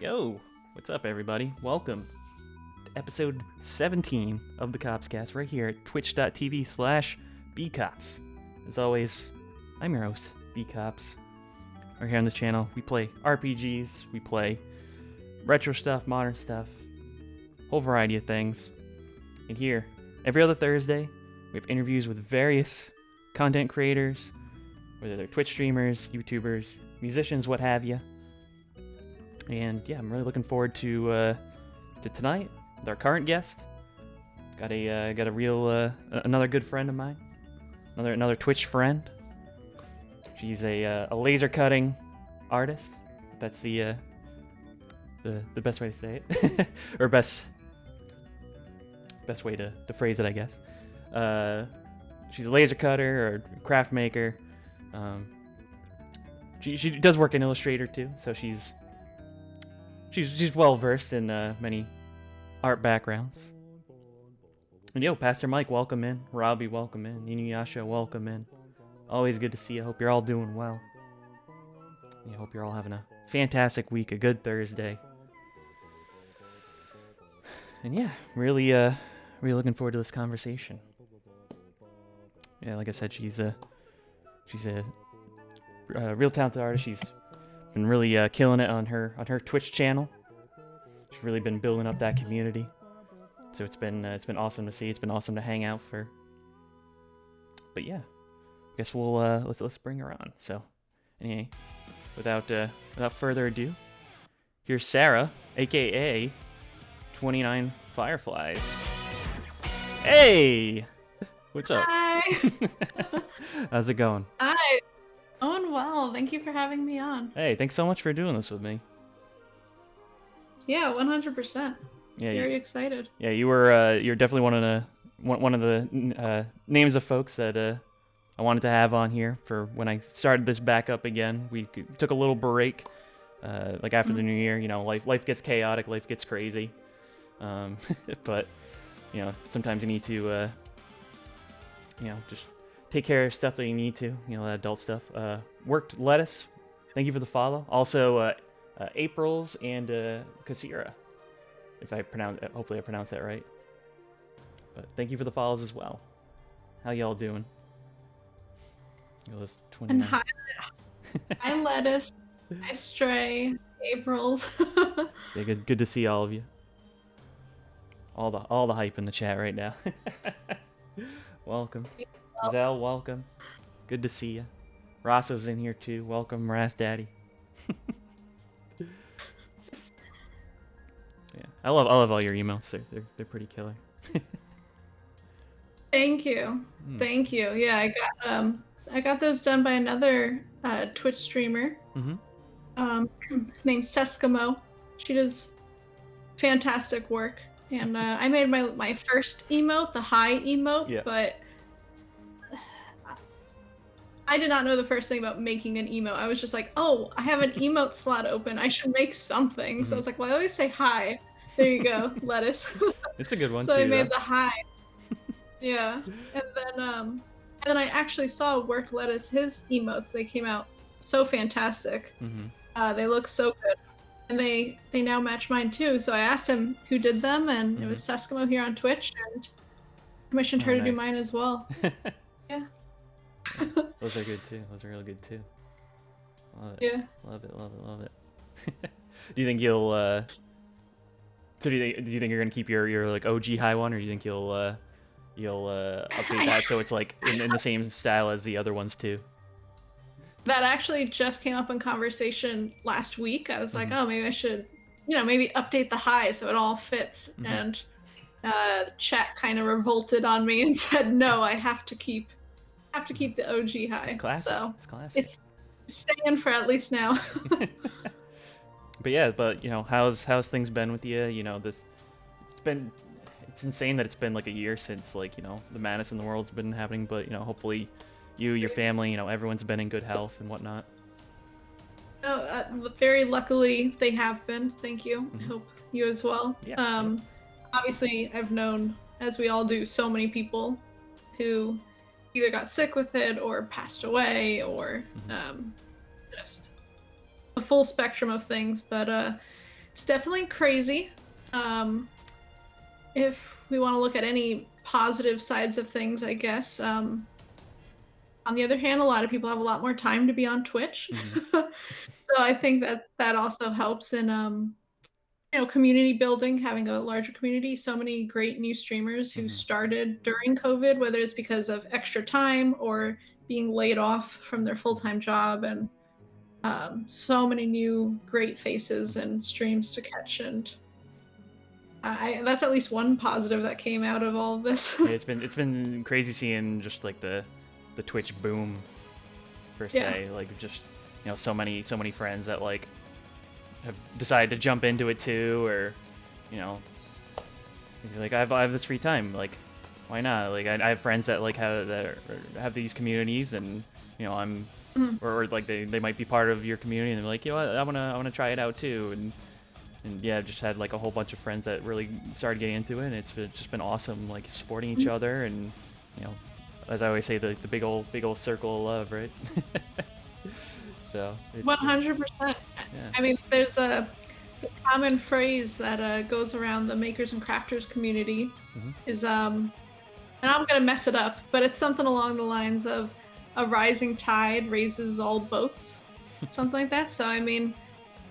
Yo, what's up, everybody? Welcome to episode 17 of the KoppsCast right here at twitch.tv/bkopps. As always, I'm your host, bkopps. We're here on this channel. We play RPGs, we play retro stuff, modern stuff, whole variety of things. And here, every other Thursday, we have interviews with various content creators, whether they're Twitch streamers, YouTubers, musicians, what have you. And yeah, I'm really looking forward to tonight with our current guest. Got a real another good friend of mine, another Twitch friend. She's a laser cutting artist. That's the best way to say it, or best way to phrase it, I guess. She's a laser cutter or craft maker. She does work in Illustrator too, so she's well versed in many art backgrounds. And yo, Pastor Mike, welcome in. Robbie, welcome in. Inuyasha, welcome in. Always good to see you. Hope you're all doing well. I hope you're all having a fantastic week, a good Thursday. And yeah, really looking forward to this conversation. Yeah, like I said, she's a real talented artist. She's been really killing it on her Twitch channel. She's really been building up that community. So it's been awesome to see. It's been awesome to hang out for. But yeah, I guess we'll let's bring her on. So anyway, without further ado, here's Sarah, aka 29Fireflies. Hey, what's up? Hi. How's it going? Hi. Going well. Thank you for having me on. Hey, thanks so much for doing this with me. Yeah, 100%. Yeah, very excited. Yeah, you're definitely one of the names of folks that I wanted to have on here for when I started this back up again. We took a little break, like after the new year. You know, life gets chaotic, life gets crazy, but you know, sometimes you need to just take care of stuff that you need to, that adult stuff. Worked Lettuce, thank you for the follow. Also, April's and Kasira, hopefully I pronounced that right. But thank you for the follows as well. How y'all doing? And hi Lettuce, hi Stray, April's. Yeah, good to see all of you. All the hype in the chat right now. Welcome. Zell, welcome. Good to see you. Rosso's in here too. Welcome, Ras Daddy. Yeah, I love all your emotes. They're pretty killer. Thank you. Thank you. Yeah, I got those done by another Twitch streamer. Named Seskimo. She does fantastic work. And I made my first emote, the high emote, yeah. But I did not know the first thing about making an emote. I was just like, oh, I have an emote slot open. I should make something. So I was like, well, I always say hi. There you go, Lettuce. It's a good one so too. I made the hi. Yeah. And then I actually saw Worked Lettuce, his emotes. They came out so fantastic. They look so good. And they now match mine too. So I asked him who did them, and it was Seskimo here on Twitch, and commissioned her to do mine as well. Yeah. Those are good too. Those are really good too. Love it. Yeah. Love it. Do you think you'll so do you think you're gonna keep your like OG high one, or do you think you'll update that so it's like in the same style as the other ones too? That actually just came up in conversation last week. I was like, oh, maybe I should, maybe update the high so it all fits. And chat kind of revolted on me and said, no, I have to keep the OG high. It's classic. So it's classic. It's staying for at least now. But yeah, how's things been with you? It's insane that it's been like a year since the madness in the world's been happening. But hopefully your family, everyone's been in good health and whatnot. Oh, very luckily they have been. Thank you. I hope you as well. Yeah. Obviously, I've known, as we all do, so many people who either got sick with it or passed away or just a full spectrum of things. But It's definitely crazy. If we want to look at any positive sides of things, I guess. On the other hand, a lot of people have a lot more time to be on Twitch. So I think that also helps in community building, having a larger community. So many great new streamers who started during COVID, whether it's because of extra time or being laid off from their full-time job, and so many new great faces and streams to catch. And that's at least one positive that came out of all of this. Yeah, it's been crazy seeing just like the Twitch boom per se. Like just so many friends that like have decided to jump into it too, or like I have this free time, like why not? Like I have friends that like have these communities, and I'm or like they might be part of your community, and they're like, I wanna try it out too, and yeah, I've just had like a whole bunch of friends that really started getting into it, and it's just been awesome, like supporting each other, and as I always say, the big old circle of love, right? So 100%. I mean, there's a common phrase that goes around the makers and crafters community is and I'm gonna mess it up, but it's something along the lines of a rising tide raises all boats, something like that. So I mean,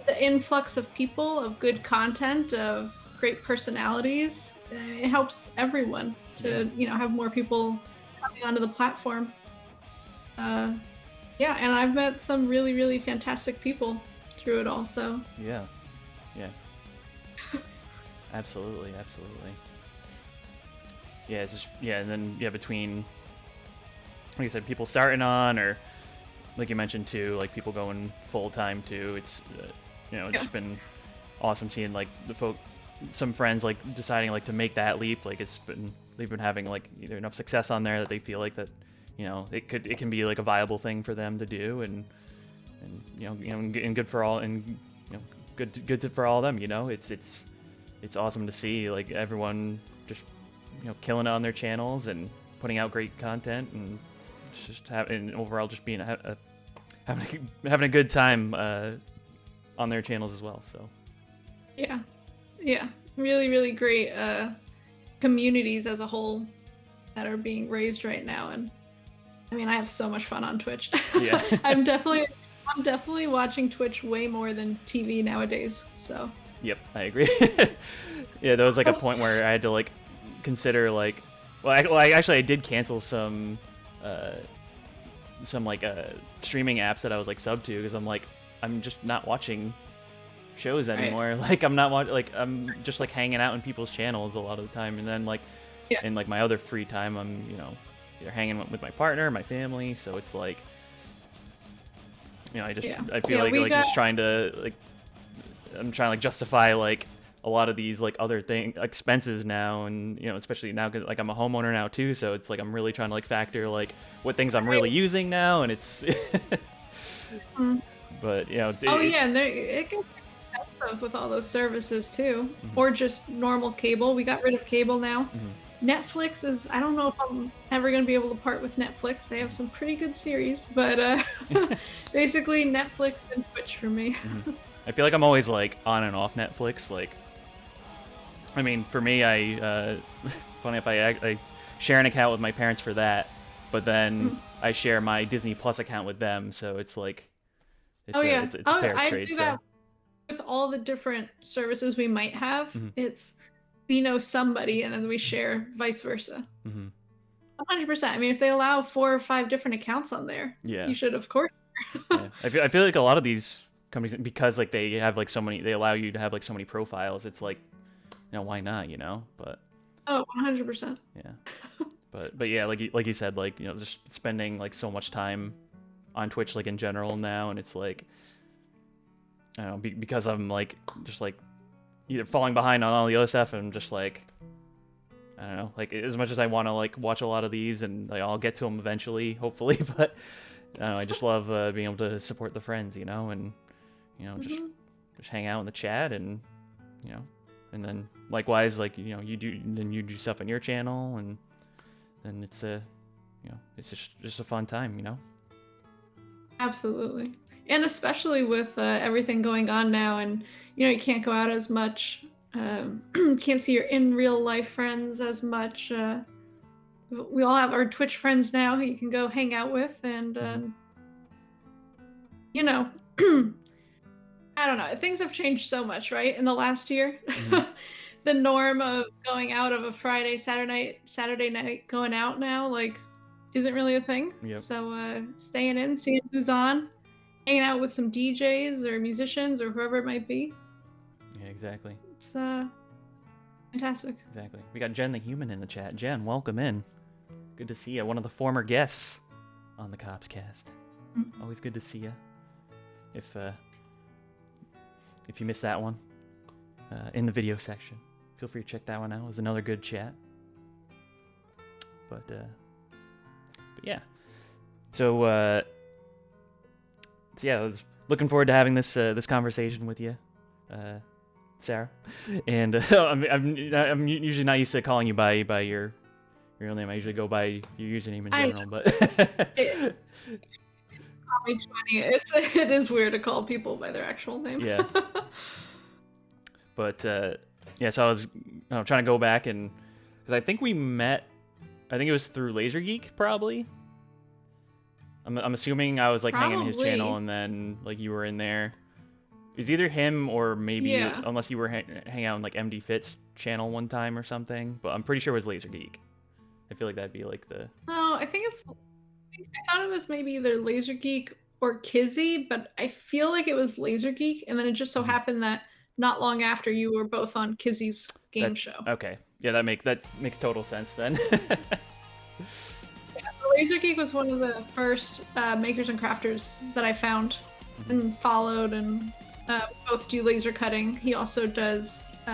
the influx of people, of good content, of great personalities, it helps everyone to have more people coming onto the platform. Yeah, and I've met some really, really fantastic people through it all, so. Yeah. Absolutely. Yeah, it's just, and then, between, like I said, people starting on, or, like you mentioned too, like people going full-time too, it's, it's just been awesome seeing, like, some friends, like, deciding, like, to make that leap, like, they've been having, like, either enough success on there that they feel like that, it can be like a viable thing for them to do, and good for all, and good for all of them. It's awesome to see like everyone just killing it on their channels and putting out great content, and just and overall just being having a good time on their channels as well. So yeah, really, really great communities as a whole that are being raised right now. And I mean, I have so much fun on Twitch. Yeah. I'm definitely watching Twitch way more than TV nowadays. So. Yep, I agree. Yeah, there was like a point where I had to like consider like, I did cancel some like streaming apps that I was like sub to, because I'm just not watching shows anymore. Right. Like I'm just like hanging out in people's channels a lot of the time, and then like in like my other free time I'm either hanging with my partner or my family, so it's like I feel like just trying to like I'm trying to like justify like a lot of these like other expenses now, and especially now because like I'm a homeowner now too, so it's like I'm really trying to like factor like what things I'm really using now, and it's but and it gets expensive with all those services too, or just normal cable. We got rid of cable now. Netflix is, I don't know if I'm ever going to be able to part with Netflix. They have some pretty good series, but basically Netflix and Twitch for me. I feel like I'm always like on and off Netflix. Like, I mean, for me, funny if I share an account with my parents for that, but then I share my Disney Plus account with them, so it's like, it's a fair trade. I do that with all the different services we might have. It's, we know somebody, and then we share vice versa. 100%. I mean, if they allow 4 or 5 different accounts on there, you should, of course. I feel like a lot of these companies, because like they have like so many, they allow you to have like so many profiles, it's like, why not, but 100%. But yeah, like you said, like just spending like so much time on Twitch like in general now, and it's like, I don't know, because I'm like just like either falling behind on all the other stuff, and just like, I don't know, like as much as I want to like watch a lot of these, and like I'll get to them eventually, hopefully, but I don't know, I just love being able to support the friends, and just hang out in the chat, and and then likewise, like you do stuff on your channel, and it's it's just a fun time, Absolutely. And especially with everything going on now, and you can't go out as much, can't see your in real life friends as much. We all have our Twitch friends now who you can go hang out with, and you know, I don't know. Things have changed so much, right, in the last year. The norm of going out of a Saturday night, going out now, like, isn't really a thing. Yep. So staying in, seeing who's on, hanging out with some DJs or musicians or whoever it might be. Yeah, exactly. It's fantastic. Exactly. We got Jen the Human in the chat. Jen, welcome in. Good to see you. One of the former guests on the KoppsCast. Always good to see you. If you missed that one, in the video section, feel free to check that one out. It was another good chat. But yeah. So yeah, I was looking forward to having this conversation with you, Sarah. And I'm usually not used to calling you by your real name. I usually go by your username in general, but call me 20. It is weird to call people by their actual name. Yeah. But yeah, so I was trying to go back, and because I think we met, I think it was through Laser Geek, probably. I'm assuming I was like hanging in his channel, and then like you were in there. It was either him or maybe unless you were hang out in like MD Fit's channel one time or something. But I'm pretty sure it was Laser Geek. I feel like that'd be like the. No, I thought it was maybe either Laser Geek or Kizzy, but I feel like it was Laser Geek, and then it just so happened that not long after you were both on Kizzy's game show. Okay, yeah, that makes total sense then. Laser Geek was one of the first makers and crafters that I found and followed, and both do laser cutting. He also does. He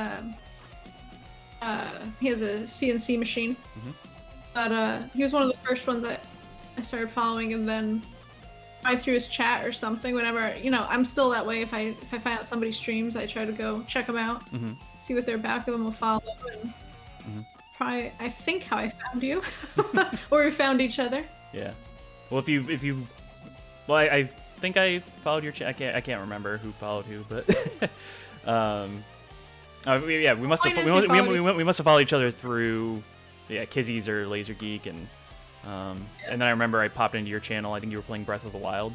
has a CNC machine, but he was one of the first ones that I started following, and then I through his chat or something. Whenever I'm still that way. If I find out somebody streams, I try to go check them out, see what they're about, give them a follow, and. Probably, I think how I found you, or we found each other. Yeah. Well, well, I think I followed your chat. I can't remember who followed who, but yeah, we must have followed each other through Kizzy's or Laser Geek, and then I remember I popped into your channel. I think you were playing Breath of the Wild.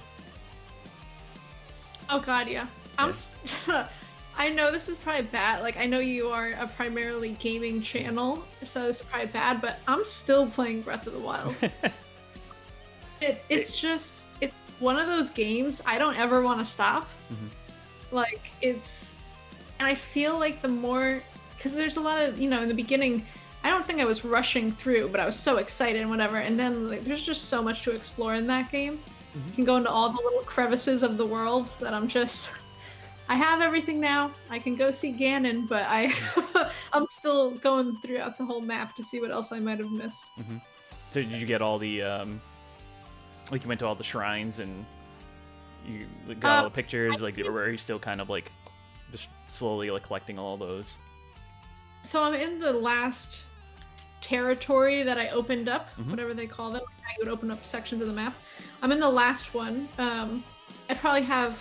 Oh God, yeah. I know this is probably bad. Like, I know you are a primarily gaming channel, so it's probably bad, but I'm still playing Breath of the Wild. It's one of those games I don't ever want to stop. Like, and I feel like the more, because there's a lot of, in the beginning, I don't think I was rushing through, but I was so excited and whatever, and then like, there's just so much to explore in that game. You can go into all the little crevices of the world that I have everything now. I can go see Ganon, but I'm still going throughout the whole map to see what else I might have missed. So did you get all the like you went to all the shrines and you got all the pictures? Like, or are you still kind of like just slowly like collecting all those? So I'm in the last territory that I opened up, whatever they call them. I would open up sections of the map. I'm in the last one. I probably have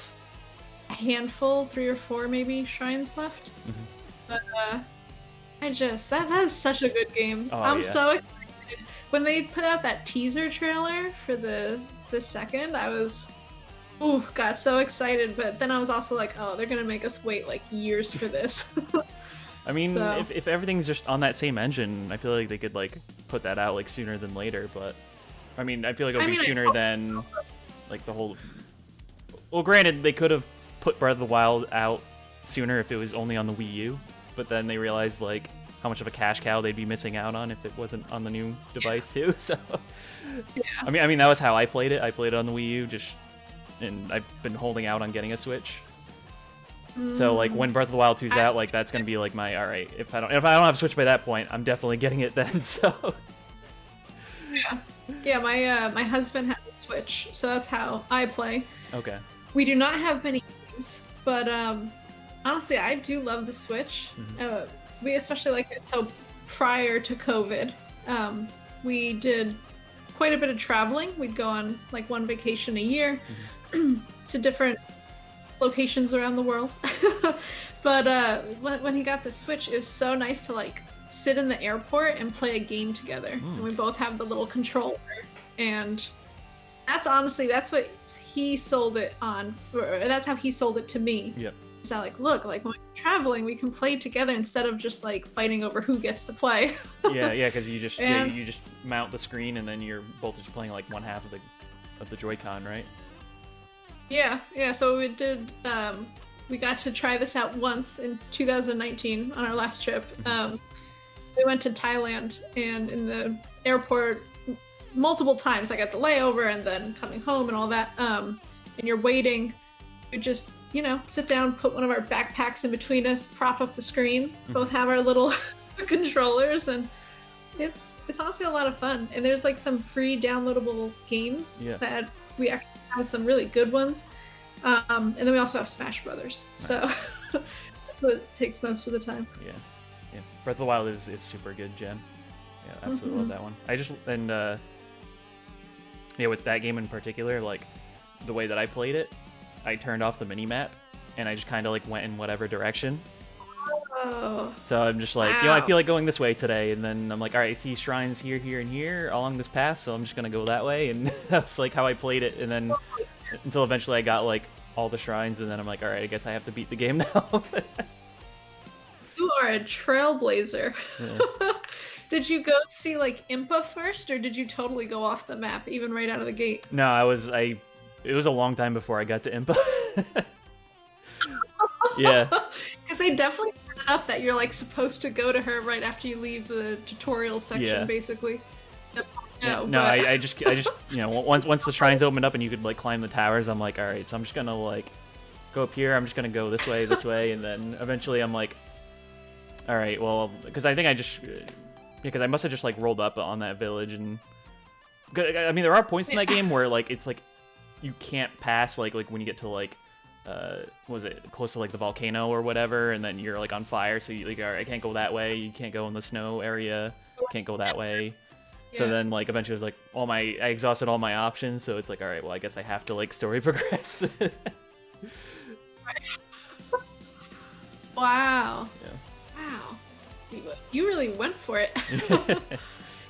a handful, 3 or 4 maybe shrines left. But that is such a good game. I'm so excited. When they put out that teaser trailer for the second, I got so excited, but then I was also like, oh, they're gonna make us wait like years for this. I mean, if everything's just on that same engine, I feel like they could like put that out like sooner than later, but I mean, I feel like it'll be sooner than like the whole. Well, granted, they could have put Breath of the Wild out sooner if it was only on the Wii U, but then they realized like how much of a cash cow they'd be missing out on if it wasn't on the new device too. So, I mean that was how I played it. I played it on the Wii U, and I've been holding out on getting a Switch. So like when Breath of the Wild 2's out, like that's gonna be like my alright. If I don't have a Switch by that point, I'm definitely getting it then. So. Yeah. My husband has a Switch, so that's how I play. Okay. We do not have many games, but honestly, I do love the Switch. We especially like it. So prior to COVID, we did quite a bit of traveling. We'd go on like one vacation a year. to different locations around the world. But when he got the Switch, it was so nice to like sit in the airport and play a game together. And we both have the little controller, and that's what he sold it on, or that's how he sold it to me. Yep. So like, look, like when we're traveling, we can play together instead of just like fighting over who gets to play. yeah, because you just you just mount the screen and then you're both just playing like one half of the Joy-Con, right? Yeah. So we did. We got to try this out once in 2019 on our last trip. We went to Thailand, and in the airport multiple times, like at the layover and then coming home and all that. And you're waiting. You just, sit down, put one of our backpacks in between us, prop up the screen, both have our little controllers, and it's honestly a lot of fun. And there's like some free downloadable games that we actually have some really good ones. And then we also have Smash Brothers. Nice. So that's what takes most of the time. Yeah. Breath of the Wild is super good, Jen. Yeah, absolutely love that one. With that game in particular, like the way that I played it, I turned off the mini map and I just kind of like went in whatever direction. Oh. So I'm just like, wow. I feel like going this way today, and then I'm like, all right, I see shrines here, here, and here along this path, so I'm just gonna go that way, and that's like how I played it, and then until eventually I got like all the shrines, and then I'm like, all right, I guess I have to beat the game now. You are a trailblazer. Yeah. Did you go see like Impa first, or did you totally go off the map even right out of the gate? No, it was a long time before I got to Impa. Yeah. Because they definitely set it up that you're like supposed to go to her right after you leave the tutorial section, basically. I just once the shrines opened up and you could like climb the towers, I'm like, all right, so I'm just gonna like go up here. I'm just gonna go this way, and then eventually I'm like, all right, well, because I think because I must have just like rolled up on that village, and I mean there are points in that game where like it's like you can't pass like when you get to like was it close to like the volcano or whatever, and then you're like on fire, so you like, all right, I can't go that way, you can't go in the snow area, can't go that way. So then like eventually it was like I exhausted all my options, so it's like, all right, well, I guess I have to like story progress. Wow. Yeah. Wow. You really went for it.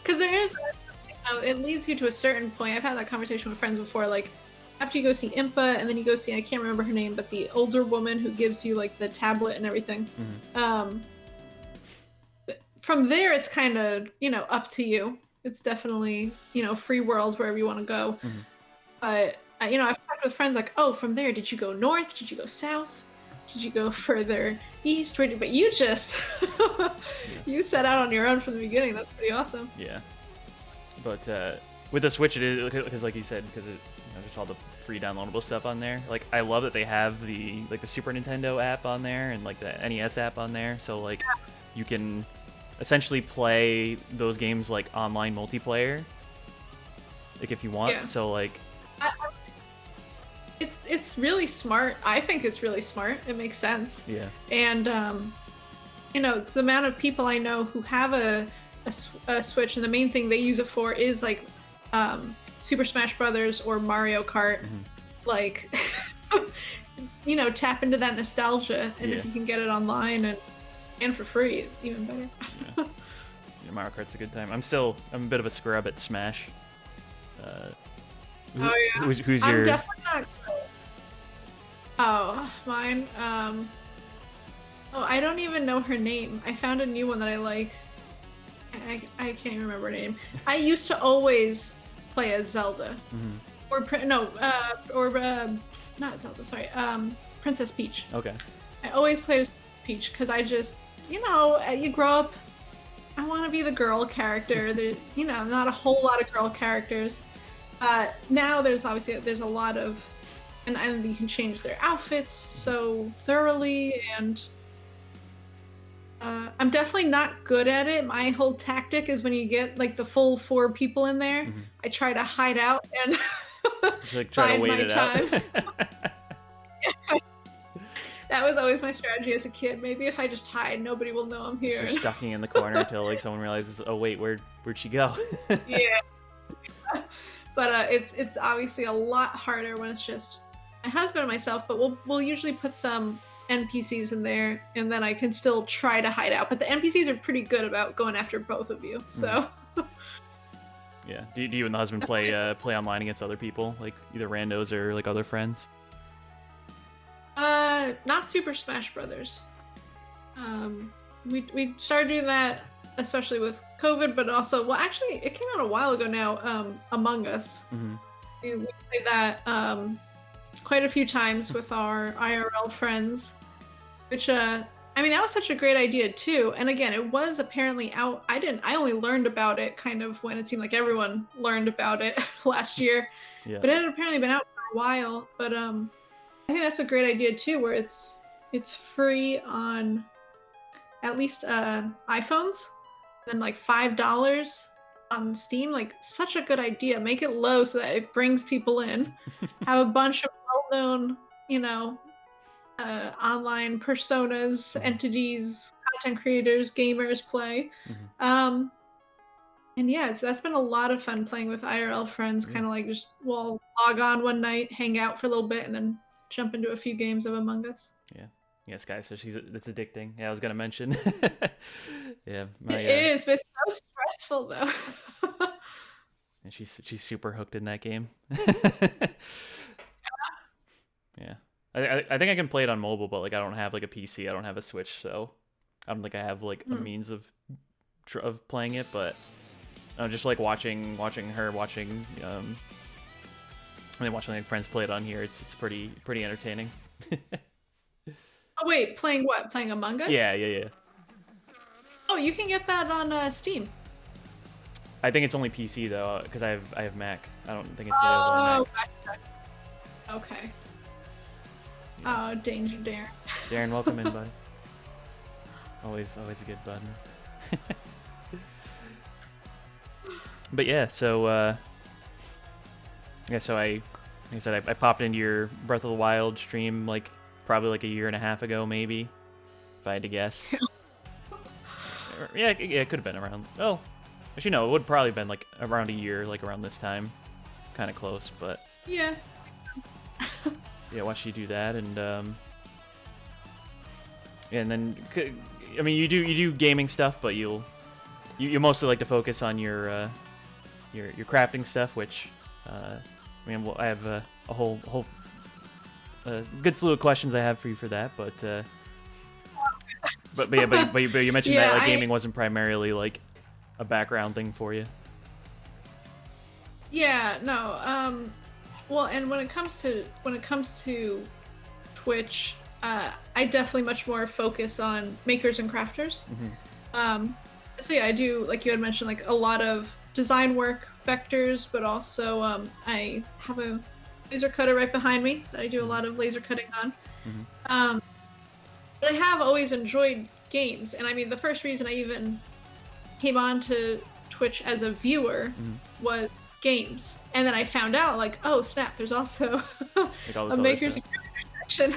Because there is, it leads you to a certain point. I've had that conversation with friends before, like after you go see Impa and then you go see, I can't remember her name, but the older woman who gives you like the tablet and everything. From there, it's kind of, up to you. It's definitely, free world wherever you want to go. But, I've talked with friends like, oh, from there, did you go north? Did you go south? Did you go further east? But you just, you set out on your own from the beginning. That's pretty awesome. Yeah. But with the Switch, it is, because like you said, because there's all the free downloadable stuff on there. Like, I love that they have the Super Nintendo app on there and like the NES app on there. So like, you can essentially play those games like online multiplayer, like if you want. Yeah. So like, it's really smart. I think it's really smart. It makes sense. Yeah. And the amount of people I know who have a Switch, and the main thing they use it for is like Super Smash Brothers or Mario Kart. Like, tap into that nostalgia, and if you can get it online and for free, even better. Mario Kart's a good time. I'm a bit of a scrub at Smash. Who's your? I'm definitely not good. Oh, mine. I don't even know her name. I found a new one that I like. I can't remember her name. I used to always play as Zelda, not Zelda. Sorry, Princess Peach. Okay. I always played as Peach because I just, you grow up. I want to be the girl character. There, not a whole lot of girl characters. Now there's a lot of, and you can change their outfits so thoroughly, and I'm definitely not good at it. My whole tactic is when you get like the full 4 people in there, I try to hide out and like try to wait it time. Out. That was always my strategy as a kid. Maybe if I just hide, nobody will know I'm here. Just ducking in the corner until like someone realizes, oh wait, where'd she go? Yeah. But it's obviously a lot harder when it's just husband and myself, but we'll usually put some NPCs in there, and then I can still try to hide out. But the NPCs are pretty good about going after both of you. So. Yeah. Do you and the husband play online against other people, like either randos or like other friends? Not Super Smash Brothers. We started doing that, especially with COVID, but also, well, actually, it came out a while ago now. Among Us. Mm-hmm. We played that quite a few times with our IRL friends, which I mean, that was such a great idea too. And again, it was apparently out. I only learned about it kind of when it seemed like everyone learned about it last year. Yeah. But it had apparently been out for a while. But I think that's a great idea too, where it's free on at least iPhones, and then like $5 on Steam. Like, such a good idea. Make it low so that it brings people in. Have a bunch of well-known, online personas, entities, content creators, gamers play. And yeah, that's been a lot of fun playing with IRL friends. Kind of like just we'll log on one night, hang out for a little bit, and then jump into a few games of Among Us. Yeah. Yes, guys. So it's addicting. Yeah, I was gonna mention. Yeah, it is, but it's so stressful though. And she's super hooked in that game. Yeah. I think I can play it on mobile, but like I don't have like a PC. I don't have a Switch, so I don't think I have like a means of playing it. But just like watching her, watching like friends play it on here. It's pretty entertaining. Oh wait, playing what? Playing Among Us? Yeah. Oh, you can get that on Steam. I think it's only PC though, because I have Mac. I don't think it's available on Mac. Gotcha. Okay. Yeah. Oh, danger, Darren. Darren, welcome in, buddy. Always a good button. But yeah, so I popped into your Breath of the Wild stream like probably like a year and a half ago, maybe, if I had to guess. Yeah, it could have been around. Oh, actually no, it would probably have been like around a year, like around this time, kind of close, but yeah. Yeah, watch you do that, and then I mean you do gaming stuff, but you mostly like to focus on your crafting stuff, which I mean, well, I have a whole good slew of questions I have for you for that, but you mentioned that like gaming wasn't primarily like a background thing for you. Yeah, no. Well, and when it comes to Twitch, I definitely much more focus on makers and crafters. So yeah, I do, like you had mentioned, like a lot of design work, vectors, but also I have a laser cutter right behind me that I do a lot of laser cutting on. But I have always enjoyed games, and I mean the first reason I even came on to Twitch as a viewer was games, and then I found out like, oh snap, there's also like a makers and creators section.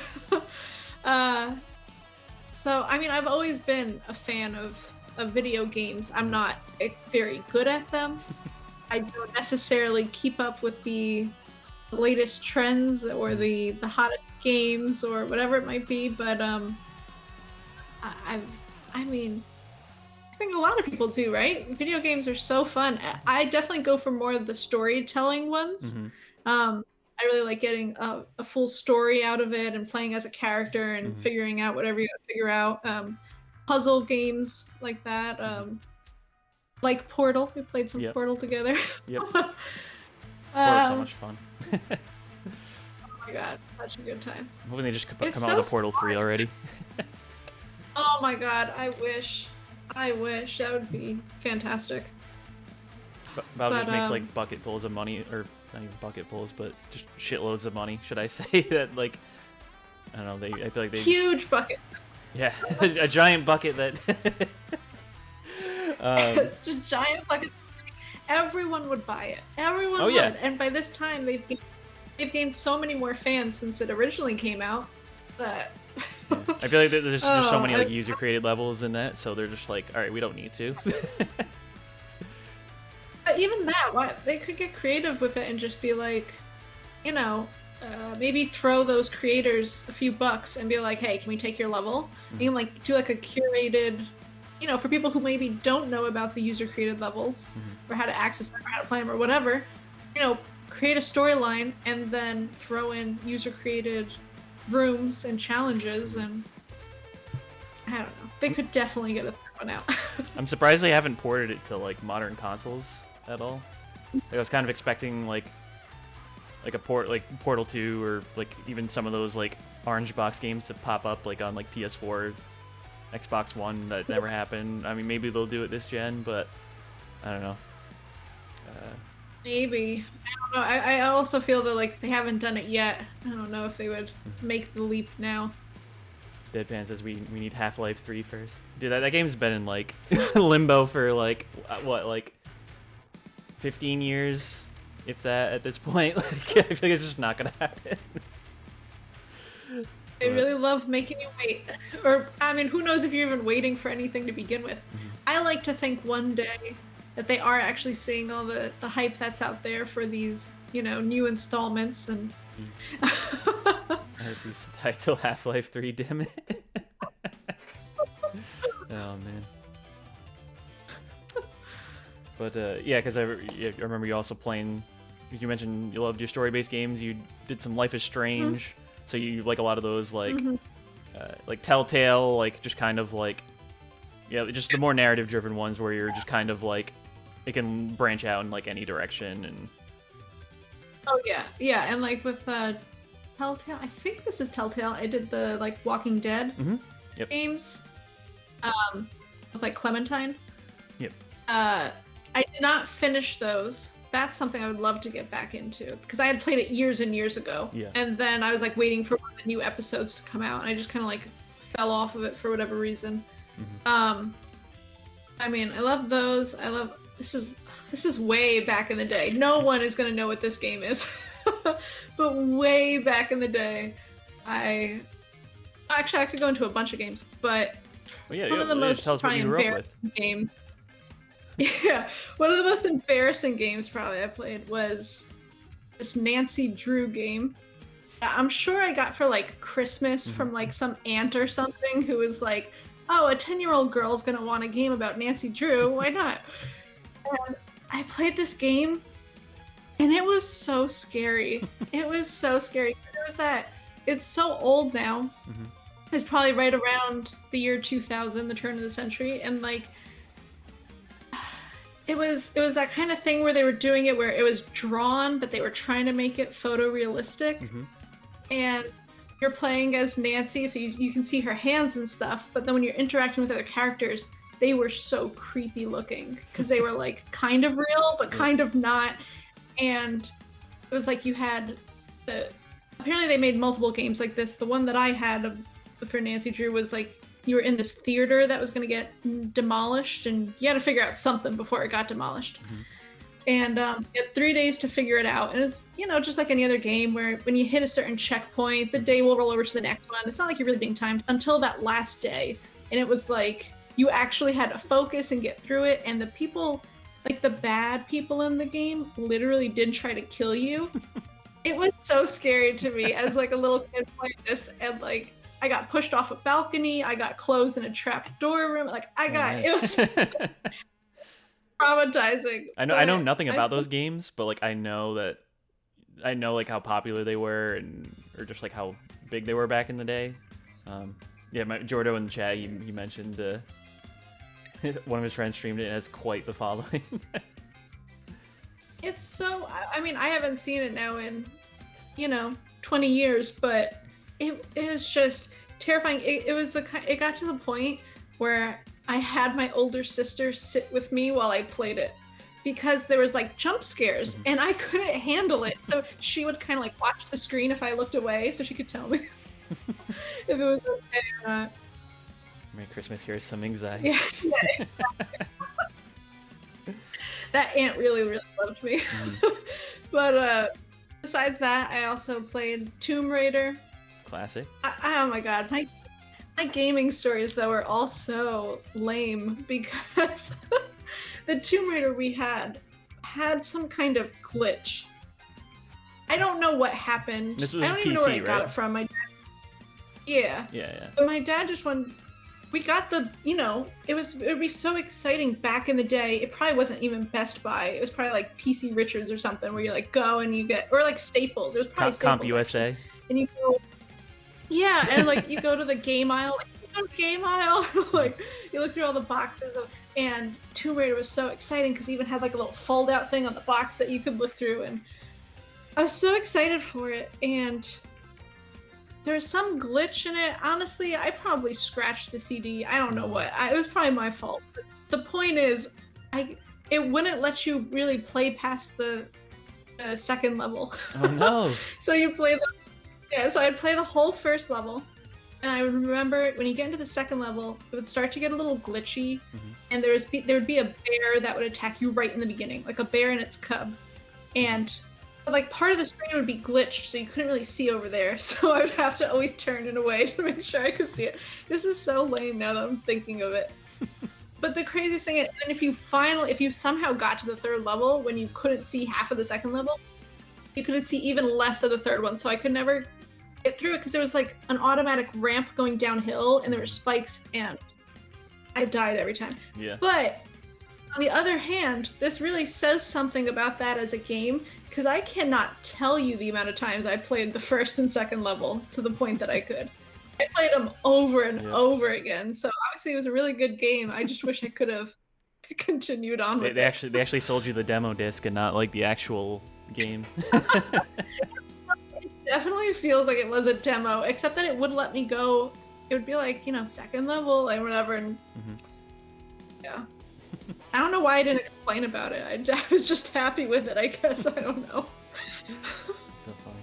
So I mean, I've always been a fan of video games. I'm not very good at them. I don't necessarily keep up with the latest trends or the hottest games or whatever it might be, but I think a lot of people do, right? Video games are so fun. I definitely go for more of the storytelling ones. I really like getting a full story out of it and playing as a character and figuring out whatever you gotta figure out. Puzzle games like that. Like Portal. We played some Portal together. Portal's so much fun. Oh my god, such a good time. I'm hoping they just come out with a Portal 3 already. Oh my god, I wish. That would be fantastic. Valve just makes like bucketfuls of money, or not even bucketfuls, but just shitloads of money. Should I say that? Like, I don't know. I feel like they huge bucket. Yeah, a giant bucket that. It's just giant bucket. Everyone would buy it. Everyone would. Yeah. And by this time, they've gained so many more fans since it originally came out. That. Yeah. I feel like there's just so many like user created levels in that, so they're just like, all right, we don't need to. But even that, they could get creative with it and just be like, maybe throw those creators a few bucks and be like, hey, can we take your level? You can like do like a curated, you know, for people who maybe don't know about the user created levels or how to access them or how to play them or whatever, you know, create a storyline and then throw in user created rooms and challenges, and I don't know. They could definitely get a third one out. I'm surprised they haven't ported it to like modern consoles at all. Like, I was kind of expecting like a Portal 2 or like even some of those like orange box games to pop up like on like PS4, Xbox One. That never happened. I mean, maybe they'll do it this gen, but I don't know. Maybe. I don't know. I also feel that like if they haven't done it yet, I don't know if they would make the leap now. Deadpan says we need Half-Life 3 first. Dude, that game's been in like limbo for like what, like 15 years, if that, at this point. Like, I feel like it's just not gonna happen. They really love making you wait. Or, I mean, who knows if you're even waiting for anything to begin with. I like to think one day that they are actually seeing all the hype that's out there for these, you know, new installments. And I refuse to title Half-Life 3, damn it. Oh, man. But, yeah, because I remember you also playing, you mentioned you loved your story-based games. You did some Life is Strange. So you like a lot of those, like Telltale, like just kind of like, yeah, just the more narrative-driven ones where you're just kind of like, it can branch out in like any direction. And oh yeah, and like with Telltale, I think this is Telltale. I did the like Walking Dead games, with like Clementine. Yep. I did not finish those. That's something I would love to get back into because I had played it years and years ago. Yeah. And then I was like waiting for one of the new episodes to come out, and I just kind of like fell off of it for whatever reason. I mean, I love those. I love this is way back in the day. No one is gonna know what this game is, but way back in the day, I could go into a bunch of games, but one of the most probably embarrassing games. Yeah, one of the most embarrassing games probably I played was this Nancy Drew game. I'm sure I got for like Christmas from like some aunt or something who was like, oh, a 10-year-old girl's gonna want a game about Nancy Drew, why not? And I played this game and it was so scary. It was so scary. There was that, it's so old now. It's probably right around the year 2000, the turn of the century, and like it was that kind of thing where they were doing it where it was drawn, but they were trying to make it photorealistic. And you're playing as Nancy, so you can see her hands and stuff, but then when you're interacting with other characters, they were so creepy looking because they were like kind of real, but kind of not. And it was like you had apparently they made multiple games like this. The one that I had for Nancy Drew was like, you were in this theater that was going to get demolished, and you had to figure out something before it got demolished. And you had 3 days to figure it out. And it's, you know, just like any other game where when you hit a certain checkpoint, the day will roll over to the next one. It's not like you're really being timed until that last day. And it was like, you actually had to focus and get through it. And the people, like the bad people in the game, literally did try to kill you. It was so scary to me as like a little kid playing this, and like, I got pushed off a balcony. I got closed in a trap door room. Like it was traumatizing. I know nothing about those games, but like I know like how popular they were, or just like how big they were back in the day. Yeah, Jordo in the chat, he mentioned one of his friends streamed it, and it's quite the following. It's so, I mean, I haven't seen it now in, 20 years, but it was just terrifying. It got to the point where I had my older sister sit with me while I played it because there was like jump scares and I couldn't handle it. So she would kind of like watch the screen if I looked away so she could tell me if it was okay or not. Merry Christmas, here's some anxiety. Yeah, exactly. That aunt really, really loved me. But besides that, I also played Tomb Raider. Classic. Oh my god, my gaming stories though are all so lame because the Tomb Raider we had some kind of glitch. I don't know what happened. This was I don't even know PC, where I got right? it from. My dad. Yeah. Yeah. But my dad just went. We got the, it would be so exciting back in the day. It probably wasn't even Best Buy. It was probably like PC Richards or something where you like go and you get, or like Staples. It was probably Staples. Comp USA. Actually. And you go, yeah, and like you go to the game aisle, like you look through all the boxes and Tomb Raider was so exciting because it even had like a little fold out thing on the box that you could look through, and I was so excited for it, and there was some glitch in it. Honestly, I probably scratched the CD. I don't know what. It was probably my fault. But the point is, it wouldn't let you really play past the second level. Oh no! So so I'd play the whole first level, and I remember when you get into the second level, it would start to get a little glitchy, and there would be a bear that would attack you right in the beginning, like a bear and its cub, and like part of the screen would be glitched, so you couldn't really see over there. So I would have to always turn it away to make sure I could see it. This is so lame now that I'm thinking of it. But the craziest thing is, and if you somehow got to the third level when you couldn't see half of the second level, you couldn't see even less of the third one. So I could never get through it because there was like an automatic ramp going downhill, and there were spikes, and I died every time. Yeah. But on the other hand, this really says something about that as a game, because I cannot tell you the amount of times I played the first and second level to the point that I could. I played them over and over again, so obviously it was a really good game. I just wish I could have continued on with it. They actually sold you the demo disc and not like the actual game. It definitely feels like it was a demo, except that it wouldn't let me go. It would be like, second level and whatever, and yeah. I don't know why I didn't complain about it. I was just happy with it, I guess. I don't know. So funny.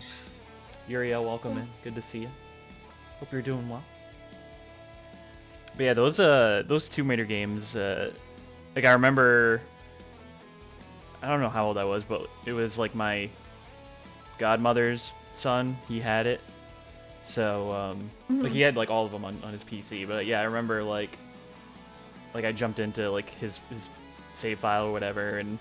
Uriel, welcome in. Good to see you. Hope you're doing well. But yeah, those Tomb Raider games, like I remember, I don't know how old I was, but it was like my godmother's son. He had it, so like he had like all of them on his PC. But yeah, I remember like I jumped into like his save file or whatever, and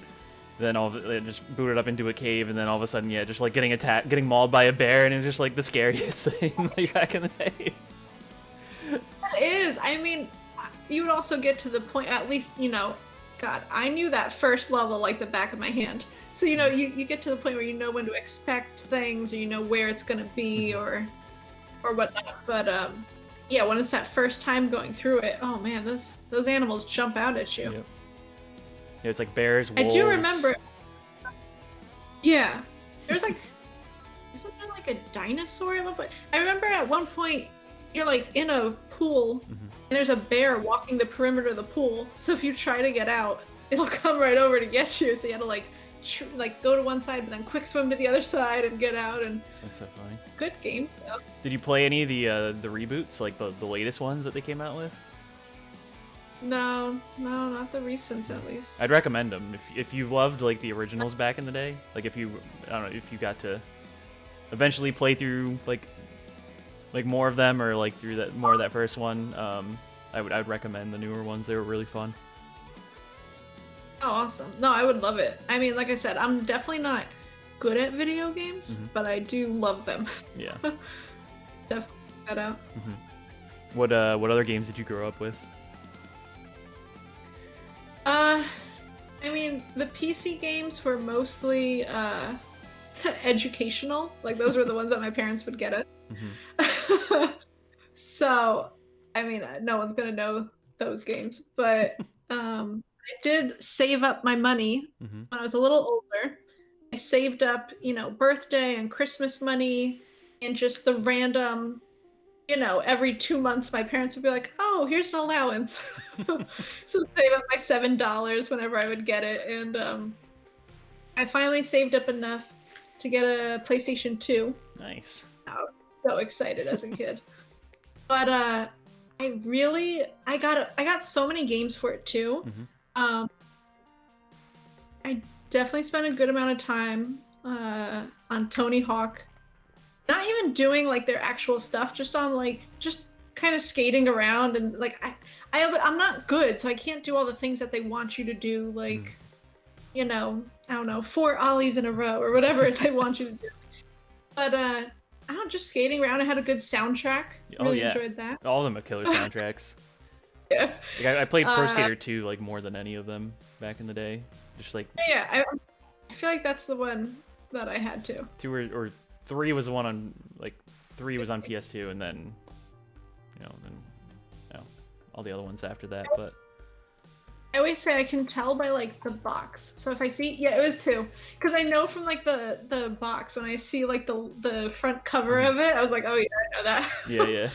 then it just booted up into a cave, and then all of a sudden, yeah, just like getting mauled by a bear, and it's just like the scariest thing like back in the day. That is. I mean, you would also get to the point, at least, God, I knew that first level like the back of my hand. So, you get to the point where you know when to expect things, or you know where it's gonna be, or whatnot. But yeah, when it's that first time going through it, oh man, those animals jump out at you. Yep. Yeah, it's like bears, wolves. I do remember. Yeah, there's like, isn't there like a dinosaur at one point? I remember at one point you're like in a pool, and there's a bear walking the perimeter of the pool. So if you try to get out, it'll come right over to get you. So you had to like go to one side, but then quick swim to the other side and get out. And that's so funny. Good game. Though. Did you play any of the reboots, like the latest ones that they came out with? No, not the recents at least. I'd recommend them if you loved like the originals back in the day. Like if you got to eventually play through like more of them, or like through more of that first one. I would recommend the newer ones. They were really fun. Oh, awesome! No, I would love it. I mean, like I said, I'm definitely not good at video games, but I do love them. Yeah. Definitely check that out. What other games did you grow up with? I mean, the PC games were mostly educational. Like those were the ones that my parents would get us. So, I mean, no one's gonna know those games, but I did save up my money when I was a little older. I saved up, birthday and Christmas money, and just the random, every 2 months my parents would be like, oh, here's an allowance. So save up my $7 whenever I would get it. And I finally saved up enough to get a PlayStation 2. Nice. I was so excited as a kid. But I got so many games for it too. I definitely spent a good amount of time on Tony Hawk. Not even doing like their actual stuff, just on just kind of skating around, and like I'm not good, so I can't do all the things that they want you to do, like I don't know, 4 ollies in a row or whatever they want you to do. But I don't know, just skating around. I had a good soundtrack. Oh Really yeah, enjoyed that. all of them are killer soundtracks. Yeah. Like, I played Pro Skater 2 like more than any of them back in the day. Just like Yeah, I feel like that's the one that I had to. 2 or 3 was the one on 3 was on PS2, and then all the other ones after that. But I always say I can tell by like the box. So if I see, yeah, it was 2, because I know from like the box when I see like the front cover of it, I was like, oh yeah, I know that. yeah.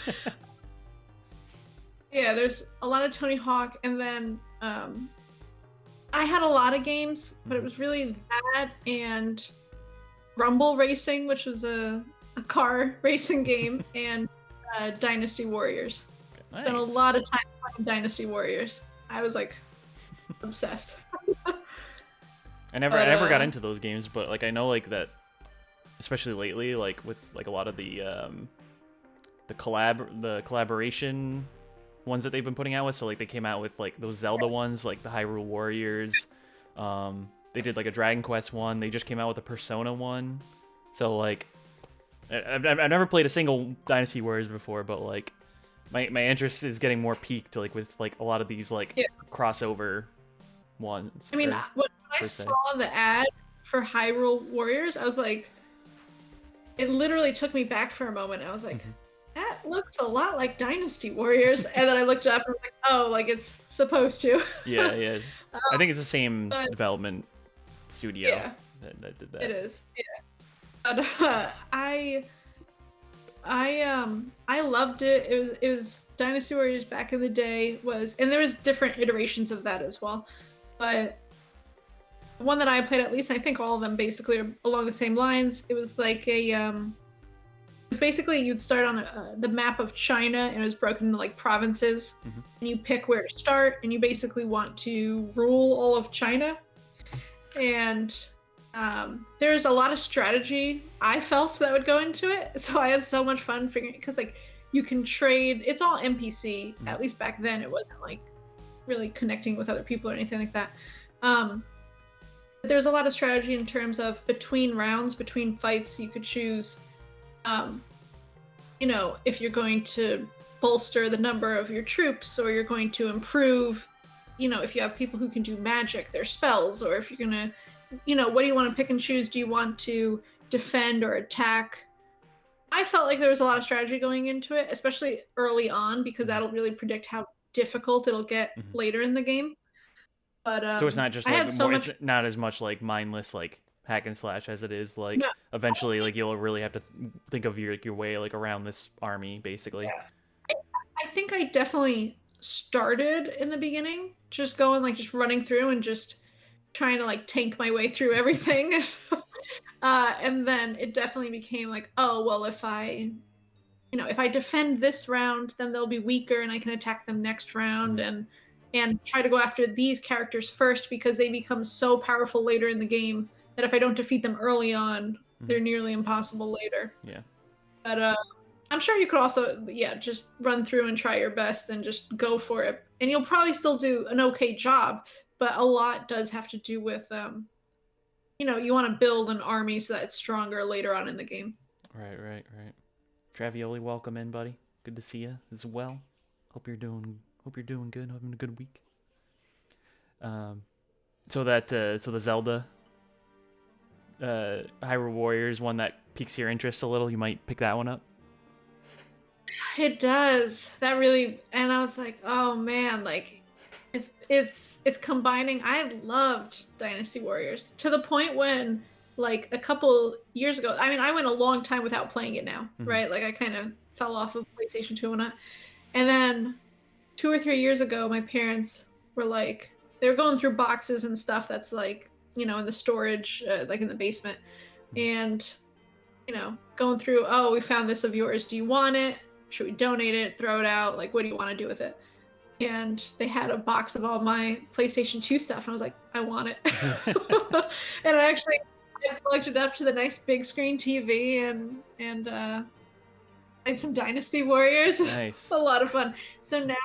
Yeah, there's a lot of Tony Hawk, and then I had a lot of games, but it was really that and Rumble Racing, which was a car racing game, and Dynasty Warriors. Nice. Spent a lot of time playing Dynasty Warriors. I was like obsessed. I never got into those games, but like I know like that, especially lately, like with like a lot of the collaboration ones that they've been putting out with. So like they came out with like those Zelda ones, like the Hyrule Warriors. They did like a Dragon Quest one. They just came out with a Persona one. So like I've never played a single Dynasty Warriors before, but like my interest is getting more piqued like with like a lot of these like crossover ones. I mean, when I saw the ad for Hyrule Warriors, I was like, it literally took me back for a moment. I was like, that looks a lot like Dynasty Warriors. And then I looked it up and was like, oh, like it's supposed to. Yeah. I think it's the same development studio that did that. It is, yeah. But I loved it. It was Dynasty Warriors back in the day and there was different iterations of that as well. But the one that I played, at least I think all of them basically are along the same lines. It was like it's basically you'd start on the map of China, and it was broken into like provinces, and you pick where to start, and you basically want to rule all of China. And there's a lot of strategy I felt that would go into it, so I had so much fun figuring, because like you can trade. It's all NPC. At least back then, it wasn't like really connecting with other people or anything like that. But there's a lot of strategy in terms of between rounds, between fights, you could choose, if you're going to bolster the number of your troops, or you're going to improve, if you have people who can do magic, their spells, or if you're gonna, what do you want to pick and choose? Do you want to defend or attack? I felt like there was a lot of strategy going into it, especially early on, because that'll really predict how difficult it'll get later in the game. But so it's not just like it's not as much like mindless like hack and slash as it is like eventually like you'll really have to think of your way like around this army basically. I think I definitely started in the beginning just going like just running through and just trying to like tank my way through everything. And then it definitely became like, oh well, if I defend this round, then they'll be weaker and I can attack them next round, and try to go after these characters first, because they become so powerful later in the game that if I don't defeat them early on, they're nearly impossible later. Yeah. But I'm sure you could also, just run through and try your best and just go for it. And you'll probably still do an okay job, but a lot does have to do with, you want to build an army so that it's stronger later on in the game. Right. Travioli, welcome in, buddy. Good to see you as well. Hope you're doing good, having a good week. So the Zelda Hyrule Warriors one that piques your interest a little, you might pick that one up. It does. That really, and I was like, oh man, like it's combining. I loved Dynasty Warriors to the point when like a couple years ago, I mean, I went a long time without playing it now, right? Like I kind of fell off of PlayStation 2 and whatnot. And then 2 or 3 years ago, my parents were like, they were going through boxes and stuff that's like, in the storage, like in the basement, and, going through, oh, we found this of yours. Do you want it? Should we donate it? Throw it out? Like, what do you want to do with it? And they had a box of all my PlayStation 2 stuff, and I was like, I want it. And I plugged it up to the nice big screen TV and played some Dynasty Warriors. Nice. A lot of fun. So now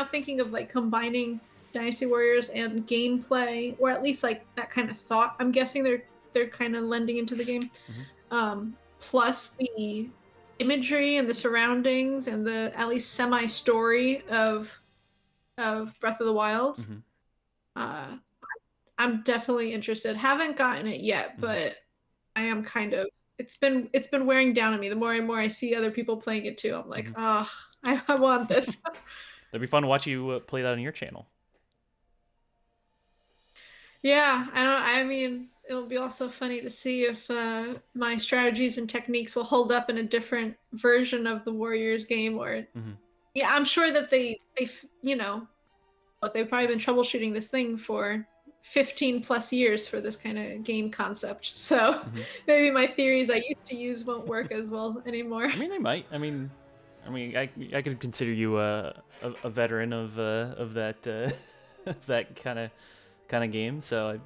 thinking of like combining Dynasty Warriors and gameplay, or at least like that kind of thought, I'm guessing they're kind of lending into the game. plus the imagery and the surroundings and the at least semi-story of Breath of the Wild. Mm-hmm. I'm definitely interested. Haven't gotten it yet, Mm-hmm. but I am kind of. It's been wearing down on me. The more and more I see other people playing it too, I'm like, Mm-hmm. oh, I want this. That'd be fun to watch you play that on your channel. Yeah, I don't. I mean, it'll be also funny to see if my strategies and techniques will hold up in a different version of the Warriors game. Or Mm-hmm. yeah, I'm sure that you know, but they've probably been troubleshooting this thing for 15 plus years for this kind of game concept. So Mm-hmm. maybe my theories I used to use won't work as well anymore. I mean, they might. I mean, I could consider you a veteran of that that kind of game. So I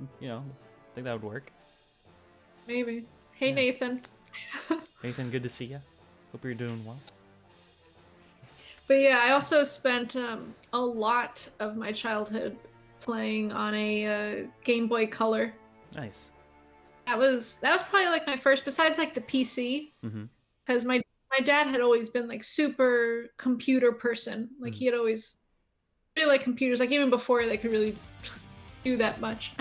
think that would work. Maybe. Hey, Yeah. Nathan. Nathan, good to see you. Hope you're doing well. But yeah, I also spent a lot of my childhood playing on a Game Boy Color. Nice. That was probably like my first, besides like the PC, Mm-hmm. because my dad had always been like super computer person. Like he had always really liked computers. Like even before they could really do that much.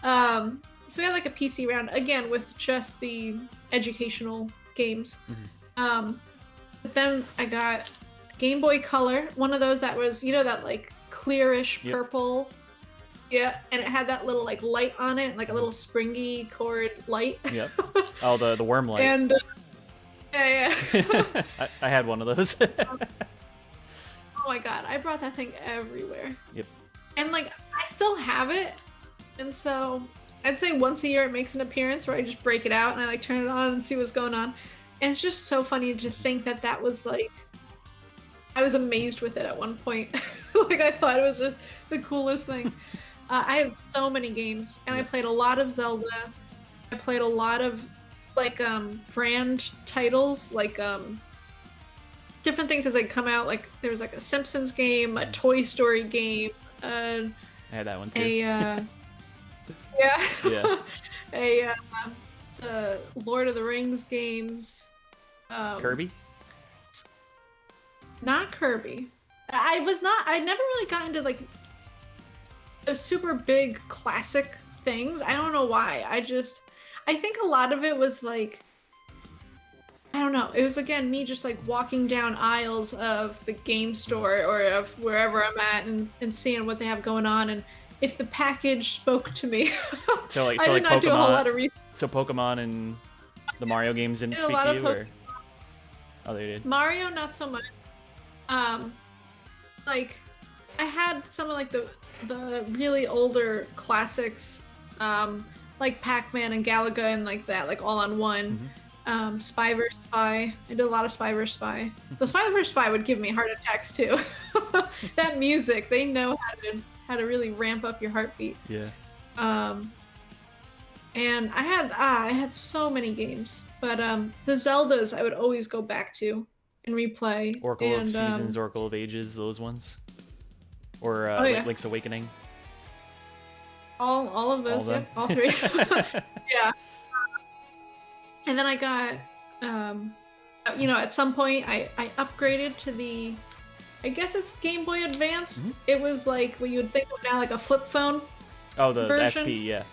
So we had like a PC round again with just the educational games. Mm-hmm. But then I got Game Boy Color, one of those that was, that like clearish purple. Yeah, and it had that little like light on it, like a little springy cord light. Yep. Oh, the worm light. And yeah. I had one of those. Oh my god, I brought that thing everywhere. Yep. And like I still have it, and so I'd say once a year it makes an appearance where I just break it out and I like turn it on and see what's going on. And it's just so funny to think that was like, I was amazed with it at one point. Like I thought it was just the coolest thing. I have so many games, and I played a lot of Zelda. I played a lot of like brand titles, like different things as they come out. Like there was like a Simpsons game, a Toy Story game. I had that one too. Yeah. The Lord of the Rings games. Kirby? Not Kirby. I never really got into like those super big classic things. I don't know why. I think a lot of it was like, I don't know. It was again me just like walking down aisles of the game store or of wherever I'm at and seeing what they have going on, and if the package spoke to me. So I did not Pokemon, do a whole lot of research. So Pokemon and the Mario games didn't speak to you, or? Oh, they did. Mario, not so much. Like I had some of like the really older classics, like Pac-Man and Galaga and like that, like all on one. Mm-hmm. Spy vs. Spy. I did a lot of Spy vs. Spy. The Spy vs. Spy would give me heart attacks too. That music, they know how to really ramp up your heartbeat. Yeah. And I had so many games, but the Zeldas I would always go back to and replay. Oracle of Seasons, Oracle of Ages, those ones, or Link's Awakening. All of those, all three. Yeah. And then I got, at some point I upgraded to the, I guess it's Game Boy Advance. Mm-hmm. It was like what you would think of now, like a flip phone. Oh, the version. SP, yeah.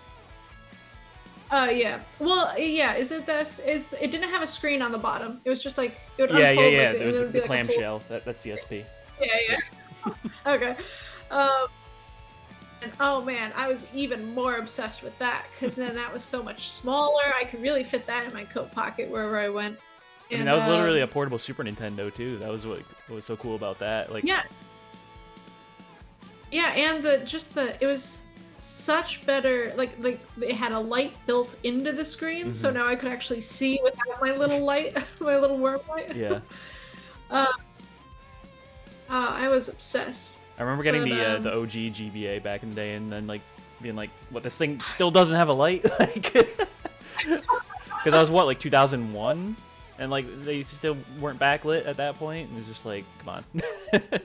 Yeah. Well, yeah. Is it this? It didn't have a screen on the bottom. It was just like it would unfold. Like, there was the clamshell. That's the SP. Yeah. Okay. And oh man, I was even more obsessed with that because then that was so much smaller. I could really fit that in my coat pocket wherever I went. And, I mean, that was literally a portable Super Nintendo too. That was what was so cool about that. Like. Yeah. Yeah, and it was such better, like it had a light built into the screen, mm-hmm. So now I could actually see without my little light, my little worm light. Yeah. I was obsessed. I remember getting the OG GBA back in the day, and then like being like, "What? This thing still doesn't have a light?" Like, because I was like 2001, and like they still weren't backlit at that point, and it was just like, come on.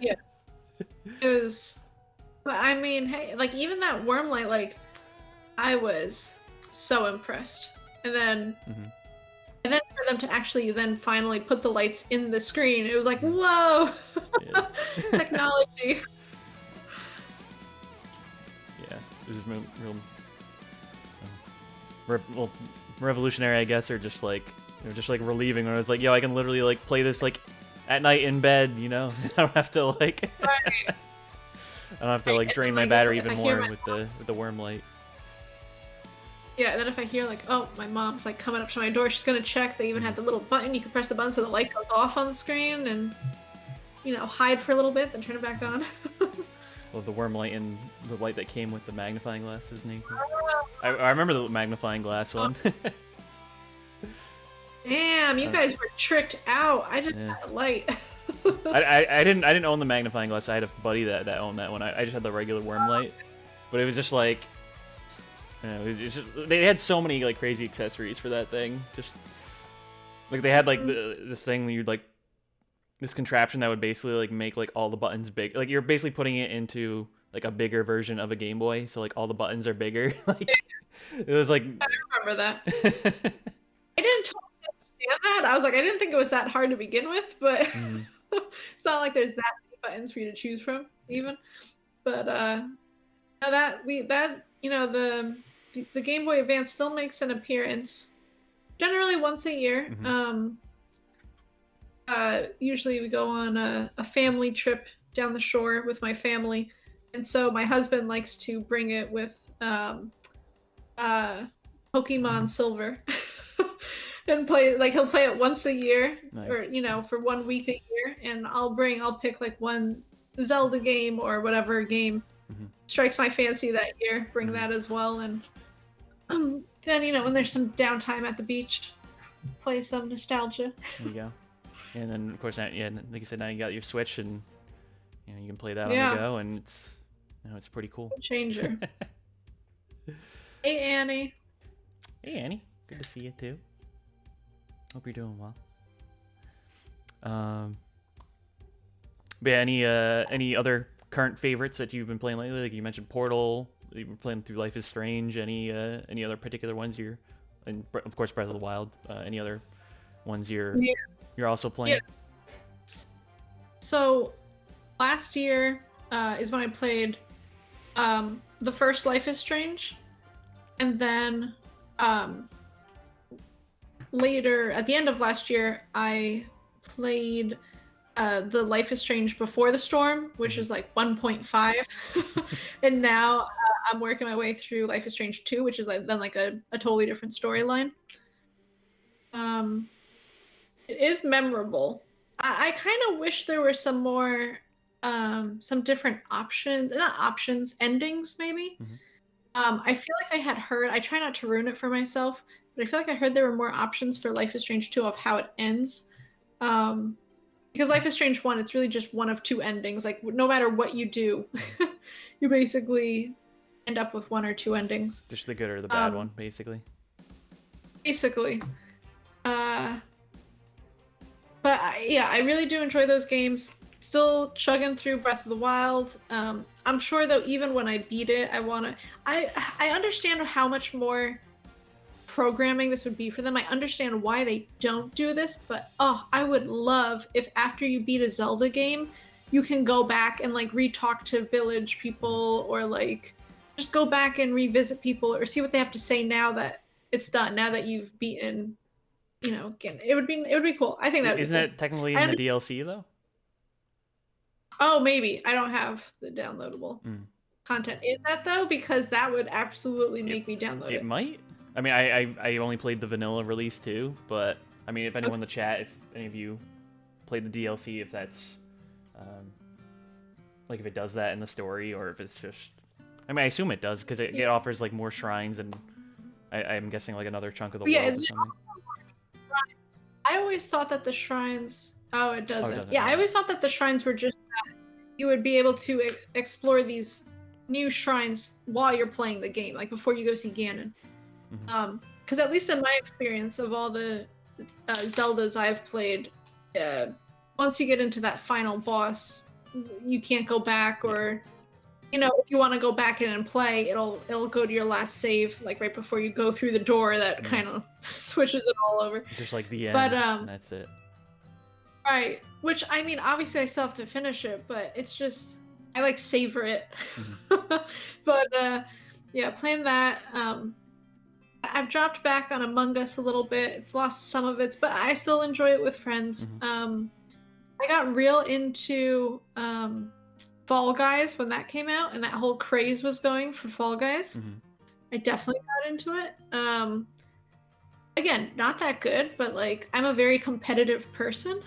Yeah. It was. But I mean, hey, like even that worm light, like I was so impressed. And then, And then for them to actually then finally put the lights in the screen, it was like, whoa, Yeah. technology. Yeah, it was real, well, revolutionary, I guess, or just like relieving. When I was like, yo, I can literally like play this like at night in bed, you know. I don't have to like, Right. I don't have to like drain my battery even more with the worm light. Yeah, and then if I hear like, oh, my mom's like coming up to my door, she's gonna check. They even had the little button. You can press the button so the light goes off on the screen, and hide for a little bit, then turn it back on. Well, the worm light and the light that came with the magnifying glass is neat. I remember the magnifying glass one. Damn, you guys were tricked out. I just had a light. I didn't own the magnifying glass. I had a buddy that owned that one. I just had the regular worm light, but it was just like. They had so many like crazy accessories for that thing. Just like they had like this thing where you'd like this contraption that would basically like make like all the buttons big. Like you're basically putting it into like a bigger version of a Game Boy, so like all the buttons are bigger. Like it was like I remember that. I didn't totally understand that. I was like, I didn't think it was that hard to begin with, but it's not like there's that many buttons for you to choose from even. But the Game Boy Advance still makes an appearance, generally once a year. Usually we go on a family trip down the shore with my family, and so my husband likes to bring it with Pokemon Silver and he'll play it once a year. Nice. Or for 1 week a year, and I'll pick like one Zelda game or whatever game strikes my fancy that year, bring that as well. And then when there's some downtime at the beach, play some nostalgia. There you go. And then of course, yeah, like you said, now you got your Switch, and you can play that on the go, and it's it's pretty cool. Changer. Hey Annie. Hey Annie, good to see you too. Hope you're doing well. But yeah, any other current favorites that you've been playing lately? Like you mentioned Portal. You've been playing through Life is Strange. Any other particular ones and of course Breath of the Wild. Any other ones you're also playing? Yeah. So last year is when I played the first Life is Strange, and then later at the end of last year I played the Life is Strange Before the Storm, which is like 1.5, and now I'm working my way through Life is Strange 2, which is like a totally different storyline. It is memorable. I kind of wish there were some more, some different endings maybe. I feel like I had heard, I try not to ruin it for myself, but I feel like I heard there were more options for Life is Strange 2 of how it ends. Because Life is Strange 1, it's really just one of two endings. Like, no matter what you do, you basically end up with one or two endings. Just the good or the bad one, basically. Basically. But yeah, I really do enjoy those games. Still chugging through Breath of the Wild. I'm sure, though, even when I beat it, I understand how much more programming this would be for them. I understand why they don't do this, but I would love if after you beat a Zelda game, you can go back and like re-talk to village people, or like just go back and revisit people, or see what they have to say now that it's done, now that you've beaten, again. It would be cool. I think that isn't it technically in the DLC though? Oh, maybe. I don't have the downloadable content. Is that though? Because that would absolutely make me download it. It might. I mean, I only played the vanilla release too, but I mean, if anyone in the chat, if any of you played the DLC, if that's like if it does that in the story, or if it's just, I mean, I assume it does, because it offers like more shrines, and I'm guessing like another chunk of the world or something. I always thought that the shrines. Oh, it doesn't. Yeah, I always thought that the shrines were just that you would be able to explore these new shrines while you're playing the game, like before you go see Ganon. Because at least in my experience of all the Zeldas I've played, once you get into that final boss, you can't go back, or if you want to go back in and play, it'll go to your last save, like right before you go through the door that kind of switches it all over. It's just like the end, but and that's it. Right, which I mean, obviously I still have to finish it, but it's just I like savor it. But yeah, playing that. I've dropped back on Among Us a little bit. It's lost some of its, but I still enjoy it with friends. I got real into Fall Guys when that came out, and that whole craze was going for Fall Guys. I definitely got into it. Again, not that good, but like I'm a very competitive person.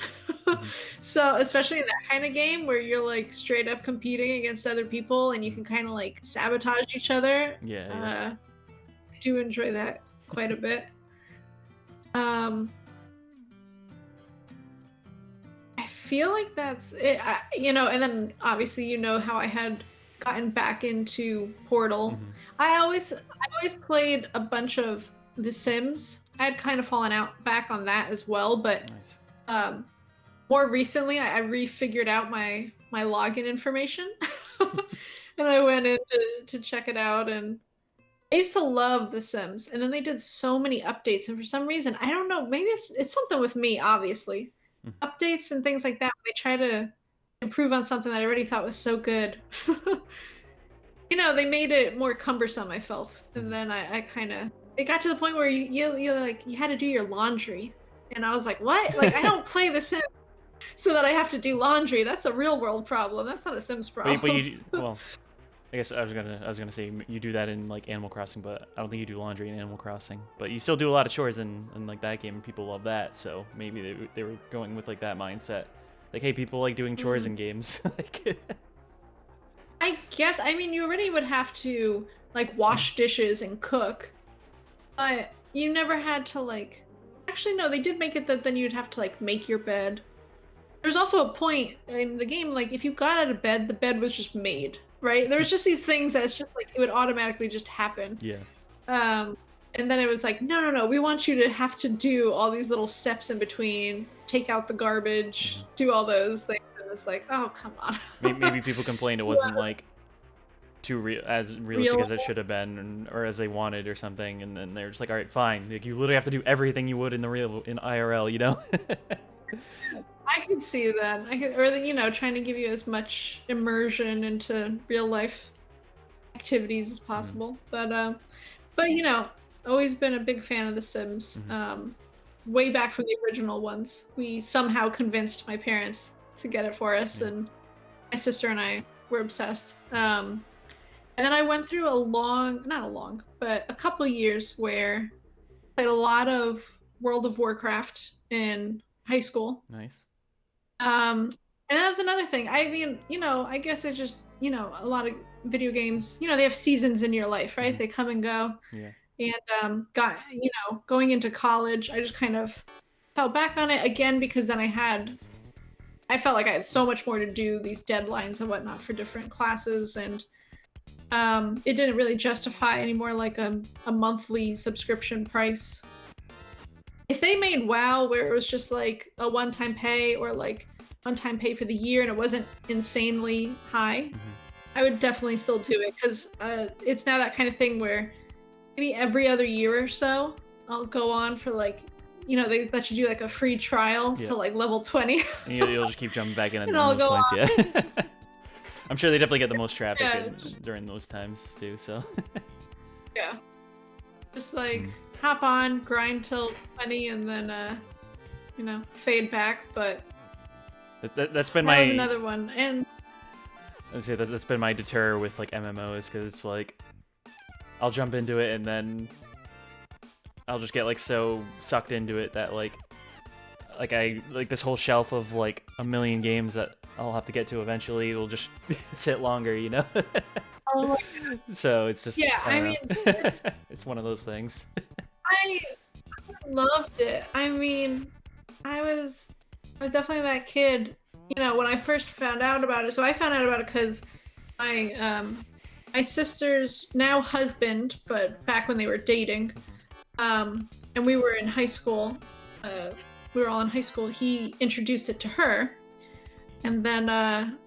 So especially in that kind of game where you're like straight up competing against other people and you can kind of like sabotage each other. Yeah. I do enjoy that quite a bit. I feel like that's it. And then obviously how I had gotten back into Portal. I always played a bunch of The Sims. I had kind of fallen back on that as well, but nice. More recently I refigured out my login information. And I went in to check it out, and I used to love The Sims, and then they did so many updates, and for some reason, I don't know, maybe it's something with me, obviously. Updates and things like that, they try to improve on something that I already thought was so good. They made it more cumbersome, I felt. And then I kind of, it got to the point where you had to do your laundry. And I was like, what? Like, I don't play The Sims so that I have to do laundry. That's a real world problem. That's not a Sims problem. Well, I guess I was gonna say you do that in like Animal Crossing, but I don't think you do laundry in Animal Crossing. But you still do a lot of chores in like that game, and people love that. So maybe they were going with like that mindset, like, hey, people like doing chores in games. I guess, I mean, you already would have to like wash dishes and cook, but you never had to like. Actually, no, they did make it that then you'd have to like make your bed. There's also a point in the game, like if you got out of bed, the bed was just made. Right? There was just these things that's just like it would automatically just happen. Yeah. And then it was like, no, we want you to have to do all these little steps in between, take out the garbage, do all those things, and it's like, oh, come on. Maybe people complained it wasn't like too as realistic as it should have been, or as they wanted, or something, and then they're just like, all right, fine. Like you literally have to do everything you would in IRL, I could see that. Or trying to give you as much immersion into real life activities as possible. But always been a big fan of The Sims. Way back from the original ones. We somehow convinced my parents to get it for us, and my sister and I were obsessed. And then I went through a couple years where I played a lot of World of Warcraft in high school. Nice. And that's another thing. I mean, I guess it's just, a lot of video games, they have seasons in your life, right? They come and go. Yeah. And going into college, I just kind of fell back on it again because then I felt like I had so much more to do, these deadlines and whatnot for different classes, and it didn't really justify anymore like a monthly subscription price. If they made WoW where it was just like a one-time pay or like one-time pay for the year and it wasn't insanely high, I would definitely still do it, because it's now that kind of thing where maybe every other year or so I'll go on for like, they let you do like a free trial to like level 20. And you'll just keep jumping back in at those points, yeah. I'm sure they definitely get the most traffic during those times too, so. Yeah. Just like hop on, grind till 20, and then fade back. But that's been that was another one, and I'd say that's been my deter with like MMOs, because it's like I'll jump into it and then I'll just get like so sucked into it that like this whole shelf of like a million games that I'll have to get to eventually will just sit longer, Oh my God. So it's just I mean, it's one of those things. I loved it. I mean, I was definitely that kid, when I first found out about it. So I found out about it because my sister's now husband, but back when they were dating, and we were in high school, we were all in high school, he introduced it to her, and then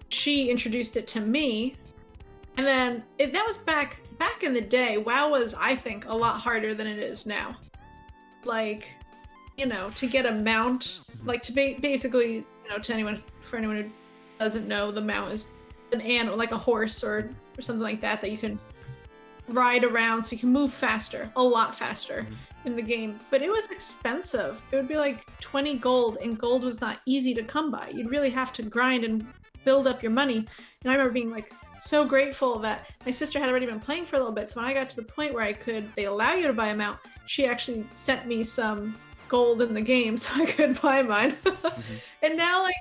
she introduced it to me. And then that was back in the day. WoW was, I think, a lot harder than it is now. Like, to get a mount, like to basically, for anyone who doesn't know, the mount is an animal, like a horse or something like that you can ride around so you can move faster, a lot faster in the game. But it was expensive. It would be like 20 gold, and gold was not easy to come by. You'd really have to grind and build up your money. And I remember being like so grateful that my sister had already been playing for a little bit. So when I got to the point where they allow you to buy a mount, she actually sent me some gold in the game so I could buy mine. And now, like,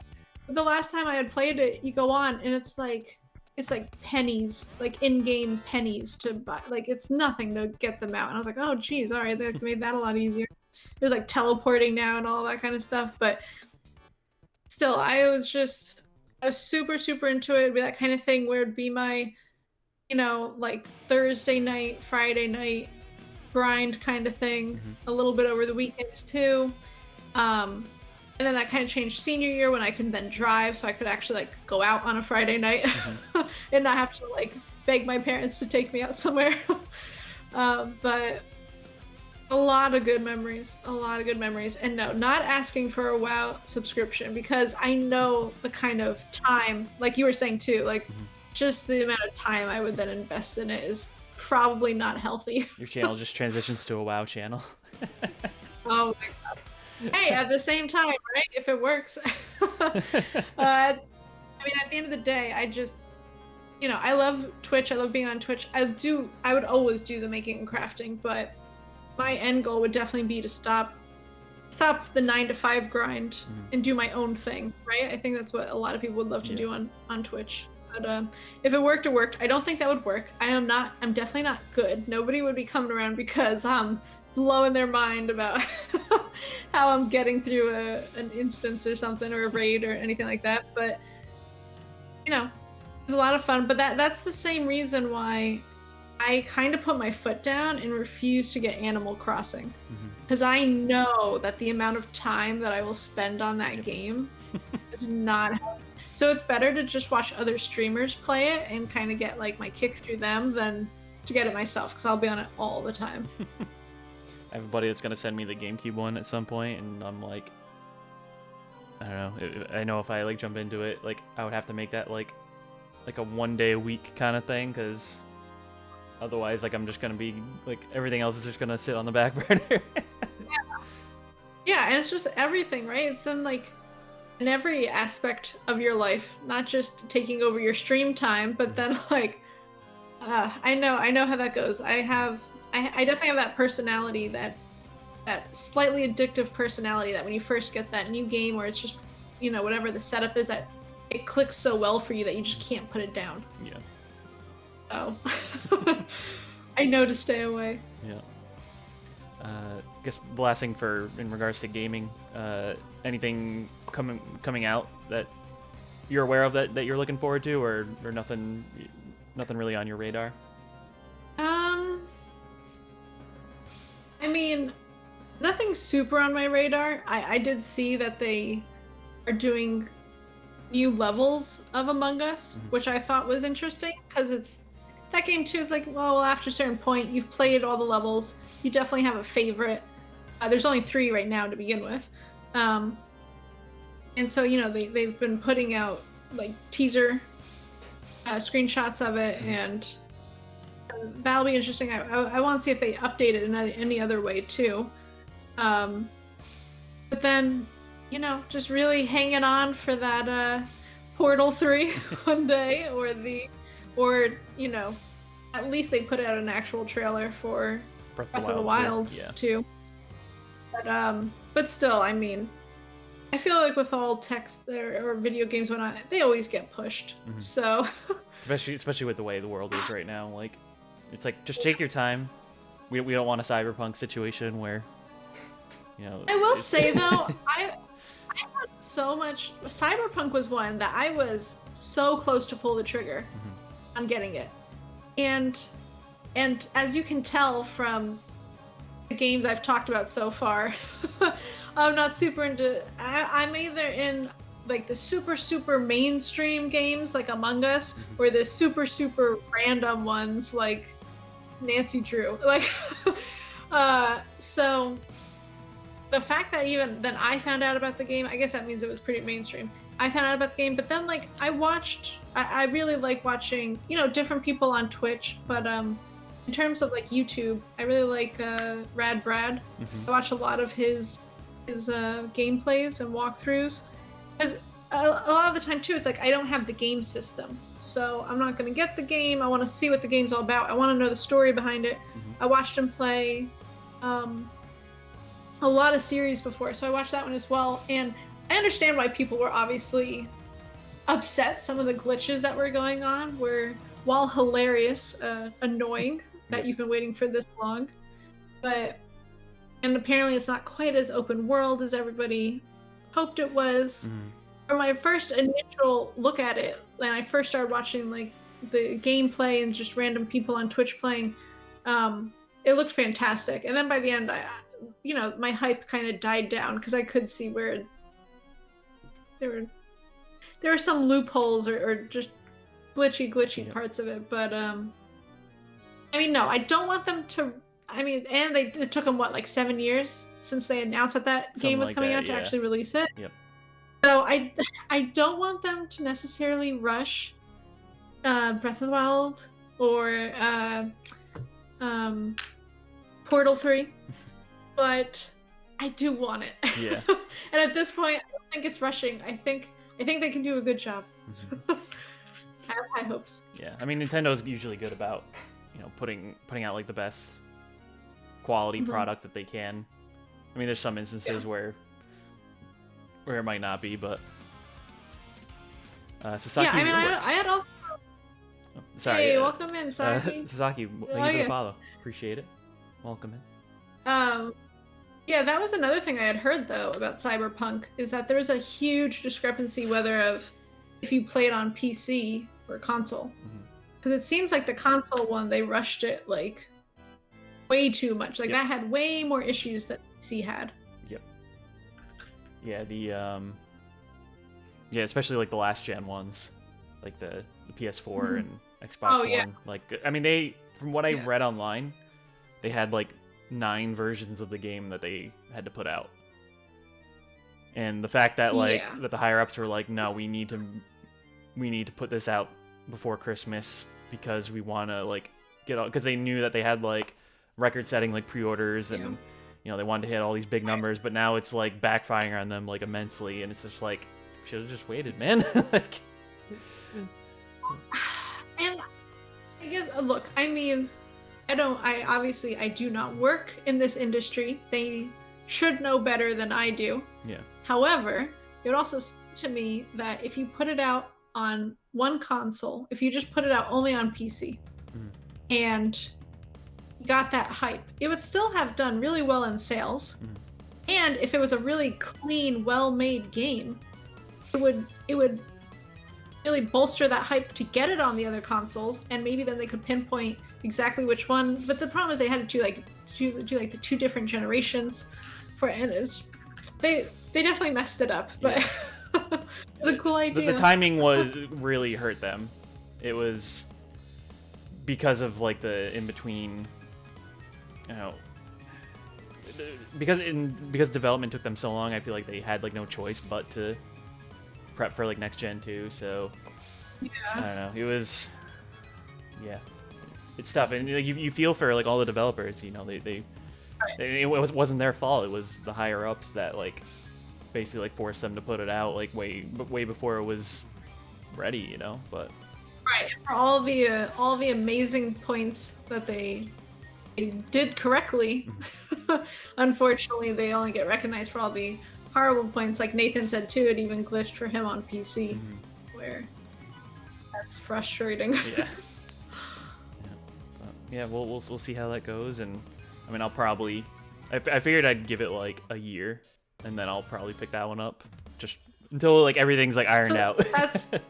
the last time I had played it, you go on and it's like pennies, like in-game pennies to buy. Like, it's nothing to get them out. And I was like, oh geez, all right, they made that a lot easier. There's like teleporting now and all that kind of stuff. But still, I was super, super into it. It'd be that kind of thing where it'd be my, like Thursday night, Friday night grind kind of thing, a little bit over the weekends too. And then that kind of changed senior year when I could then drive, so I could actually like go out on a Friday night and not have to like beg my parents to take me out somewhere. But a lot of good memories, and no, not asking for a WoW subscription, because I know the kind of time, like you were saying too, like just the amount of time I would then invest in it is probably not healthy. Your channel just transitions to a WoW channel. Oh my god. Hey, at the same time, right? If it works. I mean, at the end of the day, I just, I love Twitch. I love being on Twitch. I would always do the making and crafting, but my end goal would definitely be to stop the 9 to 5 grind and do my own thing, right? I think that's what a lot of people would love to do on Twitch. But if it worked, it worked. I don't think that would work. I'm definitely not good. Nobody would be coming around because I'm blowing their mind about how I'm getting through an instance or something, or a raid or anything like that. But it was a lot of fun. But that's the same reason why I kind of put my foot down and refuse to get Animal Crossing, because I know that the amount of time that I will spend on that game is not healthy. So it's better to just watch other streamers play it and kind of get like my kick through them than to get it myself, because I'll be on it all the time. I have a buddy that's gonna send me the GameCube one at some point, and I'm like, I don't know. I know if I like jump into it, like I would have to make that like a 1 day a week kind of thing, because otherwise, like, I'm just gonna be like, everything else is just gonna sit on the back burner. Yeah, and it's just everything, right? It's then like in every aspect of your life, not just taking over your stream time, but then like, I know how that goes. I definitely have that personality, that slightly addictive personality, that when you first get that new game where it's just, whatever the setup is, that it clicks so well for you that you just can't put it down. Yeah. So I know to stay away. Yeah. I guess last thing in regards to gaming, anything coming out that you're aware of that you're looking forward to, or nothing really on your radar? I mean, nothing super on my radar. I did see that they are doing new levels of Among Us, which I thought was interesting, because that game too is like, well, after a certain point, you've played all the levels, you definitely have a favorite. There's only 3 right now to begin with. And so, they've been putting out like teaser screenshots of it, and that'll be interesting. I want to see if they update it in any other way too. But then, just really hanging on for that Portal 3 one day, or at least they put out an actual trailer for Breath of the Wild too. But still, I mean, I feel like with all text or video games, they always get pushed. So especially with the way the world is right now, like, it's like, just take your time. We don't want a cyberpunk situation where, I will say though, I had so much. Cyberpunk was one that I was so close to pull the trigger on getting it, and as you can tell from the games I've talked about so far, I'm not super into. I'm either in like the super mainstream games like Among Us, or the super random ones like Nancy Drew. Like, so the fact that even then I found out about the game, I guess that means it was pretty mainstream. I found out about the game, but then like I really like watching, you know, different people on Twitch, but in terms of like YouTube, I really like Rad Brad. I watch a lot of his gameplays and walkthroughs, because a lot of the time too, it's like I don't have the game system, so I'm not gonna get the game. I want to see what the game's all about. I want to know the story behind it. I watched him play a lot of series before, so I watched that one as well, and I understand why people were obviously upset. Some of the glitches that were going on were, while hilarious, annoying that you've been waiting for this long. And apparently it's not quite as open world as everybody hoped it was. For my first initial look at it, when I first started watching like the gameplay and just random people on Twitch playing, it looked fantastic. And then by the end, you know, my hype kind of died down because I could see where there were some loopholes or just glitchy parts of it. But I mean, no, I don't want them to. I mean, and it took them what, like 7 years since they announced that game was coming out to actually release it. Yep. So I don't want them to necessarily rush Breath of the Wild or Portal 3, but I do want it. Yeah. And at this point, I don't think it's rushing. I think they can do a good job. I have high hopes. Yeah, I mean, Nintendo's usually good about, you know, putting out like the best quality product that they can. I mean, there's some instances where it might not be, but Sasaki. Yeah, I mean, I had also. Oh, sorry. Hey, welcome in, Sasaki. Sasaki, thank you for the follow. Appreciate it. Welcome in. Yeah, that was another thing I had heard though about Cyberpunk, is that there was a huge discrepancy whether of if you played on PC or console. Because it seems like the console one, they rushed it like way too much. Like that had way more issues that PC had. Yep. Yeah, especially like the last gen ones, like the PS4 and Xbox One. Like, I mean, from what I read online, they had like 9 versions of the game that they had to put out. And the fact that that the higher ups were like, no, we need to put this out before Christmas because we want to like get all, because they knew that they had like record-setting like pre-orders and you know they wanted to hit all these big numbers, but now it's like backfiring on them like immensely, and it's just like, should have just waited, man. Like, and I guess look, I mean, I do not work in this industry. They should know better than I do. Yeah. However, it would also seem to me that if you put it out on one console, if you just put it out only on PC and got that hype, it would still have done really well in sales. And if it was a really clean, well-made game, it would really bolster that hype to get it on the other consoles, and maybe then they could pinpoint exactly which one. But the problem is they had to do the 2 different generations for it, and they definitely messed it up. But it's a cool idea. The timing really hurt them. It was because of like the in between, you know, because development took them so long. I feel like they had like no choice but to prep for like next gen too. So I don't know. It was it's tough, and you feel for like all the developers. You know, it wasn't their fault. It was the higher ups that like basically like forced them to put it out like way before it was ready. You know, but right, for all the amazing points that they did correctly, unfortunately they only get recognized for all the horrible points. Like Nathan said too, it even glitched for him on PC, where that's frustrating. We'll see how that goes, and I mean, I'll probably I figured I'd give it like a year, and then I'll probably pick that one up just until like everything's like ironed out. That's what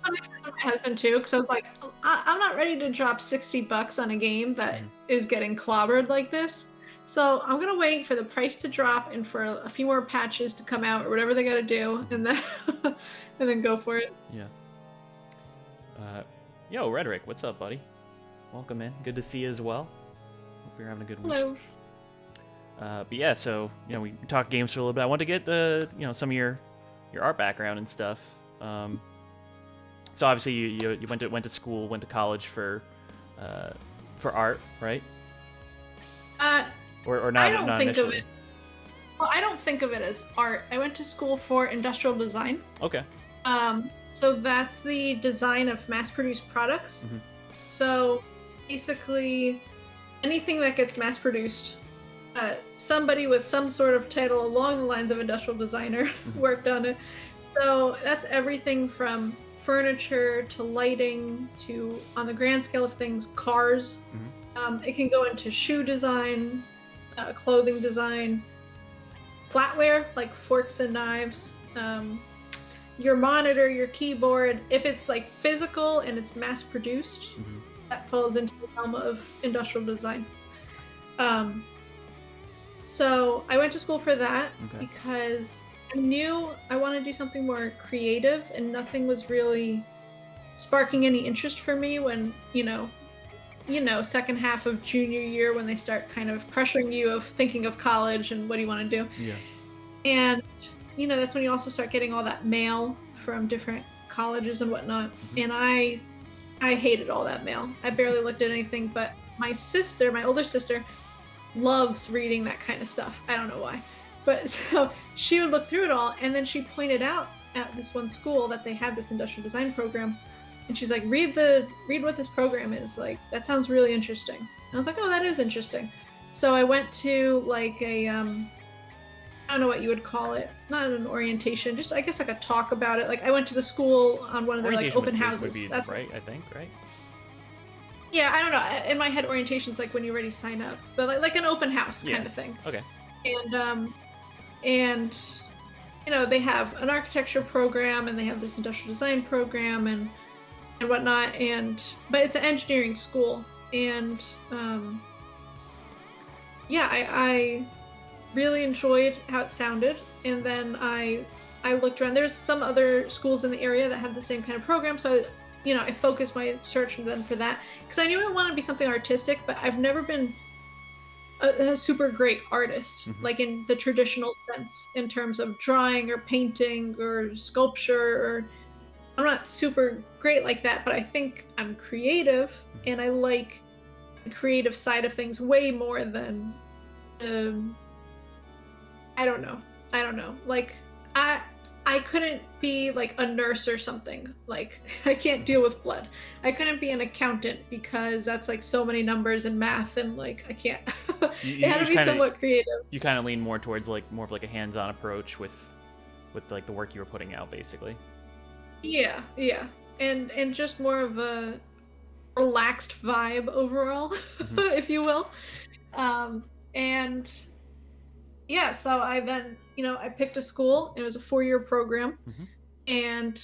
I said to my husband too, because I was like, I'm not ready to drop $60 on a game that is getting clobbered like this. So I'm gonna wait for the price to drop and for a few more patches to come out or whatever they gotta do, and then and then go for it. Yeah. Yo, Rhetoric, what's up, buddy? Welcome in. Good to see you as well. Hope you're having a good week. Hello. But yeah, so we talked games for a little bit. I want to get some of your art background and stuff. So obviously you went to school, went to college for art, right? Or not? I don't not think initially. of it. Well, I don't think of it as art. I went to school for industrial design. Okay. So that's the design of mass-produced products. Mm-hmm. So basically, anything that gets mass-produced, somebody with some sort of title along the lines of industrial designer worked on it. So that's everything from furniture to lighting to, on the grand scale of things, cars. Mm-hmm. It can go into shoe design, clothing design, flatware like forks and knives, your monitor, your keyboard. If it's like physical and it's mass produced, that falls into the realm of industrial design. So I went to school for that because I knew I wanted to do something more creative, and nothing was really sparking any interest for me when, second half of junior year, when they start kind of pressuring you of thinking of college and what do you want to do. Yeah. And, that's when you also start getting all that mail from different colleges and whatnot. And I hated all that mail. I barely looked at anything, but my older sister, loves reading that kind of stuff. I don't know why. But so she would look through it all, and then she pointed out at this one school that they had this industrial design program. And she's like, read what this program is. Like, that sounds really interesting. And I was like, oh, that is interesting. So I went to like a, I don't know what you would call it. Not an orientation, just I guess like a talk about it. Like I went to the school on one of their like open houses. That's right, I think, right? Yeah, I don't know. In my head, orientation's like when you already sign up, but like an open house kind of thing. Okay. And they have an architecture program and they have this industrial design program and whatnot, but it's an engineering school, and I really enjoyed how it sounded. And then I looked around. There's some other schools in the area that have the same kind of program, so I focused my search then for that, because I knew I wanted to be something artistic, but I've never been a super great artist, like in the traditional sense, in terms of drawing or painting or sculpture, or I'm not super great like that, but I think I'm creative, and I like the creative side of things way more than I don't know. Like I couldn't be like a nurse or something. Like I can't deal with blood. I couldn't be an accountant because that's like so many numbers and math, and like I can't. It had to be somewhat creative. You kind of lean more towards like more of like a hands-on approach with like the work you were putting out, basically. Yeah, and just more of a relaxed vibe overall, if you will. And yeah, so I then, I picked a school. It was a 4-year program, and,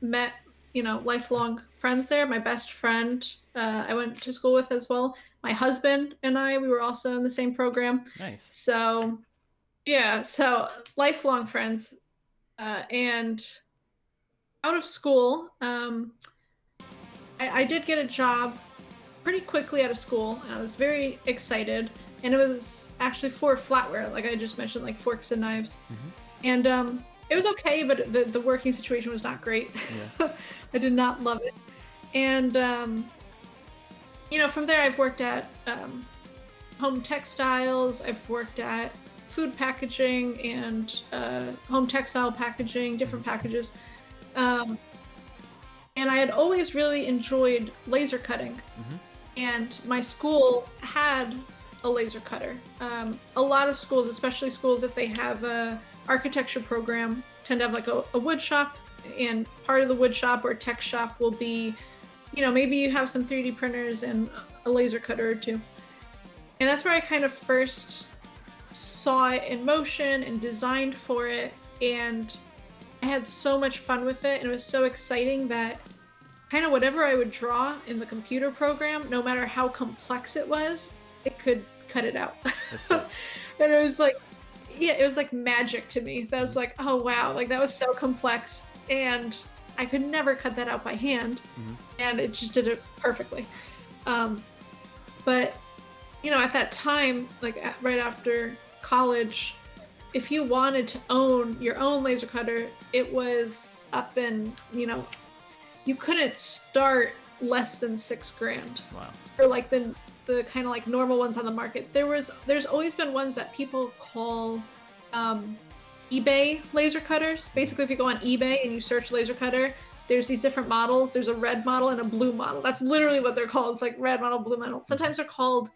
met, lifelong friends there. My best friend, I went to school with as well. My husband and we were also in the same program. Nice. So, yeah, so lifelong friends. And out of school, I did get a job pretty quickly out of school, and I was very excited. And it was actually for flatware, like I just mentioned, like forks and knives. And it was okay, but the working situation was not great. Yeah. I did not love it. And, from there I've worked at home textiles, I've worked at food packaging and home textile packaging, different packages. And I had always really enjoyed laser cutting. And my school had a laser cutter. A lot of schools, especially schools if they have a architecture program, tend to have like a wood shop, and part of the wood shop or tech shop will be, maybe you have some 3D printers and a laser cutter or two. And that's where I kind of first saw it in motion and designed for it, and I had so much fun with it, and it was so exciting that kind of whatever I would draw in the computer program, no matter how complex it was, it could cut it out. That's it. And it was like, yeah, it was like magic to me. That was like, oh wow, like that was so complex, and I could never cut that out by hand, and it just did it perfectly. But you know, at that time, like right after college, if you wanted to own your own laser cutter, it was up in, you know, you couldn't start less than $6,000. Wow. Or like the kind of like normal ones on the market. There's always been ones that people call eBay laser cutters. Basically, if you go on eBay and you search laser cutter, there's these different models. There's a red model and a blue model. That's literally what they're called. It's like red model, blue model. Sometimes they're called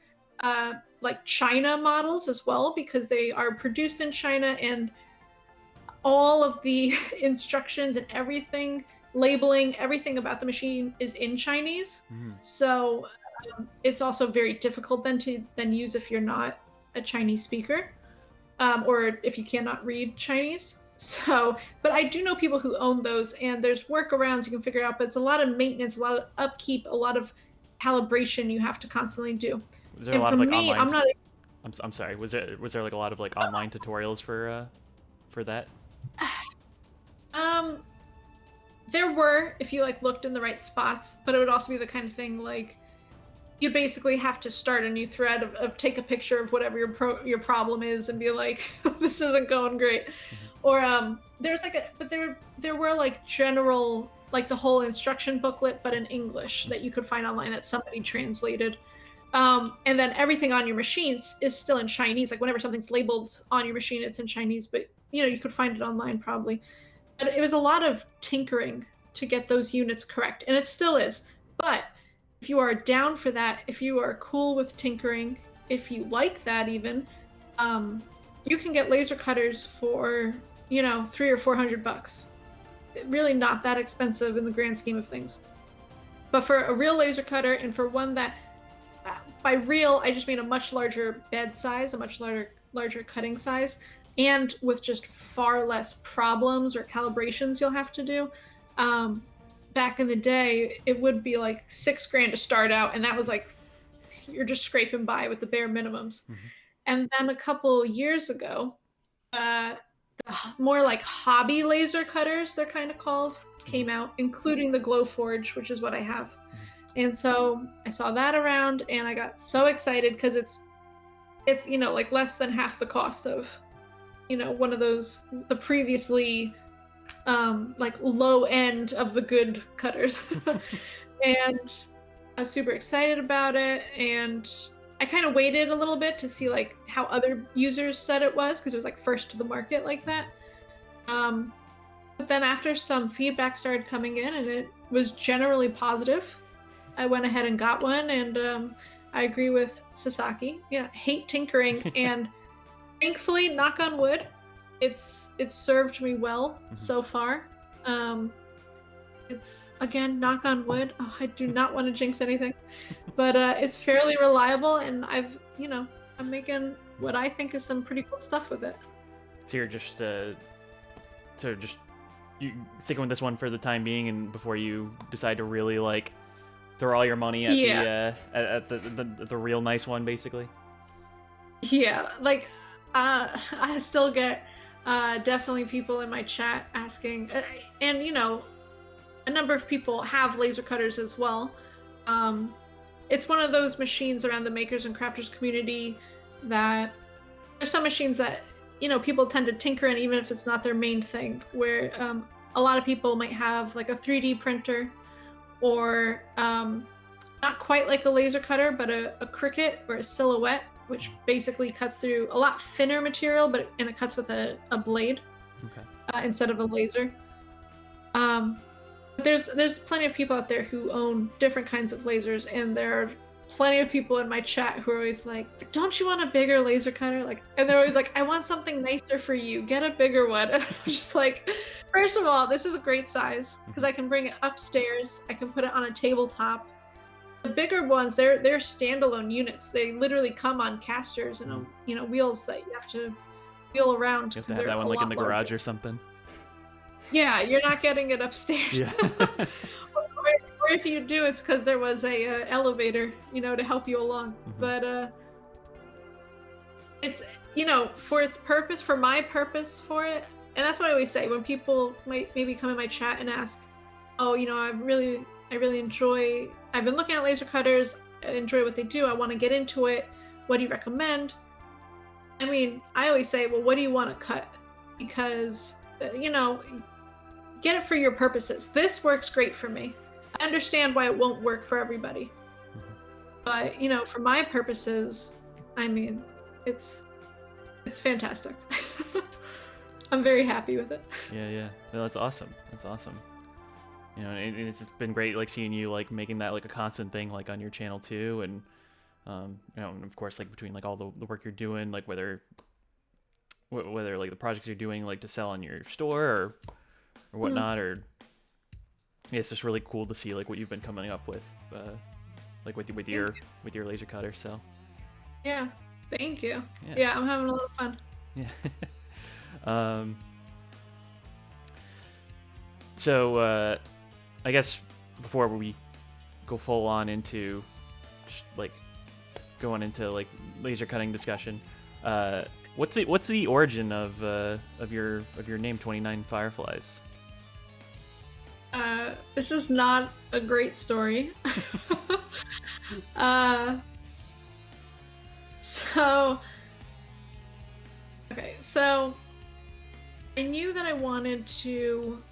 like China models as well, because they are produced in China, and all of the instructions and everything, labeling, everything about the machine is in Chinese. So it's also very difficult then to use if you're not a Chinese speaker, or if you cannot read Chinese. So, but I do know people who own those, and there's workarounds you can figure out, but it's a lot of maintenance, a lot of upkeep, a lot of calibration you have to constantly do. Was there a lot of like online? I'm sorry. Was there like a lot of like online tutorials for that? There were, if you like looked in the right spots, but it would also be the kind of thing like you basically have to start a new thread of take a picture of whatever your problem is and be like, this isn't going great. Or there's like there were like general, like the whole instruction booklet, but in English that you could find online that somebody translated. And then everything on your machines is still in Chinese. Like whenever something's labeled on your machine, it's in Chinese, but you know, you could find it online probably. But it was a lot of tinkering to get those units correct, and it still is. But if you are down for that, if you are cool with tinkering, if you like that even, you can get laser cutters for, you know, $300 or $400. Really not that expensive in the grand scheme of things. But for a real laser cutter, and for one that, by real, I just mean a much larger bed size, a much larger cutting size, and with just far less problems or calibrations you'll have to do. Back in the day, it would be like $6,000 to start out, and that was like, you're just scraping by with the bare minimums. And then a couple years ago, the more like hobby laser cutters, they're kind of called, came out, including the Glowforge, which is what I have. And so I saw that around, and I got so excited because it's you know, like less than half the cost of, you know, one of those, the previously like low end of the good cutters. And I was super excited about it, and I kind of waited a little bit to see like how other users said it was, because it was like first to the market like that. But then after some feedback started coming in, and it was generally positive, I went ahead and got one, and I agree with Sasaki. Yeah, hate tinkering, and thankfully, knock on wood, it's served me well so far. It's, again, knock on wood. Oh, I do not want to jinx anything, but it's fairly reliable, and I'm making what I think is some pretty cool stuff with it. So you're just you sticking with this one for the time being, and before you decide to really like throw all your money at the real nice one, basically. Yeah, like I still get definitely people in my chat asking, and you know, a number of people have laser cutters as well. It's one of those machines around the makers and crafters community that there's some machines that, you know, people tend to tinker in, even if it's not their main thing, where a lot of people might have like a 3D printer, or not quite like a laser cutter, but a Cricut or a Silhouette, which basically cuts through a lot thinner material, and it cuts with a blade, instead of a laser. But there's plenty of people out there who own different kinds of lasers, and there are plenty of people in my chat who are always like, don't you want a bigger laser cutter? Like, and they're always like, I want something nicer for you, get a bigger one. And I'm just like, first of all, this is a great size, because I can bring it upstairs, I can put it on a tabletop. The bigger ones, they're standalone units. They literally come on casters and you know, wheels that you have to wheel around. You have to have that one like in the garage or something. Yeah, you're not getting it upstairs. Yeah. or if you do, it's because there was a elevator, you know, to help you along. But it's, for its purpose, for my purpose for it. And that's what I always say when people might maybe come in my chat and ask, oh, I really enjoy, I've been looking at laser cutters, I enjoy what they do, I want to get into it, what do you recommend? I mean, I always say, well, what do you want to cut? Because, get it for your purposes. This works great for me. I understand why it won't work for everybody. But, for my purposes, I mean, it's fantastic. I'm very happy with it. Yeah. No, that's awesome. That's awesome. And it's been great, like, seeing you, like, making that, like, a constant thing, like, on your channel too. And, and of course, like, between, like, all the work you're doing, like, whether like the projects you're doing, like, to sell on your store or whatnot, or yeah, it's just really cool to see, like, what you've been coming up with, like, with your laser cutter. So yeah, thank you. Yeah, I'm having a lot of fun. Yeah. So I guess before we go full on into like going into like laser cutting discussion, what's the origin of your name, 29Fireflies? This is not a great story. So I knew that I wanted to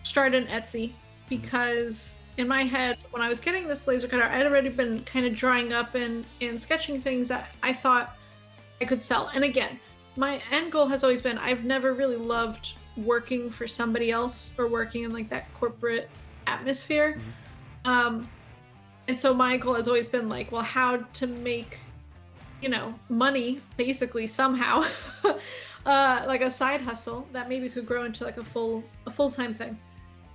start an Etsy because in my head, when I was getting this laser cutter, I had already been kind of drawing up and sketching things that I thought I could sell. And again, my end goal has always been, I've never really loved working for somebody else or working in like that corporate atmosphere. And so my goal has always been like, well, how to make, money basically somehow, like a side hustle that maybe could grow into like a full-time thing.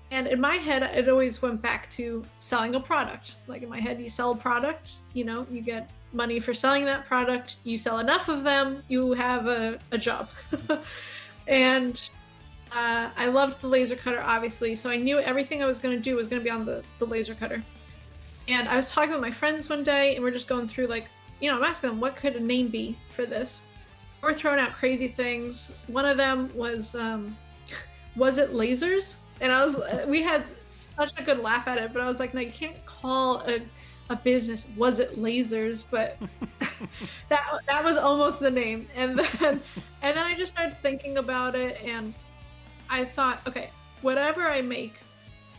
And in my head, it always went back to selling a product. Like in my head, you sell a product, you get money for selling that product. You sell enough of them, you have a job. And I loved the laser cutter, obviously. So I knew everything I was going to do was going to be on the laser cutter. And I was talking with my friends one day, and we're just going through like, I'm asking them, what could a name be for this? We're throwing out crazy things. One of them was it lasers? And we had such a good laugh at it, but I was like, no, you can't call a business Was It Lasers, but that was almost the name. And then I just started thinking about it, and I thought, okay, whatever I make,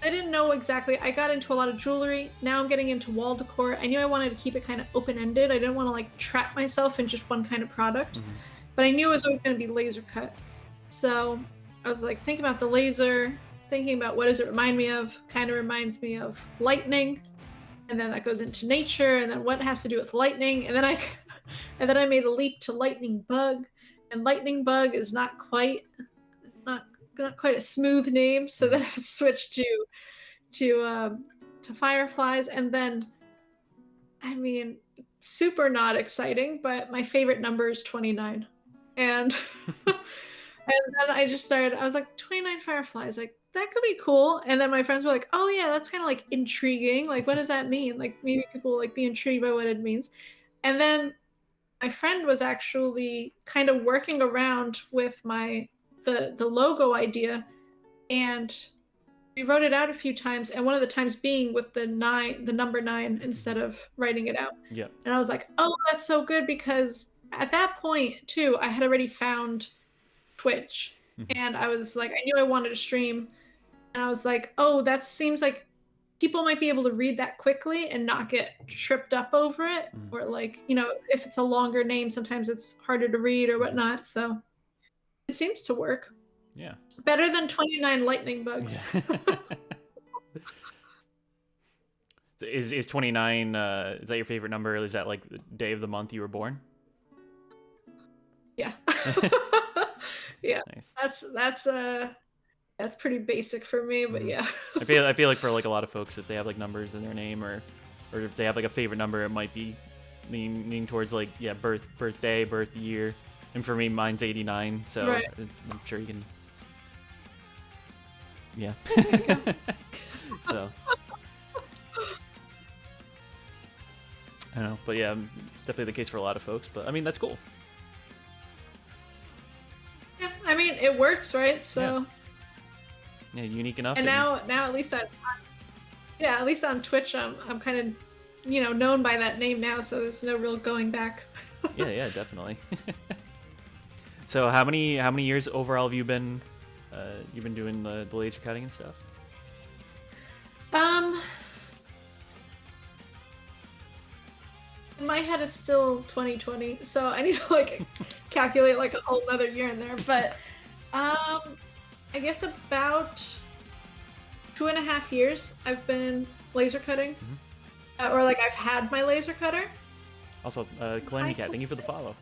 I didn't know exactly. I got into a lot of jewelry. Now I'm getting into wall decor. I knew I wanted to keep it kind of open-ended. I didn't want to like trap myself in just one kind of product, but I knew it was always going to be laser cut. So I was like thinking about the laser, thinking about what does it remind me of. Kind of reminds me of lightning, and then that goes into nature, and then what has to do with lightning, and then I made a leap to lightning bug, and lightning bug is not quite a smooth name, so then I switched to fireflies. And then, I mean, super not exciting, but my favorite number is 29, and and then I was like, 29Fireflies, like that could be cool. And then my friends were like, oh yeah, that's kind of like intriguing, like what does that mean? Like maybe people will like be intrigued by what it means. And then my friend was actually kind of working around with the logo idea, and we wrote it out a few times, and one of the times being with the number 9 instead of writing it out. Yeah. And I was like, oh, that's so good, because at that point too, I had already found Twitch, and I was like, I knew I wanted to stream, and I was like, oh, that seems like people might be able to read that quickly and not get tripped up over it, or like, if it's a longer name, sometimes it's harder to read or whatnot. So it seems to work. Yeah. Better than 29 lightning bugs. Yeah. Is 29, is that your favorite number? Is that like the day of the month you were born? Yeah. Yeah. Nice. That's pretty basic for me, but yeah. I feel like for like a lot of folks, if they have like numbers in their name, or if they have like a favorite number, it might be leaning towards like, yeah, birthday, birth year. And for me, mine's 89, so right. I'm sure you can. Yeah. So I don't know, but yeah, definitely the case for a lot of folks. But I mean, that's cool. Yeah, I mean, it works, right? So. Yeah, unique enough. And now at least at least on Twitch, I'm kind of, known by that name now, so there's no real going back. yeah, definitely. So how many years overall have you been doing the laser cutting and stuff? In my head, it's still 2020, so I need to like calculate like a whole other year in there. But I guess about 2.5 years I've been laser cutting, or like I've had my laser cutter. Also, Calamity Cat, thank you for the follow.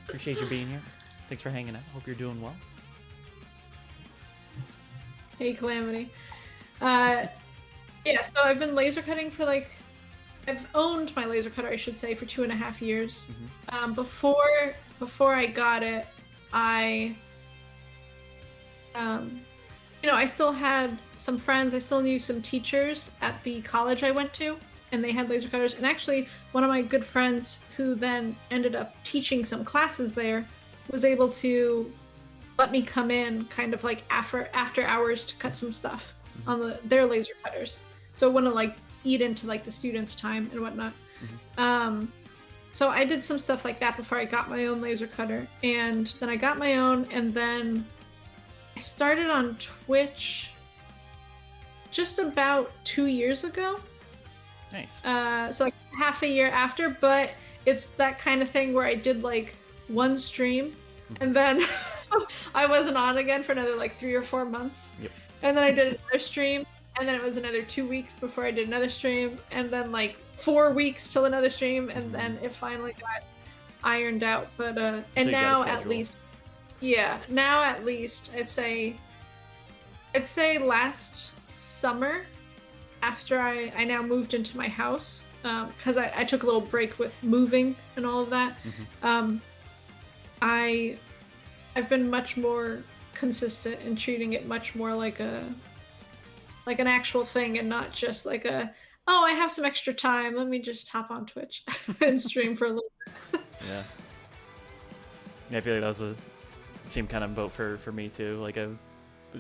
Appreciate you being here. Thanks for hanging out. Hope you're doing well. Hey, Calamity. Yeah, so I've been laser cutting for like, I've owned my laser cutter, I should say, for 2.5 years. Before I got it, I still had some friends. I still knew some teachers at the college I went to, and they had laser cutters. And actually, one of my good friends who then ended up teaching some classes there was able to let me come in kind of like after hours to cut some stuff on their laser cutters. So it wouldn't like eat into like the students' time and whatnot. So I did some stuff like that before I got my own laser cutter. And then I got my own, and then I started on Twitch just about 2 years ago. Nice. So like half a year after, but it's that kind of thing where I did like one stream and then I wasn't on again for another like 3 or 4 months. Yep. And then I did another stream, and then it was another 2 weeks before I did another stream, and then like 4 weeks till another stream, and then it finally got ironed out. But and now at least, now at least I'd say last summer, after I now moved into my house, because I took a little break with moving and all of that. I've been much more consistent in treating it much more like an actual thing, and not just like I have some extra time, let me just hop on Twitch and stream for a little bit. Yeah, I feel like that was the same kind of boat for me too. Like I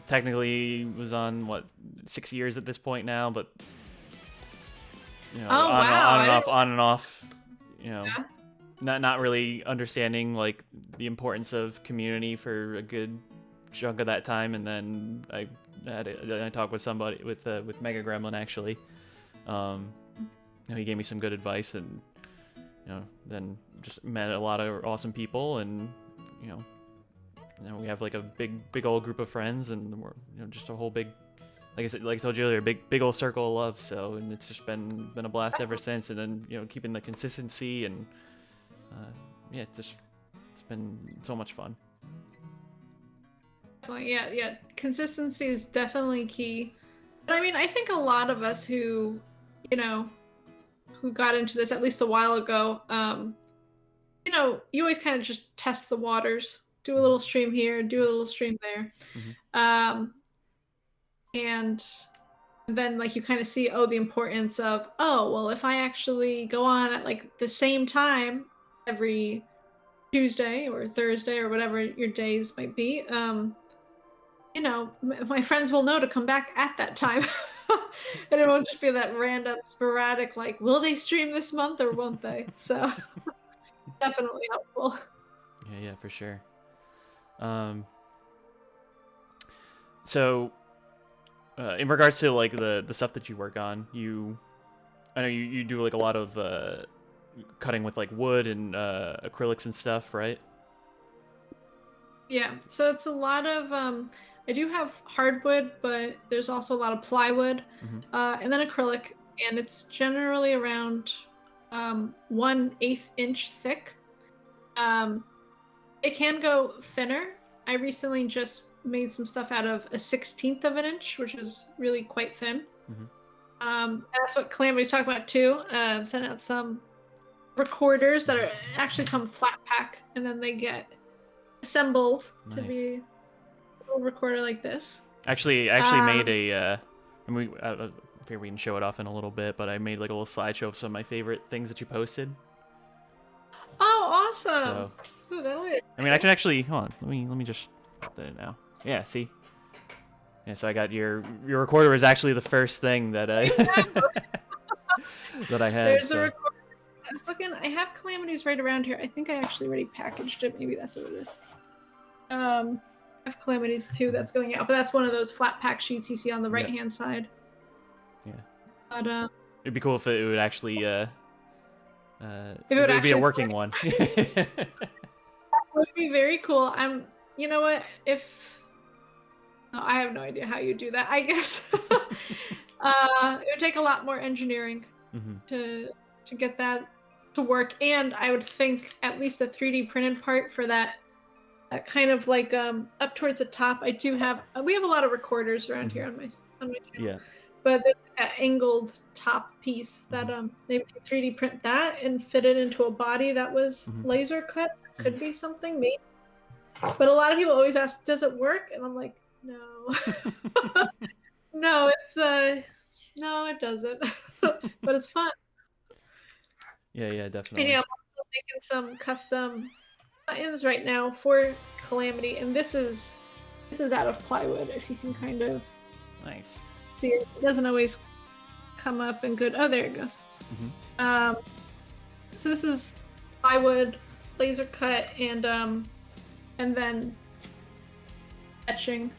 technically was on 6 years at this point now, but on and off, not really understanding like the importance of community for a good chunk of that time. And then I talked with somebody with Mega Gremlin actually. He gave me some good advice, and then just met a lot of awesome people, and we have like a big old group of friends, and we're just a whole big, like I said, like I told you earlier, big old circle of love. So, and it's just been a blast ever since. And then keeping the consistency, and it's been so much fun. Yeah, consistency is definitely key. But I mean, I think a lot of us who got into this at least a while ago, you always kind of just test the waters, do a little stream here, do a little stream there. And then like you kind of see, the importance of, if I actually go on at like the same time every Tuesday or Thursday or whatever your days might be, my friends will know to come back at that time. And it won't just be that random sporadic like, will they stream this month or won't they? So definitely helpful. Yeah, for sure. So in regards to like the stuff that you work on, I know you do like a lot of cutting with like wood and acrylics and stuff, right? Yeah, so it's a lot of I do have hardwood, but there's also a lot of plywood, and then acrylic, and it's generally around 1/8 inch thick. It can go thinner. I recently just made some stuff out of 1/16 of an inch, which is really quite thin. And that's what Calamity's talking about too. Sent out some recorders that actually come flat pack, and then they get assembled to be a little recorder like this. Actually made a I mean, I figure we can show it off in a little bit, but I made like a little slideshow of some of my favorite things that you posted. Oh, awesome! So, Ooh, that'll be I mean, I can actually hold on. Let me just put that in now. Yeah, see. Yeah, so I got your recorder was actually the first thing that I that I had. There's so. the recorder. I was looking. I have Calamities right around here. I think I actually already packaged it. Maybe that's what it is. I have Calamities too. That's going out, but that's one of those flat pack sheets you see on the right hand side. Yeah. But it'd be cool if it would actually it would be a working one. That would be very cool. You know what? No, I have no idea how you do that. I guess it would take a lot more engineering to get that to work, and I would think at least a 3D printed part for that kind of like up towards the top. We have a lot of recorders around here on my channel. Yeah. But there's that angled top piece that maybe 3D print that and fit it into a body that was laser cut. Could be something, maybe. But a lot of people always ask, "Does it work?" And I'm like, "No, no, no, it doesn't." But it's fun. Yeah, definitely. And yeah, I'm also making some custom buttons right now for Calamity, and this is out of plywood. If you can kind of nice. See, it doesn't always come up in good. Oh, there it goes. So this is plywood, laser cut, and then etching,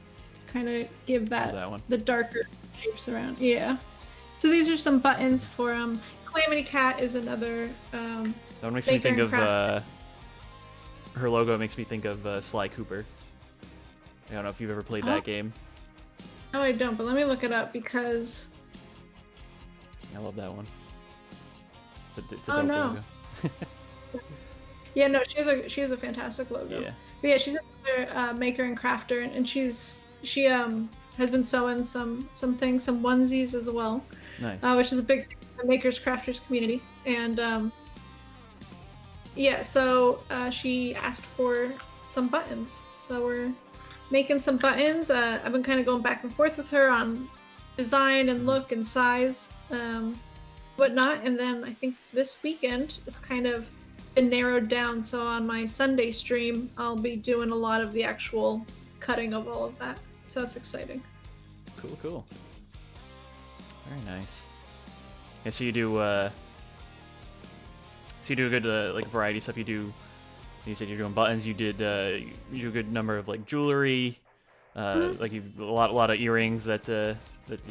kind of give that the darker shapes around. Yeah. So these are some buttons for Calamity Cat is another. That one makes me think of her logo. Makes me think of Sly Cooper. I don't know if you've ever played that game. No, I don't, but let me look it up because I love that one. It's a oh dope no. logo. Yeah, no, she has a fantastic logo. Yeah. But yeah, she's another maker and crafter, and she has been sewing some things, some onesies as well. Nice. Which is a big thing in the makers crafters community, and yeah, so she asked for some buttons, so we're making some buttons. I've been kind of going back and forth with her on design and look and size, whatnot. And then I think this weekend it's kind of been narrowed down. So on my Sunday stream, I'll be doing a lot of the actual cutting of all of that. So that's exciting. Cool. Very nice. Yeah, so you do a good like variety of stuff. You said you're doing buttons. You do a good number of like jewelry, like a lot of earrings that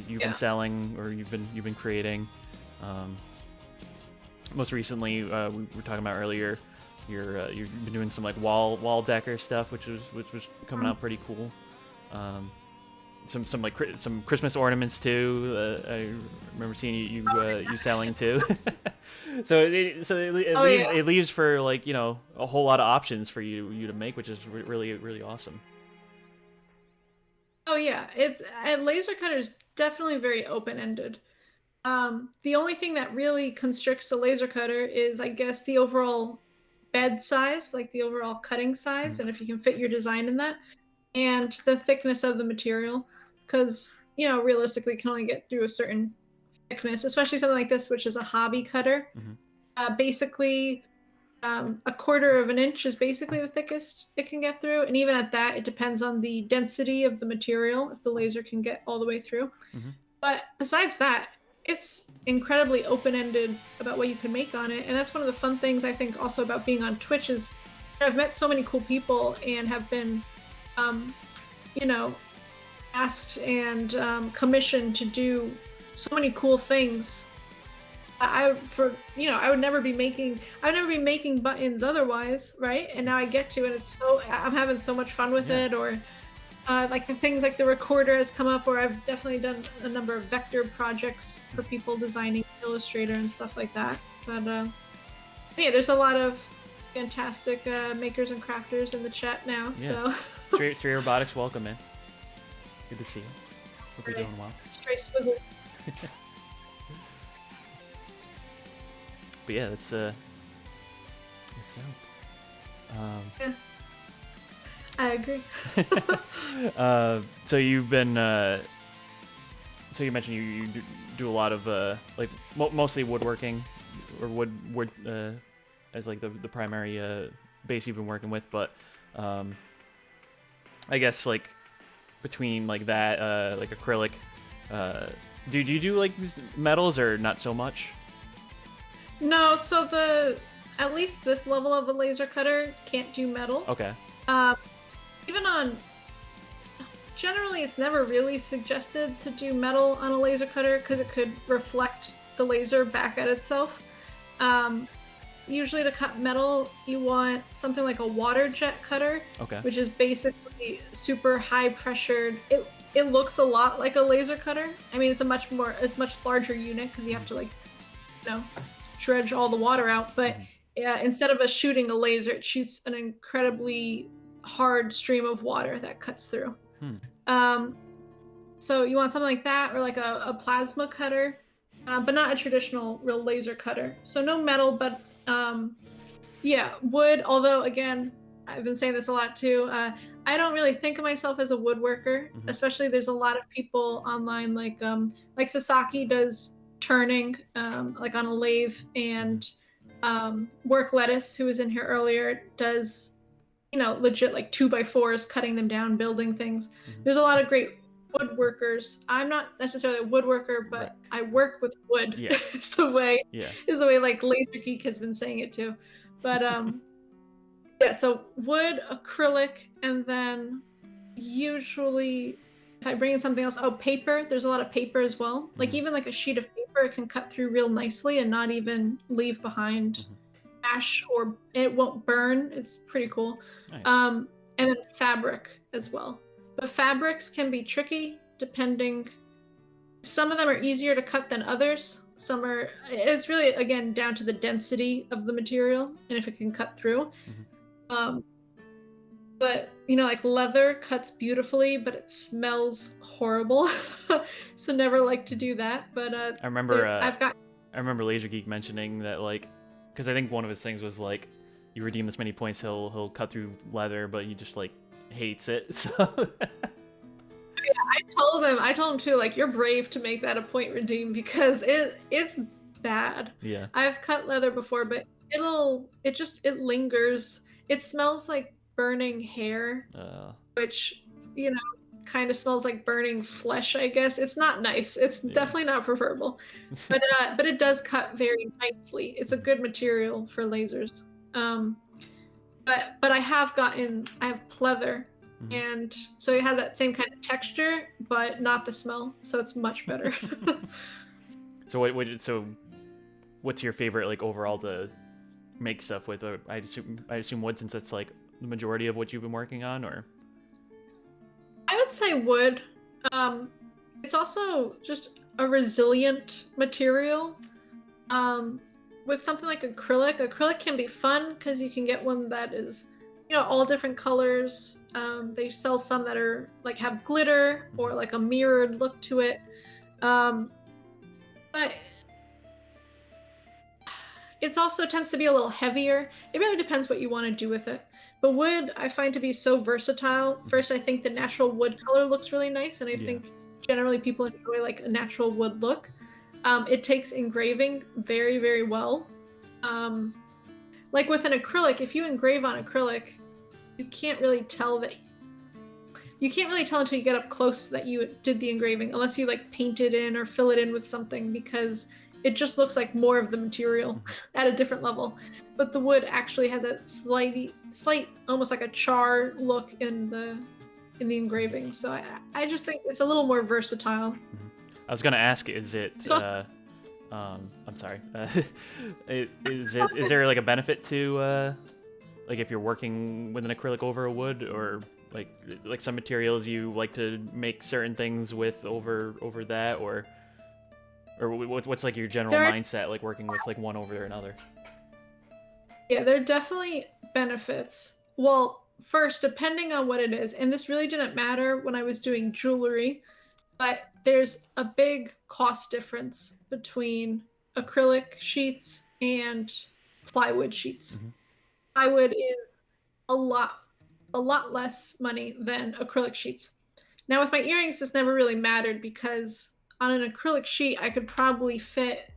you've been selling or you've been creating. Most recently, we were talking about earlier, you've been doing some like wall decor stuff, which was coming out pretty cool. Some Christmas ornaments too. I remember seeing you selling too. So it leaves for like a whole lot of options for you to make, which is really awesome. Oh yeah, it's laser cutter is definitely very open-ended. The only thing that really constricts a laser cutter is, I guess, the overall bed size, like the overall cutting size, and if you can fit your design in that, and the thickness of the material, because realistically you can only get through a certain thickness, especially something like this, which is a hobby cutter. Basically, a quarter of an inch is basically the thickest it can get through, and even at that, it depends on the density of the material if the laser can get all the way through. But besides that, it's incredibly open-ended about what you can make on it, and that's one of the fun things I think also about being on Twitch is I've met so many cool people and have been asked and commissioned to do so many cool things. I would never be making buttons otherwise, right? And now I get to, and I'm having so much fun with it. Or like the things like the recorder has come up, or I've definitely done a number of vector projects for people designing Illustrator and stuff like that. But yeah, there's a lot of fantastic makers and crafters in the chat now. So Stray Robotics, welcome in. Good to see you. Hope you're doing well. Stray Swizzle. But yeah, that's yeah. I agree. So you've been so you mentioned you do a lot of like mostly woodworking or wood as like the primary base you've been working with, but I guess like between like that like acrylic, do you do like metals or not so much? No, so at least this level of a laser cutter can't do metal. Okay. Um, even on, generally it's never really suggested to do metal on a laser cutter because it could reflect the laser back at itself. Usually to cut metal, you want something like a water jet cutter, Okay. which is basically super high pressured. It looks a lot like a laser cutter. I mean, it's much larger unit because you have to like, you know, dredge all the water out. But instead of shooting a laser, it shoots an incredibly hard stream of water that cuts through. So you want something like that, or like a plasma cutter, but not a traditional real laser cutter. So no metal, but yeah, wood. Although again, I've been saying this a lot too. I don't really think of myself as a woodworker, especially there's a lot of people online like Sasaki does turning like on a lathe, and Work Lettuce, who was in here earlier, does, you know, legit like 2x4s, cutting them down, building things. There's a lot of great woodworkers. I'm not necessarily a woodworker, but I work with wood. Yeah. is the way like Laser Geek has been saying it too. But yeah, so wood, acrylic, and then usually if I bring in something else, paper. There's a lot of paper as well. Like even like a sheet of paper, it can cut through real nicely and not even leave behind ash, or it won't burn. It's pretty cool. Nice. And then fabric as well. But fabrics can be tricky depending. Some of them are easier to cut than others. Some are, it's really, again, down to the density of the material and if it can cut through. But, you know, like leather cuts beautifully, but it smells horrible. So never like to do that. But I remember Laser Geek mentioning that, like, because I think one of his things was like, you redeem this many points, he'll cut through leather, but he just like hates it. So yeah, I told him too, like, you're brave to make that a point redeem because it's bad. Yeah. I've cut leather before, but it lingers. It smells like burning hair, which, you know, kind of smells like burning flesh, I guess. It's not nice. It's definitely not preferable. But it does cut very nicely. It's a good material for lasers. But I have pleather, and so it has that same kind of texture, but not the smell. So it's much better. So what's your favorite like overall to make stuff with? I assume wood, since that's like the majority of what you've been working on, or? I would say wood. It's also just a resilient material. With something like acrylic can be fun because you can get one that is, you know, all different colors. They sell some that are like have glitter or like a mirrored look to it. But it also tends to be a little heavier. It really depends what you want to do with it. But wood, I find to be so versatile. First, I think the natural wood color looks really nice, and I think generally people enjoy like a natural wood look. It takes engraving very, very well. Like with an acrylic, if you engrave on acrylic, you can't really tell until you get up close that you did the engraving, unless you like paint it in or fill it in with something, because it just looks like more of the material at a different level. But the wood actually has a slight, almost like a char look in the engraving. So I just think it's a little more versatile. I was gonna ask, is it? I'm sorry. Is there like a benefit to like if you're working with an acrylic over a wood, or like some materials you like to make certain things with over that, or what's like your general mindset, like working with like one over another? Yeah, there are definitely benefits. Well, first, depending on what it is, and this really didn't matter when I was doing jewelry, but there's a big cost difference between acrylic sheets and plywood sheets. Plywood is a lot less money than acrylic sheets. Now with my earrings, this never really mattered because on an acrylic sheet, I could probably fit,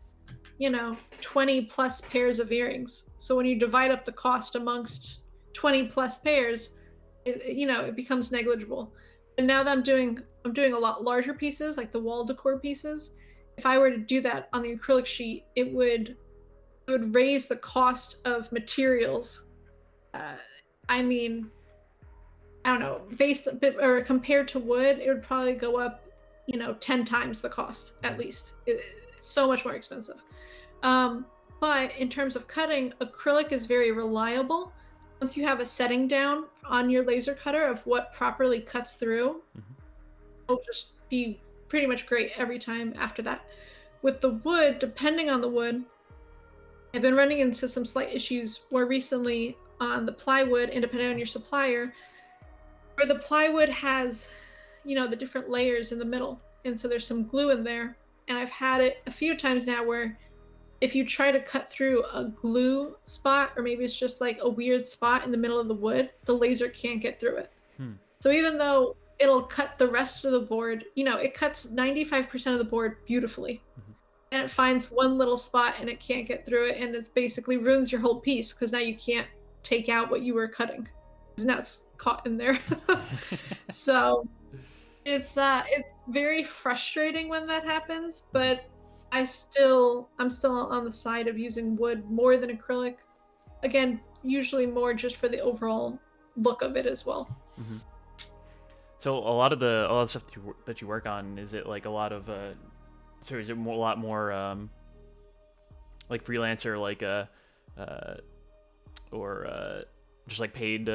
20 plus pairs of earrings. So when you divide up the cost amongst 20 plus pairs, it becomes negligible. And now that I'm doing a lot larger pieces, like the wall decor pieces. If I were to do that on the acrylic sheet, it would raise the cost of materials. I mean, I don't know, based or compared to wood, it would probably go up, 10 times the cost at least. It's so much more expensive. But in terms of cutting, acrylic is very reliable. Once you have a setting down on your laser cutter of what properly cuts through, it'll just be pretty much great every time after that. With the wood, depending on the wood, I've been running into some slight issues more recently on the plywood, and depending on your supplier, where the plywood has, the different layers in the middle. And so there's some glue in there. And I've had it a few times now where if you try to cut through a glue spot, or maybe it's just like a weird spot in the middle of the wood, the laser can't get through it. So even though it'll cut the rest of the board, it cuts 95% of the board beautifully. And it finds one little spot and it can't get through it, and it's basically ruins your whole piece because now you can't take out what you were cutting. Because now it's caught in there. So it's very frustrating when that happens, but I'm still on the side of using wood more than acrylic. Again, usually more just for the overall look of it as well. So a lot of the stuff that you work on, is it like a lot of so is it a lot more like freelancer, like or just like paid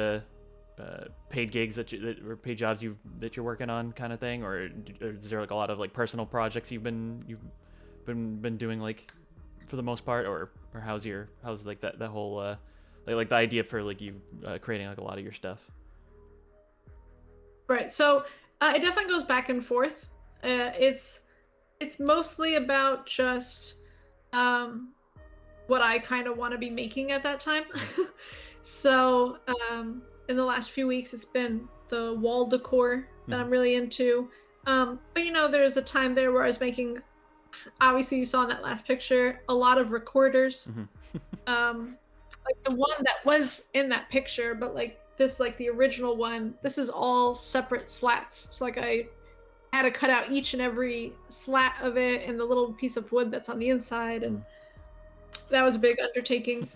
gigs or paid jobs that you're working on, kind of thing, or is there like a lot of like personal projects you've been doing, like, for the most part, or how's like that whole like the idea for like you creating like a lot of your stuff? Right. So it definitely goes back and forth. It's mostly about just what I kind of want to be making at that time. So in the last few weeks, it's been the wall decor that I'm really into. But there's a time there where I was making, obviously you saw in that last picture, a lot of recorders. Like the one that was in that picture, but like this, like the original one, this is all separate slats. So like I had to cut out each and every slat of it and the little piece of wood that's on the inside, and that was a big undertaking.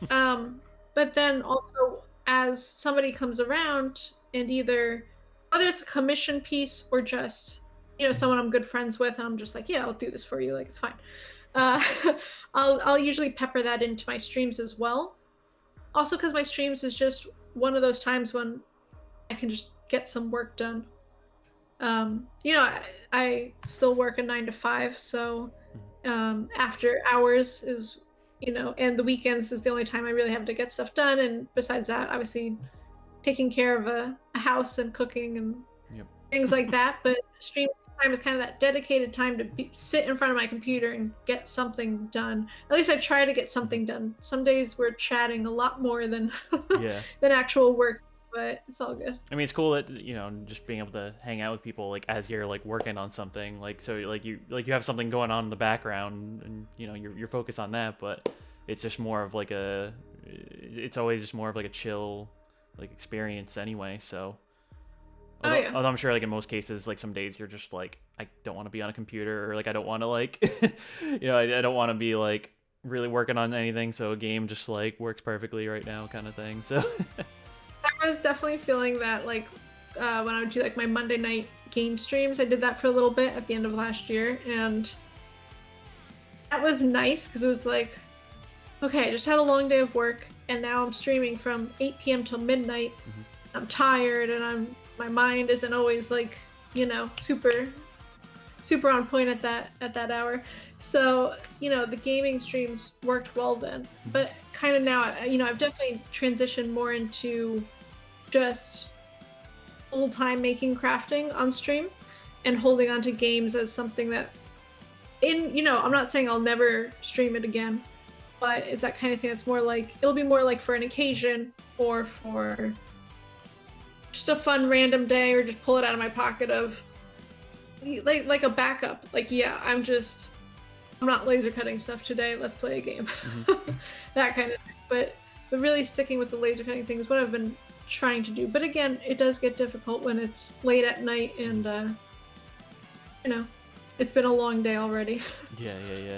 But then also, as somebody comes around and whether it's a commission piece or just someone I'm good friends with, and I'm just like, yeah, I'll do this for you, like, it's fine. I'll usually pepper that into my streams as well. Also, because my streams is just one of those times when I can just get some work done. I still work a 9 to 5, so after hours is, and the weekends is the only time I really have to get stuff done. And besides that, obviously taking care of a house and cooking and things like that. But stream time is kind of that dedicated time to sit in front of my computer and get something done. At least I try to get something done. Some days we're chatting a lot more than than actual work, but it's all good. I mean, it's cool that just being able to hang out with people like as you're like working on something, like, so like you have something going on in the background, and you're focused on that, but it's just more of like it's always just more of like a chill like experience anyway. So although I'm sure like in most cases, like some days you're just like, I don't want to be on a computer, or like I don't want to like I don't want to be like really working on anything, so a game just like works perfectly right now, kind of thing. So I was definitely feeling that, like when I would do like my Monday night game streams. I did that for a little bit at the end of last year, and that was nice because it was like, okay, I just had a long day of work, and now I'm streaming from 8 p.m. till midnight. I'm tired, and my mind isn't always like super on point at that hour. So the gaming streams worked well then, but kind of now I've definitely transitioned more into just full-time making crafting on stream and holding on to games as something that I'm not saying I'll never stream it again, but it's that kind of thing that's more like, it'll be more like for an occasion or for just a fun random day, or just pull it out of my pocket of like a backup. Like, yeah, I'm just I'm not laser cutting stuff today. Let's play a game. That kind of thing. But really sticking with the laser cutting thing is what I've been trying to do. But again, it does get difficult when it's late at night and it's been a long day already. Yeah,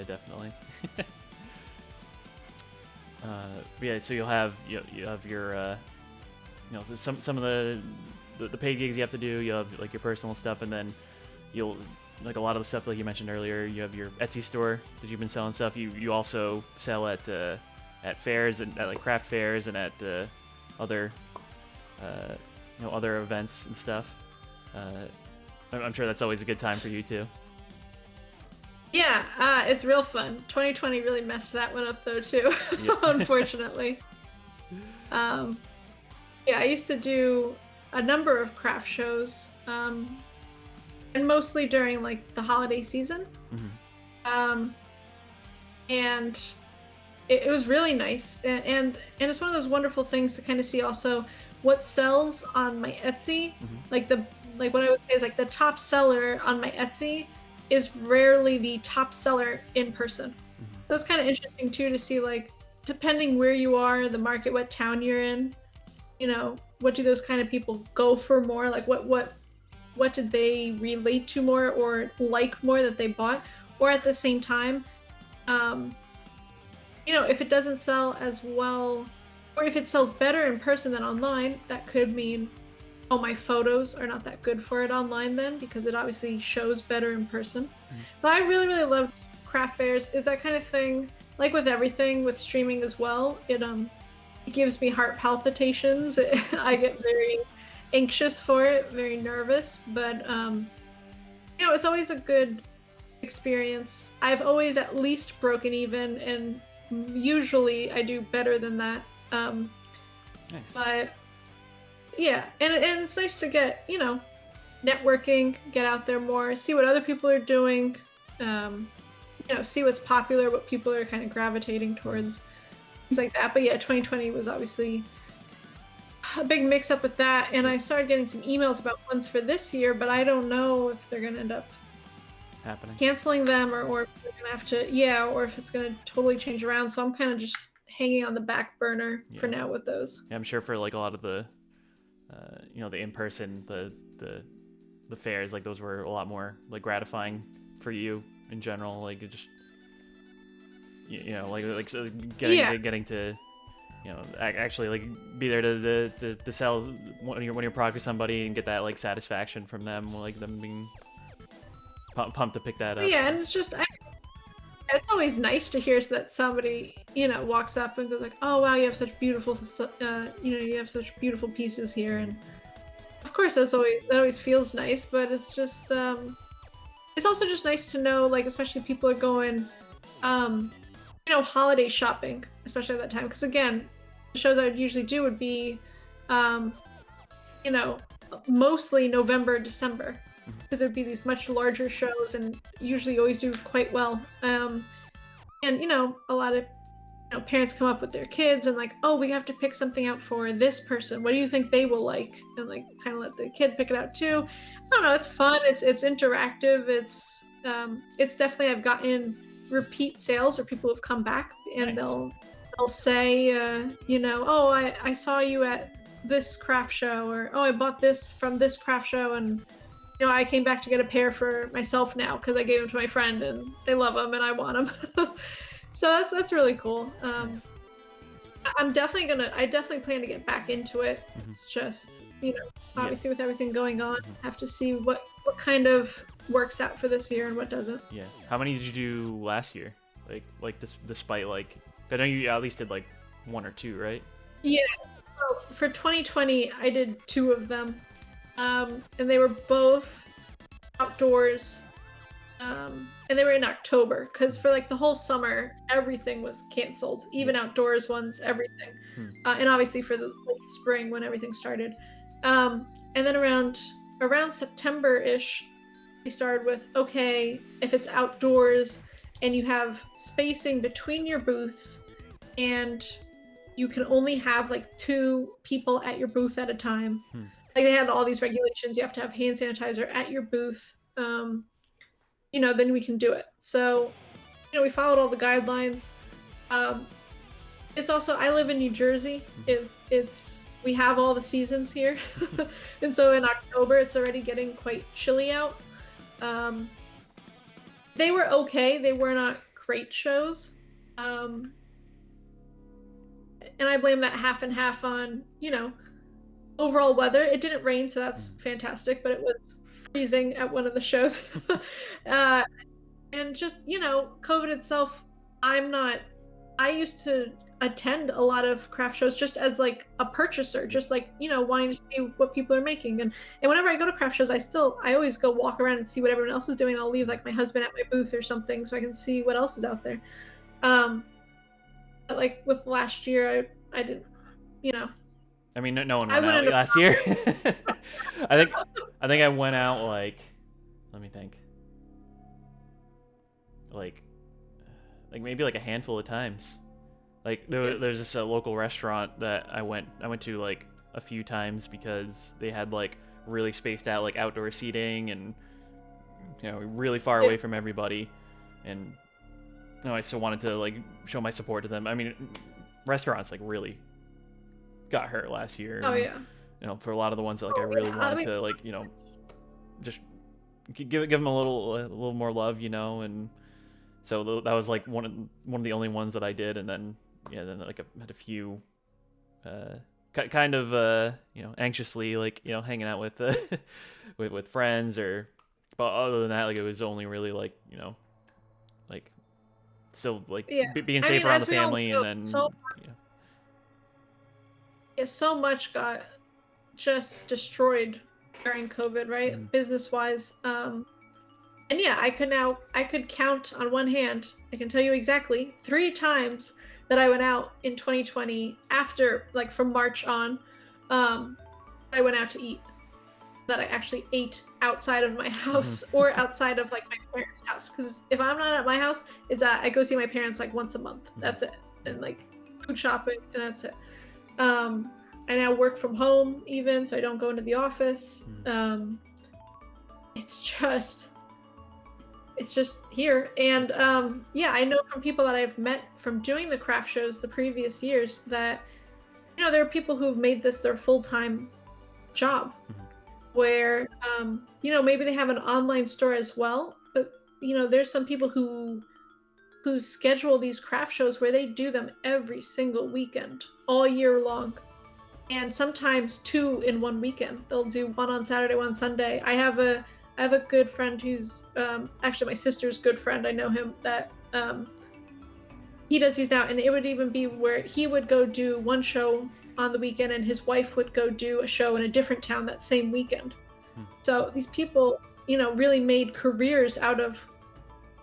definitely. Yeah, so you'll have you have your some of the paid gigs you have to do. You have like your personal stuff, and then you'll like a lot of the stuff like you mentioned earlier. You have your Etsy store that you've been selling stuff. You also sell at fairs and at like craft fairs and at other other events and stuff. I'm sure that's always a good time for you too. Yeah, it's real fun. 2020 really messed that one up though too, unfortunately. Yeah, I used to do a number of craft shows, and mostly during like the holiday season. And it was really nice, and it's one of those wonderful things to kind of see also what sells on my Etsy. Like what I would say is like the top seller on my Etsy is rarely the top seller in person. So it's kind of interesting too to see like depending where you are, the market, what town you're in, what do those kind of people go for more? Like what did they relate to more or like more that they bought? Or at the same time, if it doesn't sell as well, or if it sells better in person than online, that could mean, oh, my photos are not that good for it online then, because it obviously shows better in person. But I really, really love craft fairs. Is that kind of thing, like with everything, with streaming as well, it gives me heart palpitations. I get very anxious for it, very nervous, but it's always a good experience. I've always at least broken even, and usually I do better than that. Nice. But yeah, and it's nice to get, networking, get out there more, see what other people are doing, see what's popular, what people are kind of gravitating towards, things like that. But yeah, 2020 was obviously a big mix-up with that, and I started getting some emails about ones for this year, but I don't know if they're going to end up happening, canceling them, or if they're going to have to, or if it's going to totally change around. So I'm kind of just hanging on the back burner for now with those. Yeah, I'm sure for like a lot of the the in-person, the fairs, like those were a lot more like gratifying for you in general, like it just getting to actually like be there to sell one of your product to somebody and get that like satisfaction from them, like them being pumped to pick that up. Yeah, and it's just it's always nice to hear that somebody walks up and goes like, oh wow, you have such beautiful you have such beautiful pieces here. And of course that always feels nice, but it's just it's also just nice to know, like, especially people are going holiday shopping, especially at that time, because again, the shows I would usually do would be mostly November, December, because it would be these much larger shows and usually always do quite well. And a lot of parents come up with their kids and like, oh, we have to pick something out for this person. What do you think they will like? And like kind of let the kid pick it out too. I don't know. It's fun. It's interactive. It's definitely, I've gotten repeat sales or people who've come back and Nice. they'll say, oh, I saw you at this craft show, or oh, I bought this from this craft show, and I came back to get a pair for myself now because I gave them to my friend and they love them and I want them. So that's really cool. Nice. I definitely plan to get back into it. It's just, obviously with everything going on, have to see what kind of works out for this year and what doesn't. Yeah. How many did you do last year? Like despite like, I know you at least did like one or two, right? Yeah. So for 2020, I did 2 of them. And they were both outdoors. And they were in October, because for like the whole summer, everything was canceled, even outdoors ones, everything. And obviously for the late spring when everything started. And then around September-ish, we started with, okay, if it's outdoors and you have spacing between your booths and you can only have like 2 people at your booth at a time. Like they had all these regulations. You have to have hand sanitizer at your booth. Then we can do it. So we followed all the guidelines. It's also, I live in New Jersey. We have all the seasons here. And so in October, it's already getting quite chilly out. They were okay. They were not great shows. And I blame that half and half on, overall weather. It didn't rain, so that's fantastic, but it was freezing at one of the shows. And just, COVID itself, I used to attend a lot of craft shows just as like a purchaser, just like, wanting to see what people are making. And whenever I go to craft shows, I always go walk around and see what everyone else is doing. I'll leave like my husband at my booth or something so I can see what else is out there. But like with last year, I didn't, I mean, no one went out last year. I think I went out like, let me think, like maybe like a handful of times. Like there's just a local restaurant that I went to like a few times because they had like really spaced out like outdoor seating and really far away from everybody, and I still wanted to like show my support to them. I mean, restaurants like really got hurt last year. Oh yeah. For a lot of the ones that like I really wanted to like just give them a little more love, and so that was like one of the only ones that I did, and then like I had a few kind of anxiously like hanging out with with friends, but other than that, like it was only really like like still like being safe around the family, and then so much got just destroyed during COVID, right? Business wise. And I could count on one hand. I can tell you exactly 3 times that I went out in 2020 after, like from March on, I went out to eat. That I actually ate outside of my house or outside of like my parents' house. Because if I'm not at my house, I go see my parents like once a month. That's it. And like food shopping, and that's it. I now work from home even, so I don't go into the office. It's just here. And I know from people that I've met from doing the craft shows the previous years that there are people who've made this their full-time job, where maybe they have an online store as well, but there's some people who schedule these craft shows where they do them every single weekend all year long, and sometimes 2 in one weekend. They'll do one on Saturday, one Sunday. I have a good friend who's actually my sister's good friend. I know him, that he does these now, and it would even be where he would go do one show on the weekend and his wife would go do a show in a different town that same weekend. So these people, really made careers out of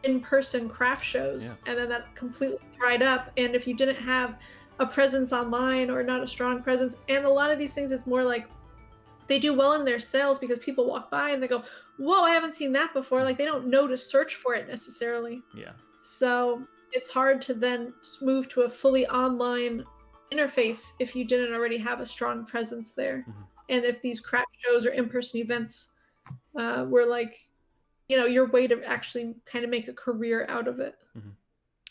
in-person craft shows, and then that completely dried up. And if you didn't have a presence online or not a strong presence, and a lot of these things, it's more like they do well in their sales because people walk by and they go, whoa, I haven't seen that before. Like they don't know to search for it necessarily. So it's hard to then move to a fully online interface if you didn't already have a strong presence there. And if these craft shows or in-person events were like your way to actually kind of make a career out of it.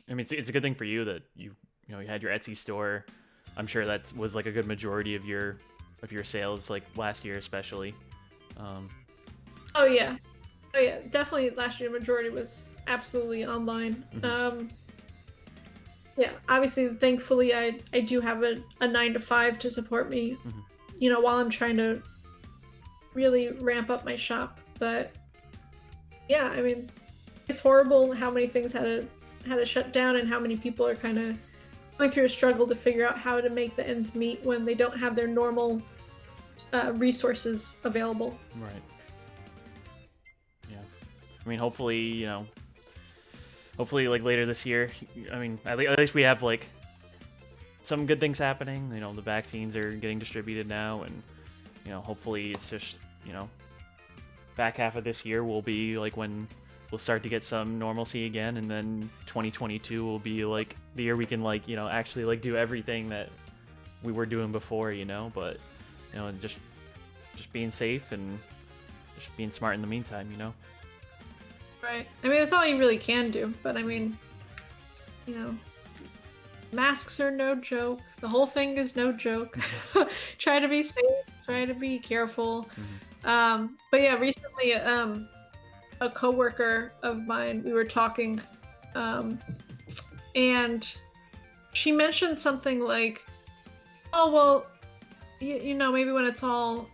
I mean, it's a good thing for you that you had your Etsy store. I'm sure that was like a good majority of your sales, like last year especially. Oh yeah, definitely last year majority was absolutely online. Obviously, thankfully I do have a 9-to-5 to support me, while I'm trying to really ramp up my shop. But yeah, I mean, it's horrible how many things had to shut down, and how many people are kind of going through a struggle to figure out how to make the ends meet when they don't have their normal resources available. Right. Yeah. I mean, hopefully, like later this year, I mean, at least we have like some good things happening. The vaccines are getting distributed now, and hopefully it's just back half of this year will be like when we'll start to get some normalcy again, and then 2022 will be like the year we can like actually like do everything that we were doing before. But just being safe and just being smart in the meantime. Right. I mean, that's all you really can do. But I mean, you know, masks are no joke. The whole thing is no joke. Try to be safe. Try to be careful. But yeah, recently, a coworker of mine, we were talking, and she mentioned something like, "Oh well, you know, maybe when it's all,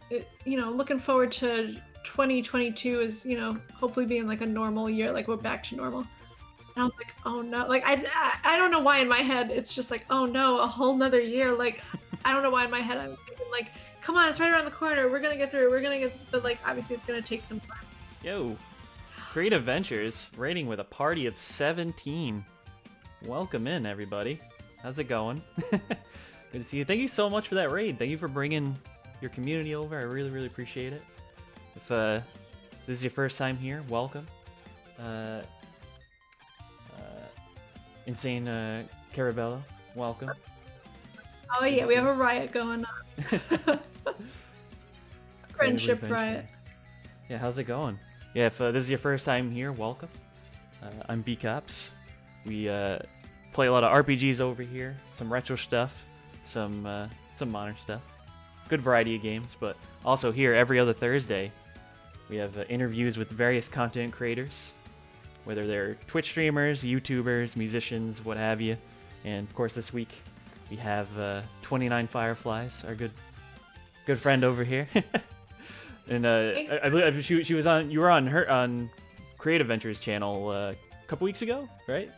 you know, looking forward to 2022 is, you know, hopefully being like a normal year, like we're back to normal." And I was like, "Oh no!" Like I don't know why in my head it's just like, "Oh no, a whole nother year." Like I don't know why in my head I'm thinking like, "Come on, it's right around the corner. We're gonna get through. We're gonna get," but like obviously it's gonna take some time. Yo, Creative Ventures rating with a party of 17. Welcome in, everybody. How's it going? Good to see you. Thank you so much for that raid. Thank you for bringing your community over. I really, really appreciate it. If this is your first time here, welcome. Insane Carabello, welcome. Oh yeah, we have a riot going on. Friendship riot. Yeah, how's it going? Yeah, if this is your first time here, welcome. I'm KoppsCast. We play a lot of RPGs over here, some retro stuff, some modern stuff. Good variety of games, but also here every other Thursday, we have interviews with various content creators, whether they're Twitch streamers, YouTubers, musicians, what have you. And of course, this week we have 29Fireflies, our good friend over here. And I believe she was on. You were on Creative Ventures channel a couple weeks ago, right?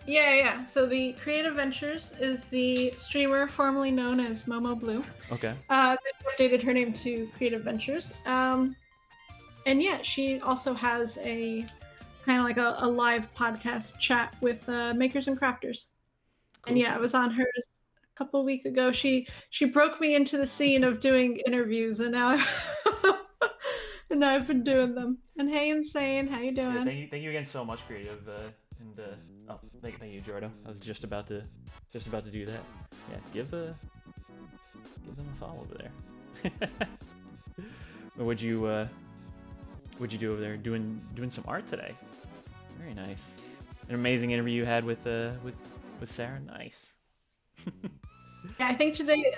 Yeah. So the Creative Ventures is the streamer formerly known as Momo Blue. Okay. They updated her name to Creative Ventures. And yeah, she also has a kind of like a live podcast chat with makers and crafters. Cool. And yeah, I was on hers a couple weeks ago. She broke me into the scene of doing interviews, and now I've been doing them. And hey, Insane, how you doing? Yeah, thank you again so much, Creative. Thank you, Jordo. I was just about to do that. Yeah, give them a follow over there. What'd you do over there? Doing some art today. Very nice. An amazing interview you had with Sarah. Nice. Yeah, I think today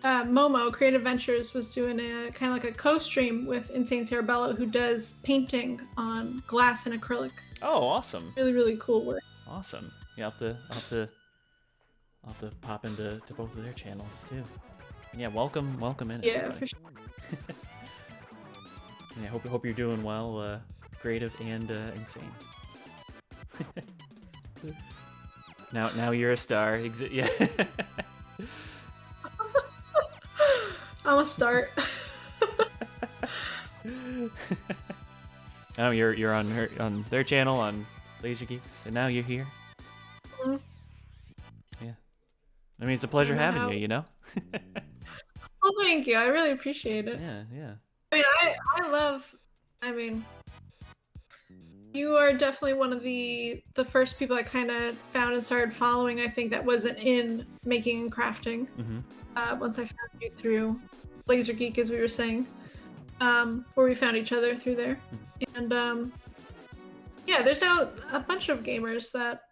Momo Creative Ventures was doing a kind of like a co-stream with Insane Cerebello, who does painting on glass and acrylic. Oh, awesome! Really, really cool work. Awesome. Yeah, I'll have to pop into both of their channels too. And yeah, welcome in. Yeah, everybody. for sure. Yeah, hope you're doing well, Creative and Insane. Now you're a star. Yeah. I'm a start. Oh, you're on their channel on Laser Geeks, and now you're here. Mm-hmm. Yeah. I mean, it's a pleasure having you. You know. Well, thank you. I really appreciate it. Yeah. I mean, I love. I mean, you are definitely one of the first people I kind of found and started following. I think that wasn't in making and crafting. Mm-hmm. Once I found you through Laser Geek, as we were saying, where we found each other through there, and yeah, there's now a bunch of gamers that,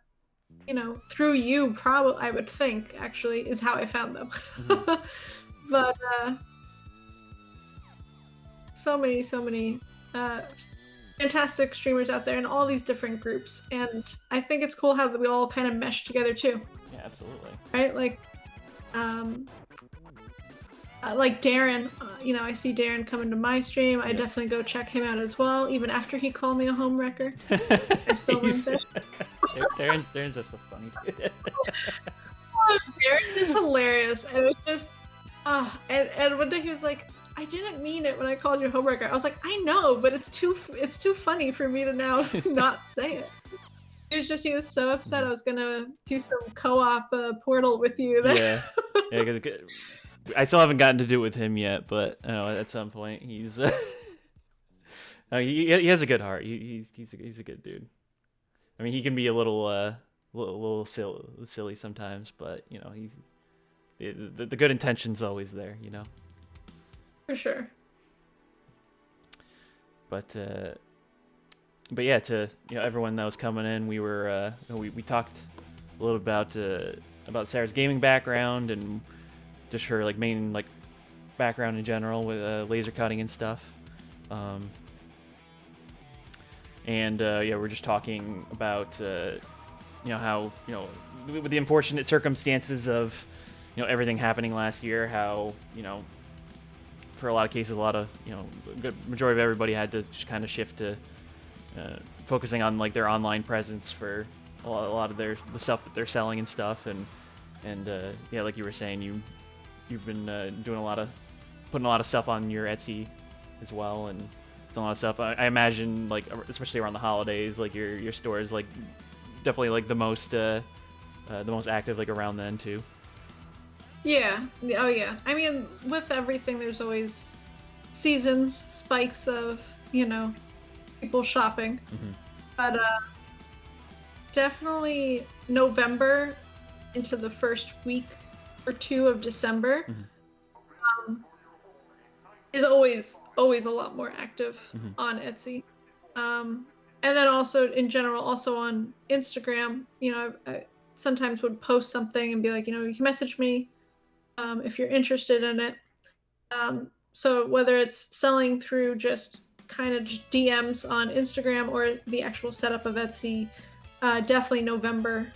you know, through you, probably I would think actually is how I found them. Mm-hmm. But so many fantastic streamers out there in all these different groups, and I think it's cool how we all kind of mesh together too. Yeah, absolutely. Right, like Darren, you know, I see Darren coming to my stream. I definitely go check him out as well, even after he called me a home wrecker. I still went there. Darren's just a funny dude. Darren is hilarious, and it was just, and one day he was like, "I didn't mean it when I called you a home wrecker." I was like, "I know, but it's too funny for me to now not say it." He was so upset. I was gonna do some co-op Portal with you. Yeah, because I still haven't gotten to do it with him yet, but I know at some point he's he has a good heart. He's a good dude. I mean, he can be a little silly sometimes, but you know, he's the good intention's always there, you know. For sure. But but yeah, to everyone that was coming in, we were we talked a little about Sarah's gaming background and just her like main like background in general with laser cutting and stuff. And we're just talking about how with the unfortunate circumstances of everything happening last year, how for a lot of cases, a lot of good majority of everybody had to just kind of shift to focusing on like their online presence for a lot of the stuff that they're selling and stuff, and like you were saying, you've been putting a lot of stuff on your Etsy as well, and it's a lot of stuff. I imagine like especially around the holidays, like your store is like definitely like the most active like around then too. Yeah. Oh yeah. I mean, with everything, there's always seasons, spikes of people shopping, but definitely November into the first week or two of December is always a lot more active on Etsy, and then also in general, also on Instagram. I sometimes would post something and be like, you can message me if you're interested in it. So whether it's selling through just kind of just DMs on Instagram or the actual setup of Etsy, definitely November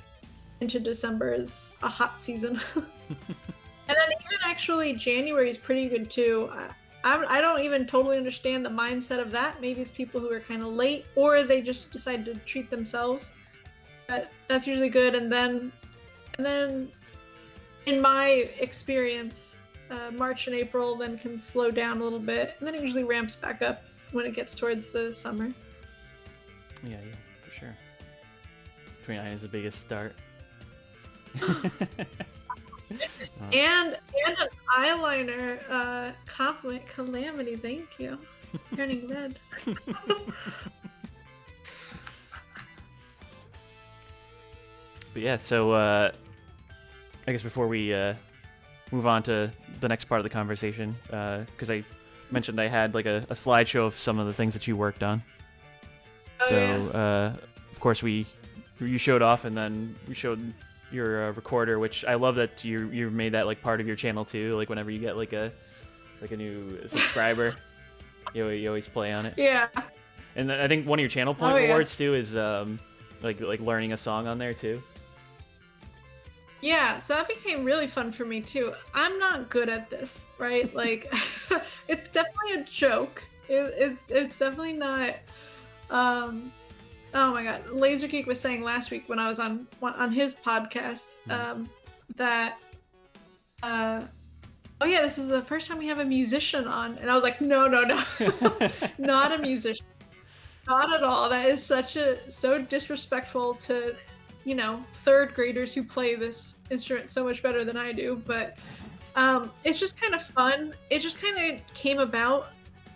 into December is a hot season. And then even actually January is pretty good too. I don't even totally understand the mindset of that. Maybe it's people who are kind of late or they just decide to treat themselves. But that's usually good. And then in my experience, March and April then can slow down a little bit, and then it usually ramps back up when it gets towards the summer. Yeah, for sure. 29 is the biggest start. And an eyeliner compliment, Calamity. Thank you. Turning red. But yeah, so I guess before we move on to the next part of the conversation, because I mentioned I had like a slideshow of some of the things that you worked on. Oh, so yeah. Of course you showed off, and then we showed your recorder, which I love that you made that like part of your channel too. Like whenever you get like a new subscriber, you always play on it. Yeah. And I think one of your channel point rewards too is like learning a song on there too. Yeah, so that became really fun for me too. I'm not good at this, right? Like, it's definitely a joke. It's definitely not. Oh my God, Laser Geek was saying last week when I was on his podcast that oh yeah, this is the first time we have a musician on, and I was like, no, not a musician, not at all. That is so disrespectful to third graders who play this instrument so much better than I do. But it's just kind of fun. It just kind of came about.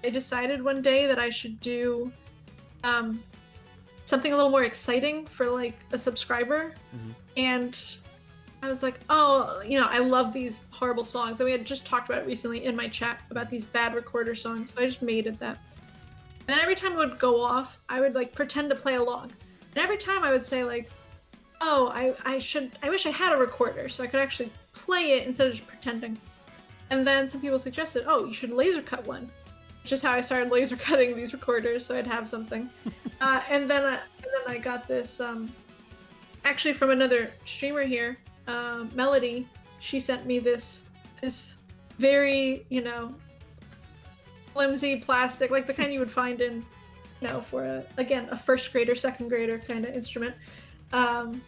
I decided one day that I should do something a little more exciting for like a subscriber. And I was like, oh, I love these horrible songs. And we had just talked about it recently in my chat about these bad recorder songs. So I just made it that. And then every time it would go off, I would like pretend to play along. And every time I would say like, oh, I wish I had a recorder so I could actually play it instead of just pretending. And then some people suggested, oh, you should laser cut one, which is how I started laser cutting these recorders so I'd have something. And then I got this actually from another streamer here, Melody. She sent me this very flimsy plastic, like the kind you would find in for a first grader, second grader kind of instrument. And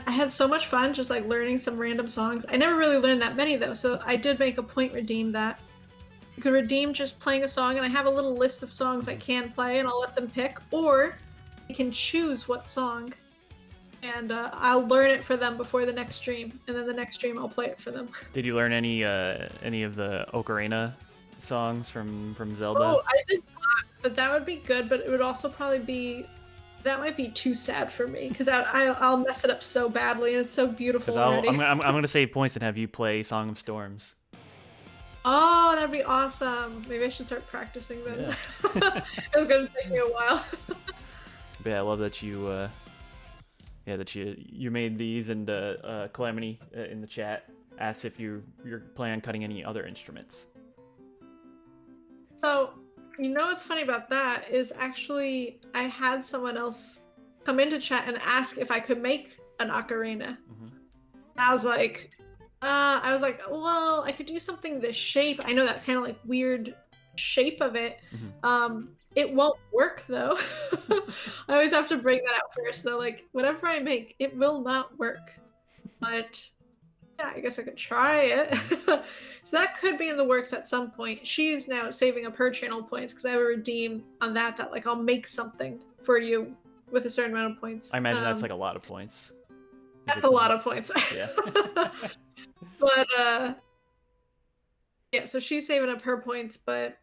I had so much fun just like learning some random songs. I never really learned that many though, so I did make a point redeem that you could redeem just playing a song, and I have a little list of songs I can play and I'll let them pick, or you can choose what song and I'll learn it for them before the next stream, and then the next stream I'll play it for them. Did you learn any of the Ocarina songs from Zelda? Oh, I did not, but that would be good, but it would also probably be that might be too sad for me because I'll mess it up so badly, and it's so beautiful already. I'm gonna save points and have you play Song of Storms. Oh, that'd be awesome. Maybe I should start practicing then. Yeah. It's gonna take me a while. But yeah, I love that you you made these, and Calamity in the chat asked if you're planning on cutting any other instruments. So, what's funny about that is actually I had someone else come into chat and ask if I could make an ocarina. Mm-hmm. And I was like, well, I could do something this shape. I know that kind of like weird shape of it. Mm-hmm. It won't work though. I always have to bring that out first though. Like whatever I make, it will not work. But yeah, I guess I could try it. So that could be in the works at some point. She's now saving up her channel points because I have a redeem on that like I'll make something for you with a certain amount of points. I imagine that's like a lot of points. That's a lot of points. Yeah. But yeah, so she's saving up her points, but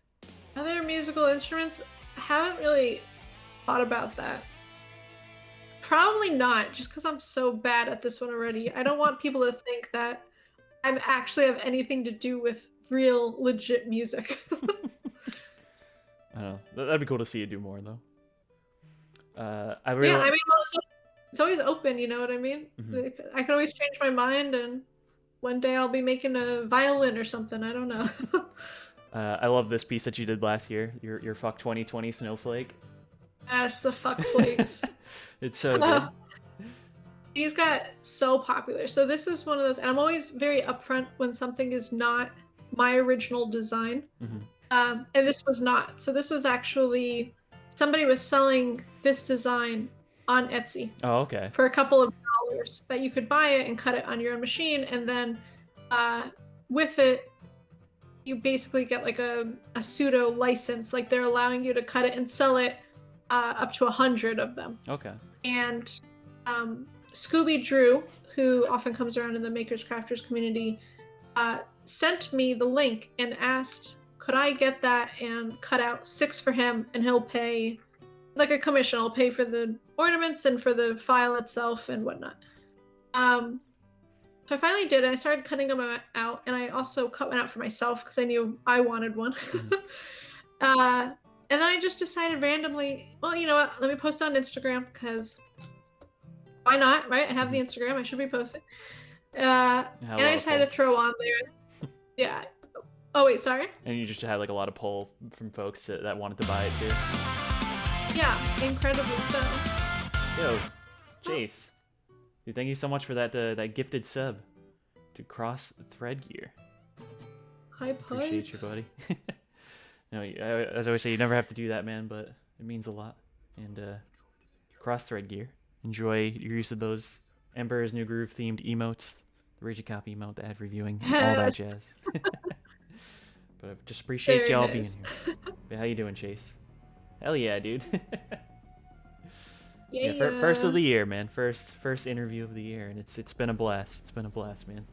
other musical instruments, I haven't really thought about that. Probably not, just because I'm so bad at this one already. I don't want people to think that I actually have anything to do with real, legit music. I don't know. That'd be cool to see you do more, though. Yeah, I mean, well, it's always open, you know what I mean? Mm-hmm. I could always change my mind, and one day I'll be making a violin or something. I don't know. I love this piece that you did last year. Your Fuck 2020 Snowflake. Yes, the fuck flakes. It's so good. These got so popular. So this is one of those, and I'm always very upfront when something is not my original design. Mm-hmm. And this was not. So this was actually, somebody was selling this design on Etsy. Oh, okay. For a couple of dollars that you could buy it and cut it on your own machine. And then with it, you basically get like a pseudo license. Like they're allowing you to cut it and sell it up to 100 of them. Okay. And Scooby Drew, who often comes around in the Makers Crafters community, sent me the link and asked, could I get that and cut out 6 for him, and he'll pay like a commission. I'll pay for the ornaments and for the file itself and whatnot. So I finally did it. I started cutting them out, and I also cut one out for myself because I knew I wanted one. Mm-hmm. And then I just decided randomly, well, you know what? Let me post on Instagram because why not, right? I have the Instagram. I should be posting. And I decided to throw on there. Yeah. Oh, wait, sorry? And you just had like a lot of pull from folks that wanted to buy it too. Yeah, incredibly so. Yo, Chase. Dude, thank you so much for that gifted sub to Cross Thread Gear. Hi, Pug. Appreciate you, buddy. No, as I always say, you never have to do that, man, but it means a lot. And Cross Thread Gear. Enjoy your use of those Emperor's New Groove themed emotes, the Rage Cop emote, the ad reviewing, all that jazz. But I just appreciate y'all being here. But how you doing, Chase? Hell yeah, dude. Yeah, first of the year, man. First interview of the year, and it's been a blast. It's been a blast, man.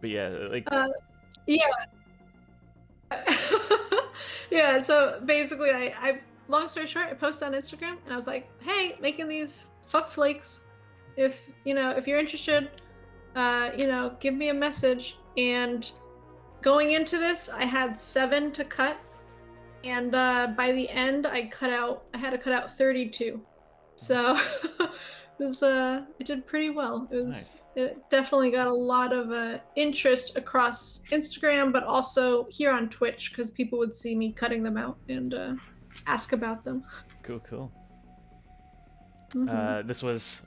But yeah, like yeah. Yeah, so basically I long story short, I posted on Instagram and I was like, hey, making these fuck flakes. If you're interested, give me a message. And going into this, I had 7 to cut. And by the end, I had to cut out 32. So it did pretty well. Nice. It definitely got a lot of interest across Instagram, but also here on Twitch, because people would see me cutting them out and ask about them. Cool. Mm-hmm. This was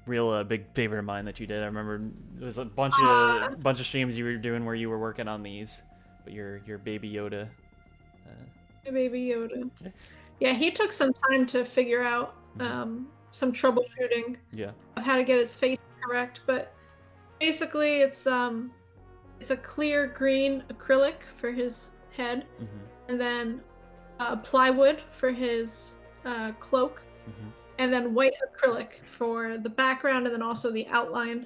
real big favorite of mine that you did. I remember there was a bunch of streams you were doing where you were working on these, but your Baby Yoda. Baby Yoda. Yeah, he took some time to figure out some troubleshooting of how to get his face correct, but basically it's a clear green acrylic for his head, and then plywood for his cloak, and then white acrylic for the background, and then also the outline.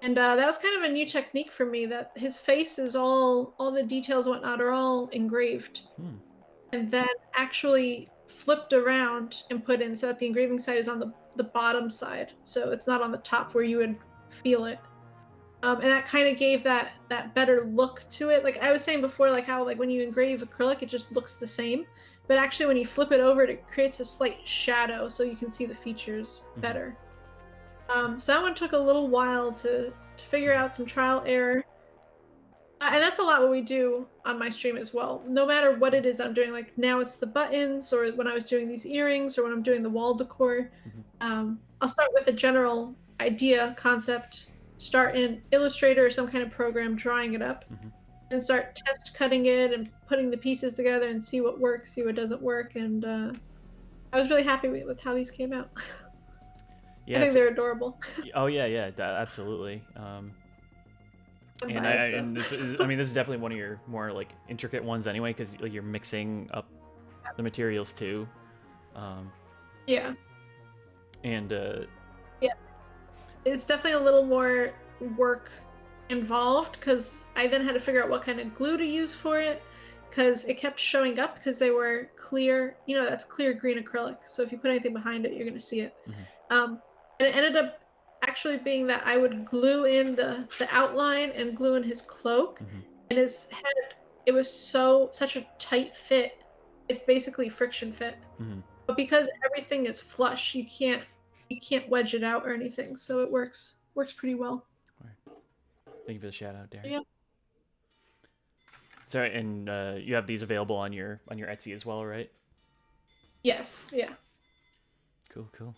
And that was kind of a new technique for me, that his face is all the details and whatnot are all engraved. And then actually flipped around and put in so that the engraving side is on the bottom side. So it's not on the top where you would feel it. And that kind of gave that better look to it. Like I was saying before, like how like when you engrave acrylic, it just looks the same. But actually, when you flip it over, it creates a slight shadow, so you can see the features better. So that one took a little while to figure out, some trial error. And that's a lot what we do on my stream as well. No matter what it is I'm doing, like now it's the buttons, or when I was doing these earrings, or when I'm doing the wall decor, I'll start with a general idea, concept, start in Illustrator or some kind of program, drawing it up, and start test cutting it and putting the pieces together and see what works, see what doesn't work. And I was really happy with how these came out. Yeah, I think they're adorable. Oh yeah, absolutely. And I mean, this is definitely one of your more like intricate ones anyway, because like you're mixing up the materials too. Yeah. And yeah, it's definitely a little more work involved, because I then had to figure out what kind of glue to use for it, because it kept showing up because they were clear. You know, that's clear green acrylic, so if you put anything behind it, you're going to see it. And it ended up actually being that I would glue in the outline and glue in his cloak, and his head. It was such a tight fit. It's basically friction fit, but because everything is flush, you can't wedge it out or anything, so it works pretty well. Thank you for the shout out, Darren. Yeah. Sorry, and you have these available on your Etsy as well, right? Yes. Yeah. Cool.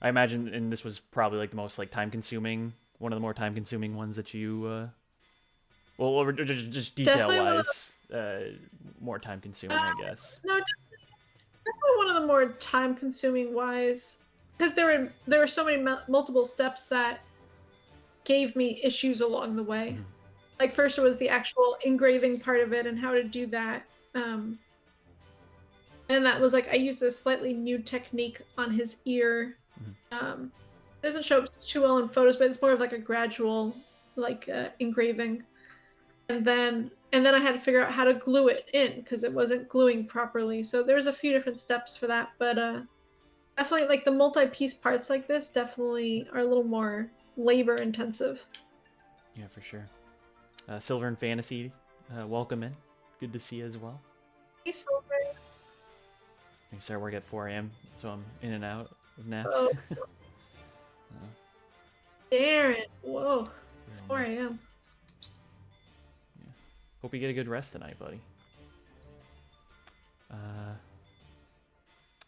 I imagine, and this was probably like the most like time consuming, one of the more time consuming ones that you, well, just detail wise, more time consuming, I guess. No, definitely one of the more time consuming wise, because there were so many multiple steps that gave me issues along the way. Like first it was the actual engraving part of it and how to do that. And that was like, I used a slightly new technique on his ear. It doesn't show up too well in photos, but it's more of like a gradual like engraving. And then I had to figure out how to glue it in, because it wasn't gluing properly. So there's a few different steps for that, but definitely like the multi-piece parts like this definitely are a little more labor intensive. Yeah, for sure. Silver and Fantasy, welcome in. Good to see you as well. Hey, Silver. I start work at 4 a.m., so I'm in and out of naps. Oh. Darren, whoa, 4 a.m. Yeah. Hope you get a good rest tonight, buddy.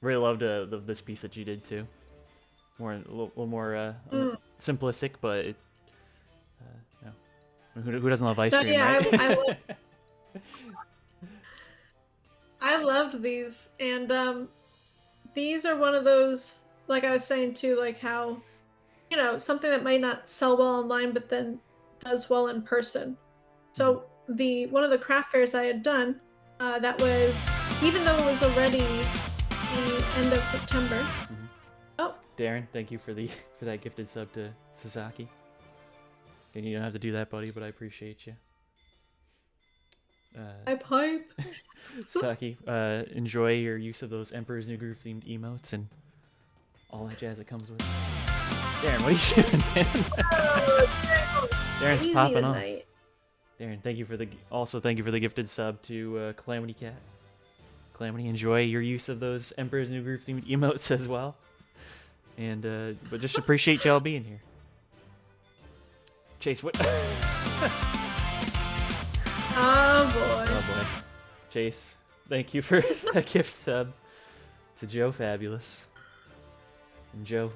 Really loved this piece that you did too. A little more simplistic, but it, you know, who doesn't love ice cream, right? I loved these, and these are one of those, like I was saying too, like how, you know, something that might not sell well online, but then does well in person. So one of the craft fairs I had done, that was, even though it was already the end of September. Oh, Darren, thank you for that gifted sub to Sasaki. And you don't have to do that, buddy, but I appreciate you. I pipe. Saki, enjoy your use of those Emperor's New Groove themed emotes and all that jazz that comes with it. Darren, what are you doing, man? Darren's popping off. Darren, thank you for the gifted sub to Calamity Cat. Calamity, enjoy your use of those Emperor's New Groove themed emotes as well. And but just appreciate y'all being here. Chase, what? Oh boy. Chase, thank you for that gift sub to Joe Fabulous. And Joe,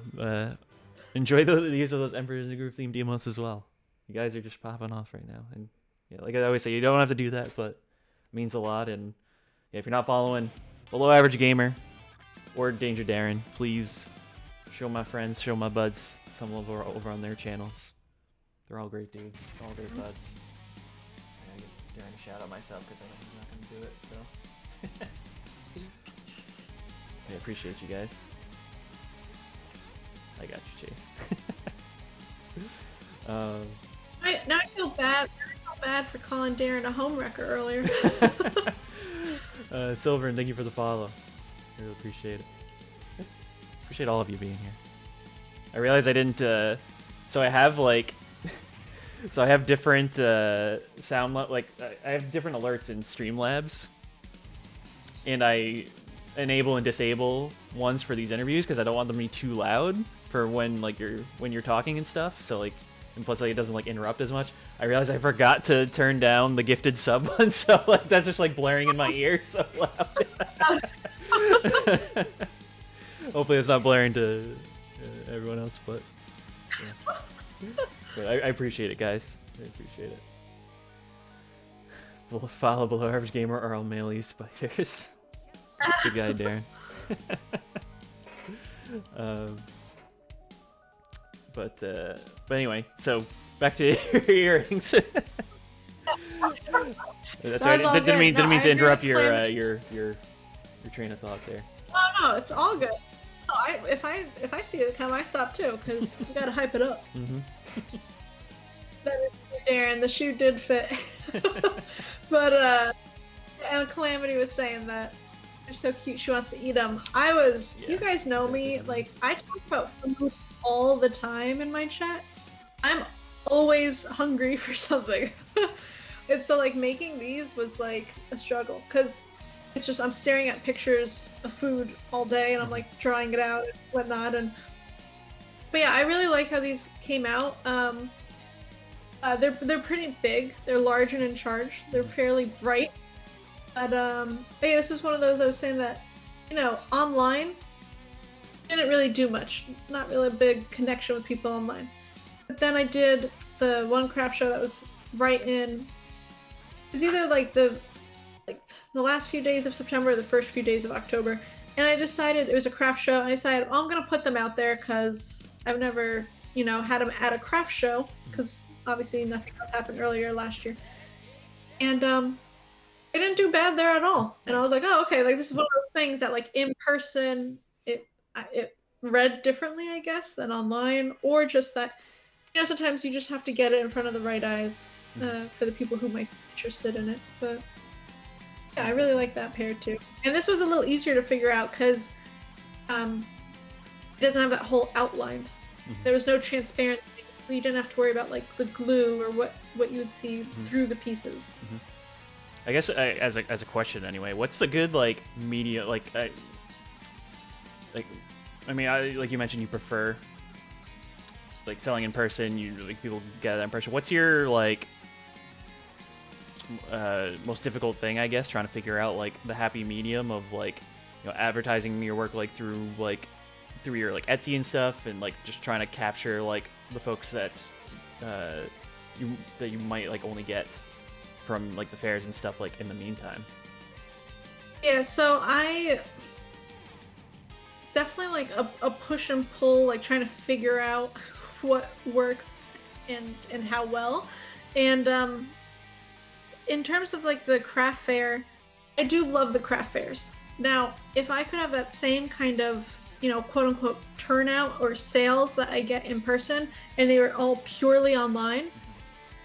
enjoy the use of those Emperor's New Groove themed emotes as well. You guys are just popping off right now. And yeah, like I always say, you don't have to do that, but it means a lot. And yeah, if you're not following Below Average Gamer or Danger Darren, please show my friends, show my buds some love over on their channels. They're all great dudes, all great buds. And I give Darren a shout out myself because I know he's not going to do it, so. I appreciate you guys. I got you, Chase. Now I feel bad. For calling Darren a homewrecker earlier. Silver, and thank you for the follow. I really appreciate it. Appreciate all of you being here. I realized I didn't, so I have like, So I have different sound I have different alerts in Streamlabs, and I enable and disable ones for these interviews because I don't want them to be too loud for when you're talking and stuff. So like, and plus like it doesn't like interrupt as much. I realized I forgot to turn down the gifted sub one, so like that's just like blaring in my ear so loud. Hopefully it's not blaring to everyone else, but. Yeah. But I appreciate it, guys. I appreciate it. Follow below average gamer or all melee spiders. Good guy, Darren. But anyway, so back to your earrings. That's right. Didn't mean to interrupt your train of thought there. No, it's all good. No, if I see it come, I stop too because we gotta hype it up. Mm-hmm. That is Darren. The shoe did fit, but and Calamity was saying that they're so cute. She wants to eat them. You guys know me. Like I talk about food all the time in my chat. I'm always hungry for something. And so like making these was like a struggle because it's just I'm staring at pictures of food all day and I'm like drawing it out and whatnot. But yeah, I really like how these came out. They're pretty big. They're large and in charge. They're fairly bright. But yeah, this is one of those I was saying that, online didn't really do much. Not really a big connection with people online. But then I did the one craft show that was right in. It was either like the last few days of September or the first few days of October. And I decided it was a craft show. And I decided, I'm going to put them out there because I've never, had them at a craft show because obviously nothing else happened earlier last year. And it didn't do bad there at all. And I was like, oh, okay, like this is one of those things that like in person, it read differently, I guess, than online, or just that, sometimes you just have to get it in front of the right eyes for the people who might be interested in it. But yeah, I really like that pair too. And this was a little easier to figure out because it doesn't have that whole outline. There was no transparency. You didn't have to worry about like the glue or what you would see through the pieces. I guess as a question anyway, what's a good like media like you mentioned you prefer like selling in person, you like people get that impression. What's your like most difficult thing, I guess, trying to figure out like the happy medium of like advertising your work like through your like Etsy and stuff, and like just trying to capture like the folks that you might like only get from like the fairs and stuff like in the meantime. Yeah, so it's definitely like a push and pull, like trying to figure out what works and how well. And in terms of like the craft fair, I do love the craft fairs. Now, if I could have that same kind of, quote unquote turnout or sales that I get in person and they were all purely online,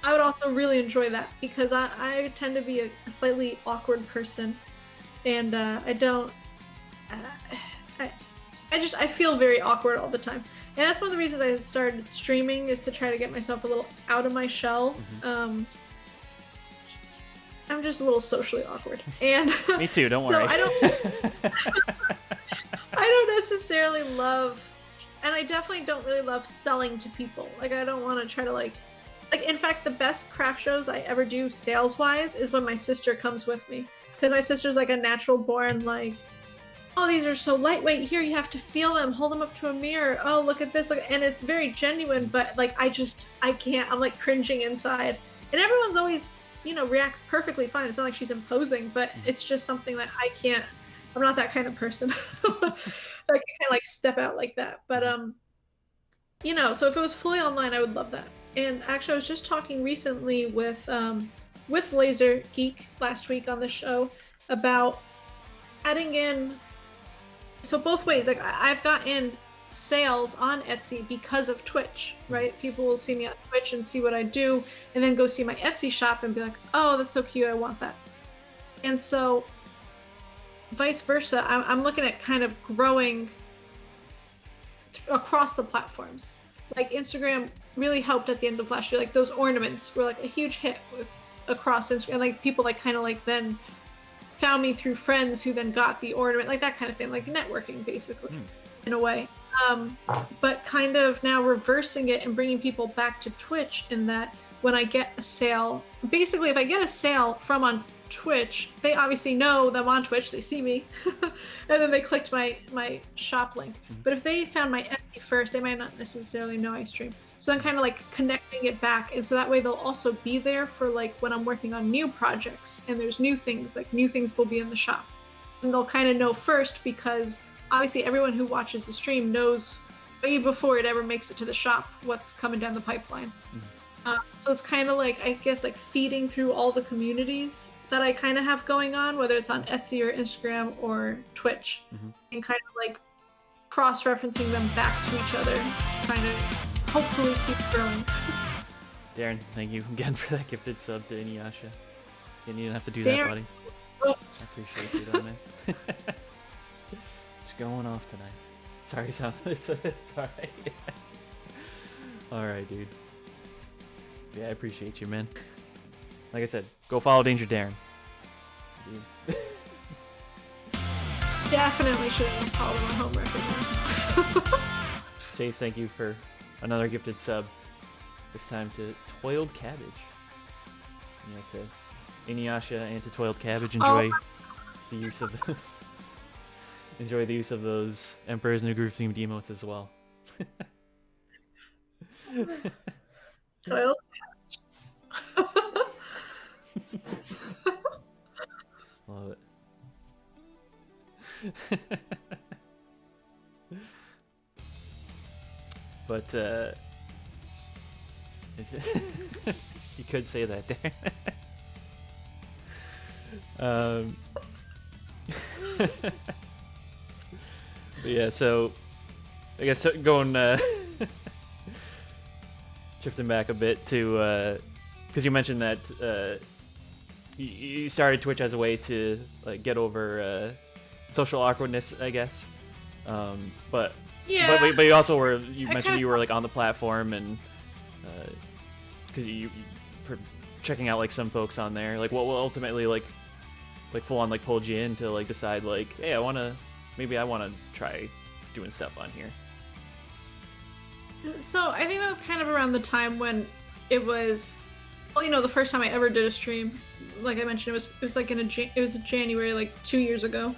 I would also really enjoy that because I tend to be a slightly awkward person and I feel very awkward all the time. And that's one of the reasons I started streaming, is to try to get myself a little out of my shell. I'm just a little socially awkward. And me too, don't worry. So I don't necessarily love, and I definitely don't really love selling to people. Like I don't want to try to like in fact, the best craft shows I ever do sales-wise is when my sister comes with me. Because my sister's like a natural born like, oh, these are so lightweight. Here, you have to feel them. Hold them up to a mirror. Oh, look at this. And it's very genuine, but like I can't. I'm like cringing inside. And everyone's always, reacts perfectly fine. It's not like she's imposing, but it's just something that I can't. I'm not that kind of person. I can kind of like step out like that. But so if it was fully online, I would love that. And actually, I was just talking recently with Laser Geek last week on the show about adding in. So both ways, like I've gotten sales on Etsy because of Twitch, right? People will see me on Twitch and see what I do, and then go see my Etsy shop and be like, "Oh, that's so cute! I want that." And so, vice versa, I'm looking at kind of growing across the platforms. Like Instagram really helped at the end of last year. Like those ornaments were like a huge hit across Instagram. And like people like kind of like then found me through friends who then got the ornament, like that kind of thing, like networking basically in a way. But kind of now reversing it and bringing people back to Twitch in that when I get a sale, basically if I get a sale from on Twitch, they obviously know that I'm on Twitch, they see me, and then they clicked my shop link. But if they found my Etsy first, they might not necessarily know I stream. So then kind of like connecting it back, and so that way they'll also be there for like when I'm working on new projects and there's new things, like new things will be in the shop. And they'll kind of know first because obviously everyone who watches the stream knows way before it ever makes it to the shop what's coming down the pipeline. So it's kind of like, I guess, like feeding through all the communities that I kind of have going on, whether it's on Etsy or Instagram or Twitch, and kind of like cross-referencing them back to each other, kind of hopefully keep growing. Darren, thank you again for that gifted sub to Inuyasha. You didn't have to do that, buddy. Oops. I appreciate you though, man. Just going off tonight. Sorry, Sam. It's alright. Alright, dude. Yeah, I appreciate you, man. Like I said, go follow Danger Darren. Definitely should have followed my home record now. Chase, thank you for another gifted sub. This time to Toiled Cabbage. Yeah, to Inuyasha and to Toiled Cabbage. Enjoy the use of those. Enjoy the use of those Emperor's New Groove themed emotes as well. Toiled Cabbage. Love it. But you could say that, Darren. But yeah, so I guess going shifting back a bit to because you mentioned that you started Twitch as a way to like get over social awkwardness, I guess. But yeah, but you also mentioned you were like on the platform and because you for checking out like some folks on there. Like what will ultimately like full on like pulled you in to like decide like, hey, I want to try doing stuff on here. So I think that was kind of around the time when it was, well, you know, the first time I ever did a stream. Like I mentioned, it was like it was in January, like 2 years ago.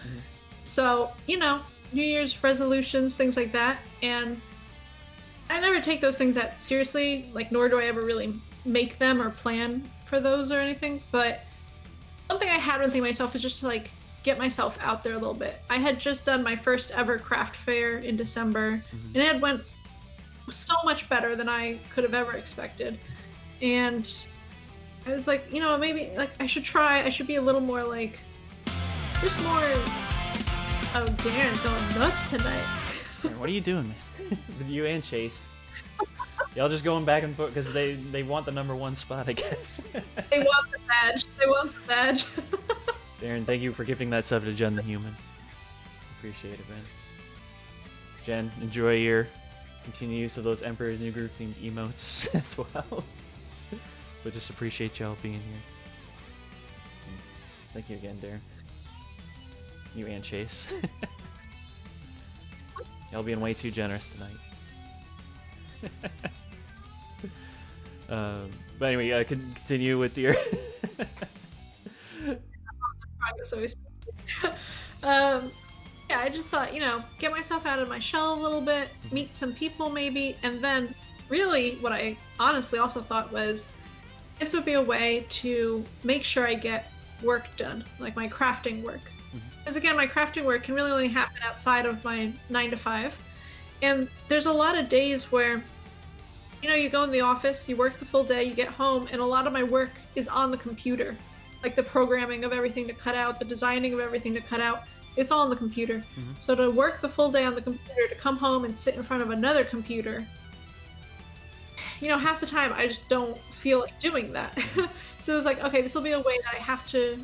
So, you know, New Year's resolutions, things like that. And I never take those things that seriously, like, nor do I ever really make them or plan for those or anything. But something I had been thinking myself is just to, like, get myself out there a little bit. I had just done my first ever craft fair in December, and it went so much better than I could have ever expected. And I was like, you know, maybe, like, I should be a little more, like, just more, oh, Darren's going nuts tonight. Man, what are you doing, man? With you and Chase. Y'all just going back and forth because they want the #1 spot, I guess. They want the badge. Darren, thank you for gifting that sub to Jen the Human. Appreciate it, man. Jen, enjoy your continued use of those Emperor's New Groove themed emotes as well. But just appreciate y'all being here. Thank you again, Darren. You and Chase. Y'all being way too generous tonight. But anyway, continue with your... Yeah, I just thought, you know, get myself out of my shell a little bit, meet some people maybe, and then really what I honestly also thought was this would be a way to make sure I get work done, like my crafting work. Because again, my crafting work can really only happen outside of my 9 to 5. And there's a lot of days where, you know, you go in the office, you work the full day, you get home, and a lot of my work is on the computer. Like the programming of everything to cut out, the designing of everything to cut out, it's all on the computer. So to work the full day on the computer, to come home and sit in front of another computer, you know, half the time I just don't feel like doing that. So it was like, okay, this will be a way that I have to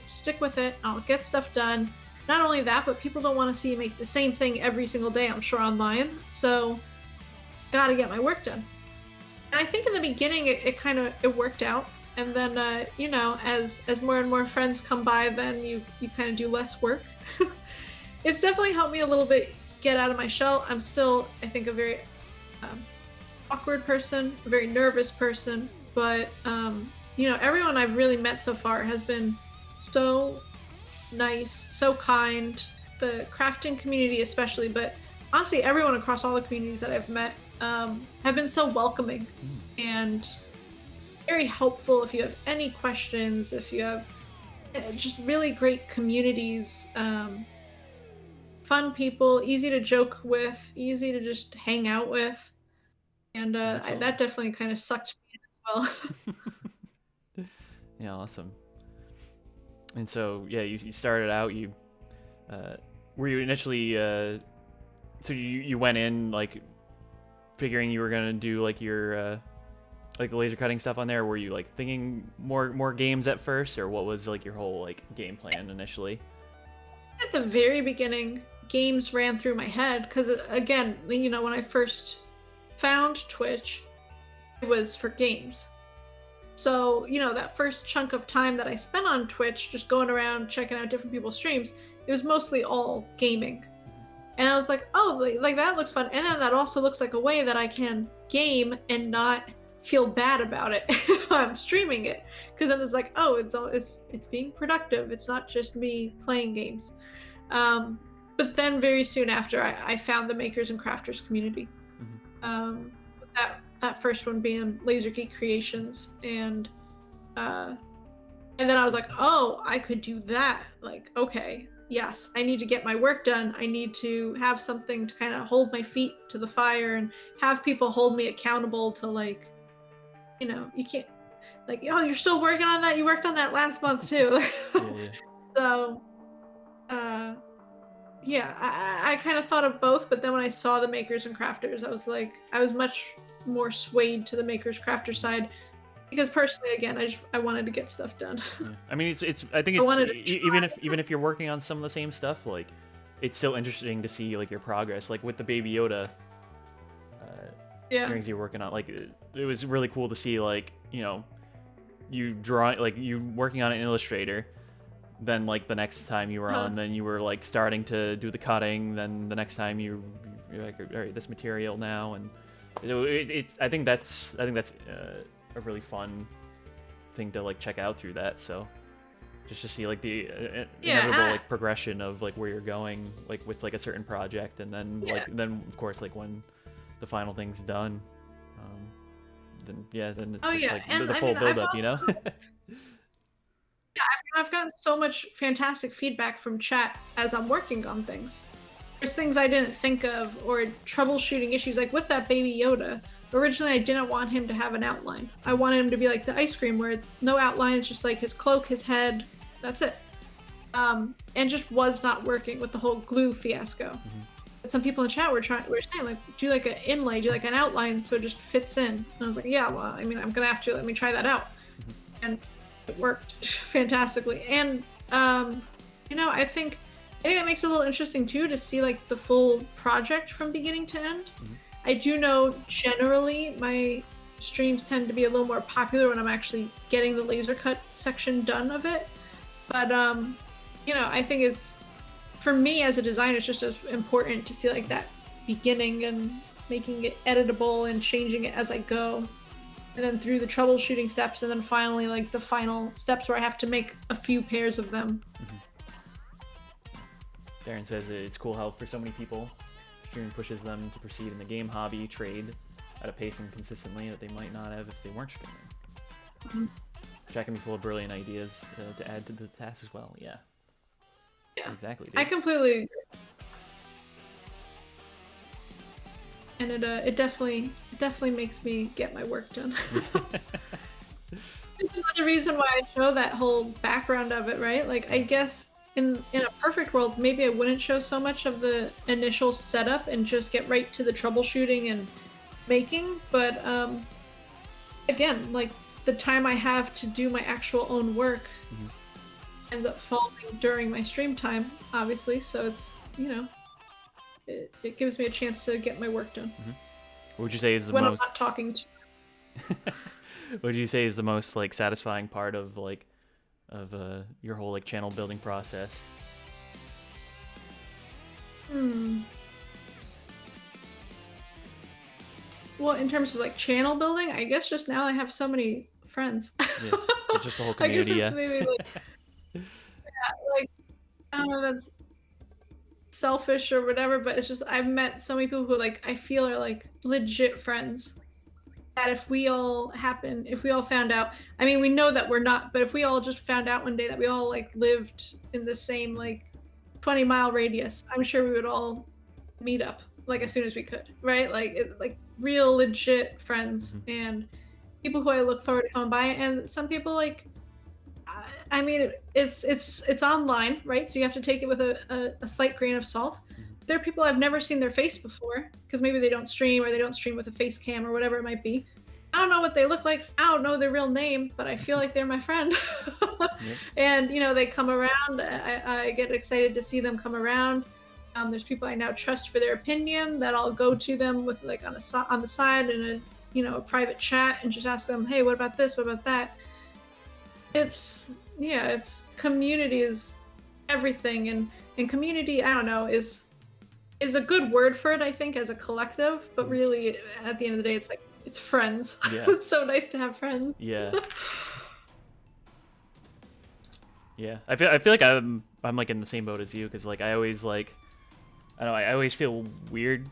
stick with it. I'll get stuff done. Not only that, but people don't want to see you make the same thing every single day, I'm sure, online. So gotta get my work done. And I think in the beginning it kind of it worked out, and then you know, as more and more friends come by, then you kind of do less work. It's definitely helped me a little bit get out of my shell. I'm still, I think, a very um, awkward person, a very nervous person, but you know, everyone I've really met so far has been so nice, so kind. The crafting community, especially, but honestly, everyone across all the communities that I've met have been so welcoming and very helpful. If you have any questions, if you have just really great communities, fun people, easy to joke with, easy to just hang out with, and that definitely kind of sucked me in as well. Yeah, awesome. And so, yeah, you started out, were you initially, so you went in, like, figuring you were going to do, like, your, like, the laser cutting stuff on there, or were you, like, thinking more games at first, or what was, like, your whole, like, game plan initially? At the very beginning, games ran through my head, because, again, you know, when I first found Twitch, it was for games. So, you know, that first chunk of time that I spent on Twitch, just going around checking out different people's streams, it was mostly all gaming. And I was like, oh, like that looks fun. And then that also looks like a way that I can game and not feel bad about it if I'm streaming it. Because then it's like, oh, it's being productive. It's not just me playing games. But then very soon after, I found the makers and crafters community. Mm-hmm. That first one being Laser Geek Creations, and then I was like, oh, I could do that. Like, okay, yes, I need to get my work done. I need to have something to kind of hold my feet to the fire and have people hold me accountable to, like, you know, you can't, like, oh, you're still working on that? You worked on that last month too. Yeah. So, yeah, I kind of thought of both, but then when I saw the makers and crafters, I was like, I was much more swayed to the makers crafter side, because personally, again, I wanted to get stuff done. Yeah. I mean, it's I think it's even if you're working on some of the same stuff, like, it's still interesting to see, like, your progress, like with the Baby Yoda things you're working on. Like, it was really cool to see, like, you know, you working on an Illustrator, then, like, the next time you were on, then you were, like, starting to do the cutting, then the next time you're like, all right, this material now, and I think that's a really fun thing to, like, check out through that. So just to see, like, the inevitable, like, progression of, like, where you're going, like, with, like, a certain project, and then then of course, like, when the final thing's done, then it's just like the full build up, you know. Yeah, I mean, I've gotten so much fantastic feedback from chat as I'm working on things. There's things I didn't think of, or troubleshooting issues, like with that Baby Yoda. Originally, I didn't want him to have an outline. I wanted him to be like the ice cream, where no outline, it's just like his cloak, his head, that's it. And just was not working with the whole glue fiasco. Mm-hmm. But some people in chat were saying, like, do like an inlay, do like an outline so it just fits in. And I was like, yeah, well, I mean, I'm gonna have to, let me try that out. Mm-hmm. And it worked fantastically. And you know, I think it makes it a little interesting too to see, like, the full project from beginning to end. Mm-hmm. I do know generally my streams tend to be a little more popular when I'm actually getting the laser cut section done of it. But you know, I think it's, for me as a designer, it's just as important to see, like, that beginning and making it editable and changing it as I go. And then through the troubleshooting steps, and then finally, like, the final steps where I have to make a few pairs of them. Mm-hmm. Darren says it's cool how for so many people, streaming pushes them to proceed in the game hobby trade at a pace and consistently that they might not have if they weren't streaming. Mm-hmm. Chat can be full of brilliant ideas to add to the task as well. Yeah. Yeah. Exactly. Dude. I completely agree. And it definitely makes me get my work done. This is another reason why I show that whole background of it, right? Like, I guess in a perfect world, maybe I wouldn't show so much of the initial setup and just get right to the troubleshooting and making. But again, like, the time I have to do my actual own work ends up falling during my stream time, obviously. So it's, you know, it gives me a chance to get my work done. What would you say is the when most... I'm not talking to What would you say is the most like satisfying part of like your whole like channel building process? Well, in terms of like channel building, I guess just now I have so many friends. Yeah, just the whole community. I guess it's maybe like, yeah, like I don't know, that's selfish or whatever, but it's just I've met so many people who like I feel are like legit friends. That if we all found out, I mean, we know that we're not, but if we all just found out one day that we all like lived in the same like 20-mile radius, I'm sure we would all meet up like as soon as we could, right? Like real legit friends and people who I look forward to coming by. And some people like, I mean, it's online, right? So you have to take it with a slight grain of salt. There are people I've never seen their face before because maybe they don't stream or they don't stream with a face cam or whatever it might be. I don't know what they look like. I don't know their real name, but I feel like they're my friend. Yep. And, you know, they come around. I get excited to see them come around. There's people I now trust for their opinion that I'll go to them with like on the side in a private chat and just ask them, hey, what about this? What about that? It's community is everything. And community, I don't know, is a good word for it, I think, as a collective, but really at the end of the day it's friends. Yeah. It's so nice to have friends. Yeah. Yeah. I feel like I'm like in the same boat as you, because like I always like, I don't know, I always feel weird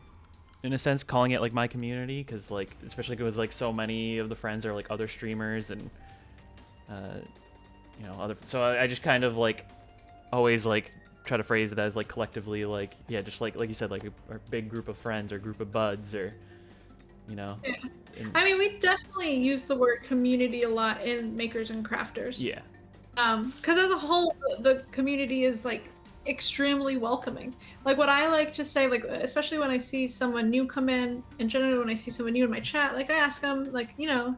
in a sense calling it like my community, because like especially because like so many of the friends are like other streamers and other, so I just kind of like always like try to phrase it as like collectively, like, yeah, just like you said, like a big group of friends or group of buds, or yeah. I mean, we definitely use the word community a lot in makers and crafters. Yeah. Because as a whole, the community is like extremely welcoming. Like what I like to say, like especially when I see someone new come in, and generally when I see someone new in my chat, like I ask them, like, do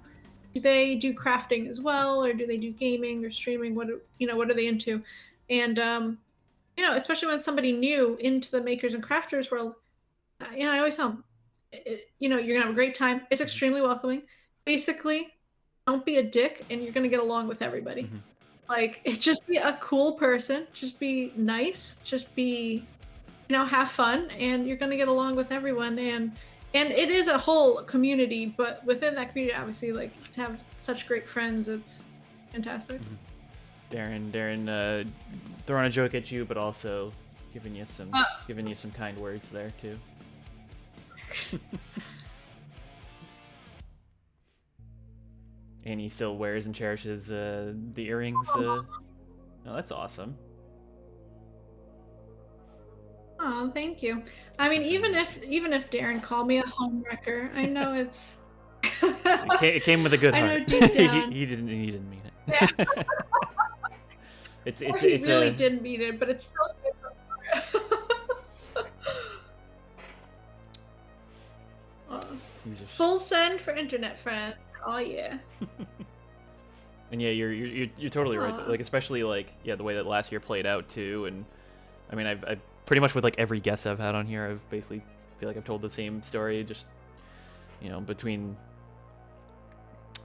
they do crafting as well, or do they do gaming or streaming? What are they into? And especially when somebody new into the makers and crafters world, I always tell them, you're gonna have a great time. It's extremely welcoming. Basically, don't be a dick, and you're gonna get along with everybody. Like, just be a cool person. Just be nice. Just be, have fun, and you're gonna get along with everyone. And it is a whole community, but within that community, obviously, like to have such great friends, it's fantastic. Darren, throwing a joke at you, but also giving you some kind words there too. And he still wears and cherishes the earrings. Oh, that's awesome. Oh, thank you. I mean, even if Darren called me a homewrecker, I know it's. It came with a good heart. I know deep down. he didn't mean it. Yeah. He really didn't mean it, but it's still good. Full send for internet friends. Oh yeah. And yeah, you're totally right. Like especially like the way that last year played out too. And I mean, I've pretty much with like every guest I've had on here, I've basically feel like I've told the same story. Just between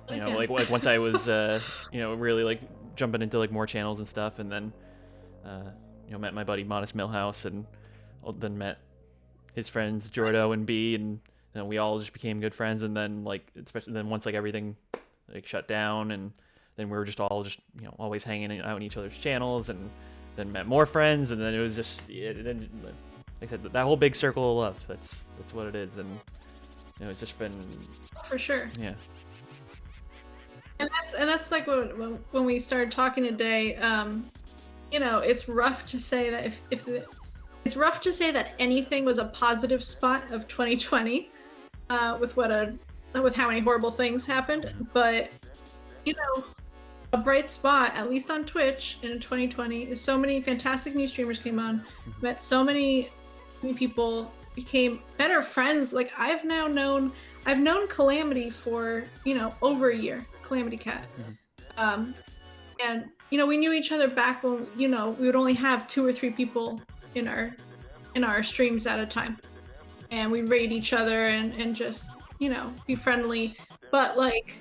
like once I was really like jumping into like more channels and stuff, and then met my buddy Modest Millhouse, and then met his friends Jordo and B, and we all just became good friends. And then like especially then once like everything like shut down, and then we were just all just always hanging out in each other's channels, and then met more friends, and then it was just then like I said, that whole big circle of love. That's what it is. And it's just been for sure. Yeah. And that's like when we started talking today. It's rough to say that it's rough to say that anything was a positive spot of 2020, with how many horrible things happened. But a bright spot, at least on Twitch in 2020, is so many fantastic new streamers came on, met so many people, became better friends. Like I've known Calamity for over a year. Calamity Cat. And we knew each other back when we would only have 2 or 3 people in our streams at a time, and we raid each other and just be friendly. but like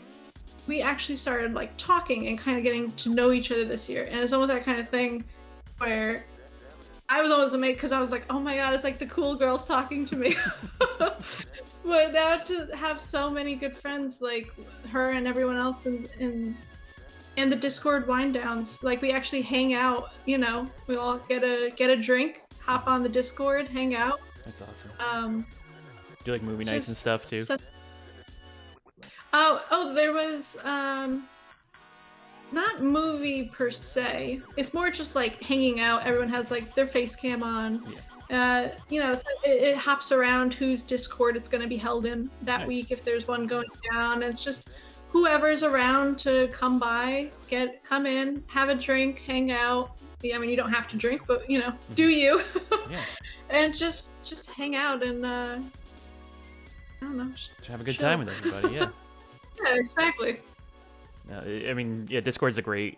we actually started like talking and kind of getting to know each other this year, and it's almost that kind of thing where I was always amazed because I was like, oh my god, it's like the cool girls talking to me. But now to have so many good friends like her and everyone else in the Discord wind downs, like we actually hang out, you know, we all get a drink, hop on the Discord, hang out. That's awesome. Do like movie nights and stuff too? Oh, there was not movie per se. It's more just like hanging out. Everyone has like their face cam on. Yeah. You know, so it hops around whose Discord it's going to be held in that week if there's one going down. It's just whoever's around to come by, come in, have a drink, hang out. Yeah, I mean, you don't have to drink, but you know, do you? Yeah. And just hang out and I don't know. Just have a good time with everybody. Yeah. Yeah, exactly. No, I mean, yeah, Discord's a great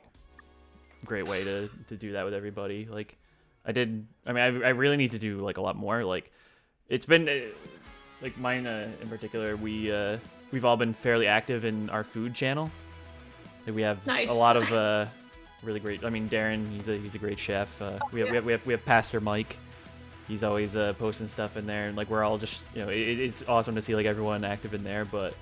way to do that with everybody. Like, I really need to do like a lot more. Like, it's been like mine in particular. We've all been fairly active in our food channel. Like, we have a lot of really great. I mean, Darren, he's a great chef. We have Pastor Mike. He's always posting stuff in there, and like we're all just, you know, it's awesome to see like everyone active in there. But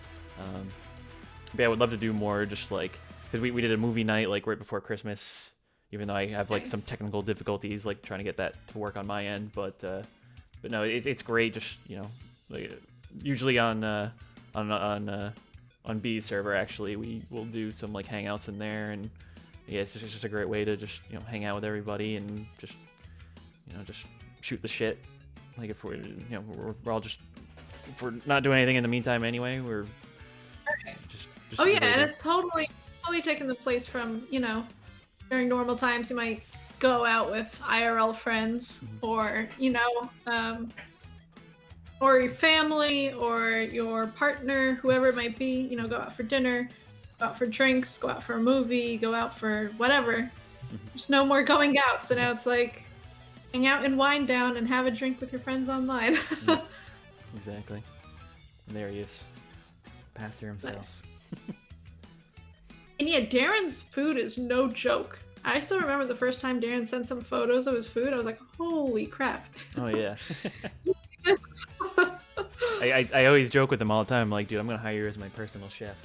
yeah, I would love to do more. Just like because we did a movie night like right before Christmas, even though I have like some technical difficulties like trying to get that to work on my end. But no, it's great. Just, you know, like usually on B's server actually we will do some like hangouts in there, and yeah, it's just a great way to just, you know, hang out with everybody and just, you know, just shoot the shit. Like if we're, you know, we're all just, if we're not doing anything in the meantime anyway, we're just oh yeah, and it's totally taken the place from, you know, during normal times you might go out with IRL friends or, you know, or your family or your partner, whoever it might be, you know, go out for dinner, go out for drinks, go out for a movie, go out for whatever. There's no more going out, so now it's like hang out and wind down and have a drink with your friends online. Yeah, exactly. And there he is, Pastor himself. Nice. And yeah, Darren's food is no joke. I still remember the first time Darren sent some photos of his food. I was like, holy crap. Oh yeah. I always joke with him all the time. I'm like, dude, I'm gonna hire you as my personal chef.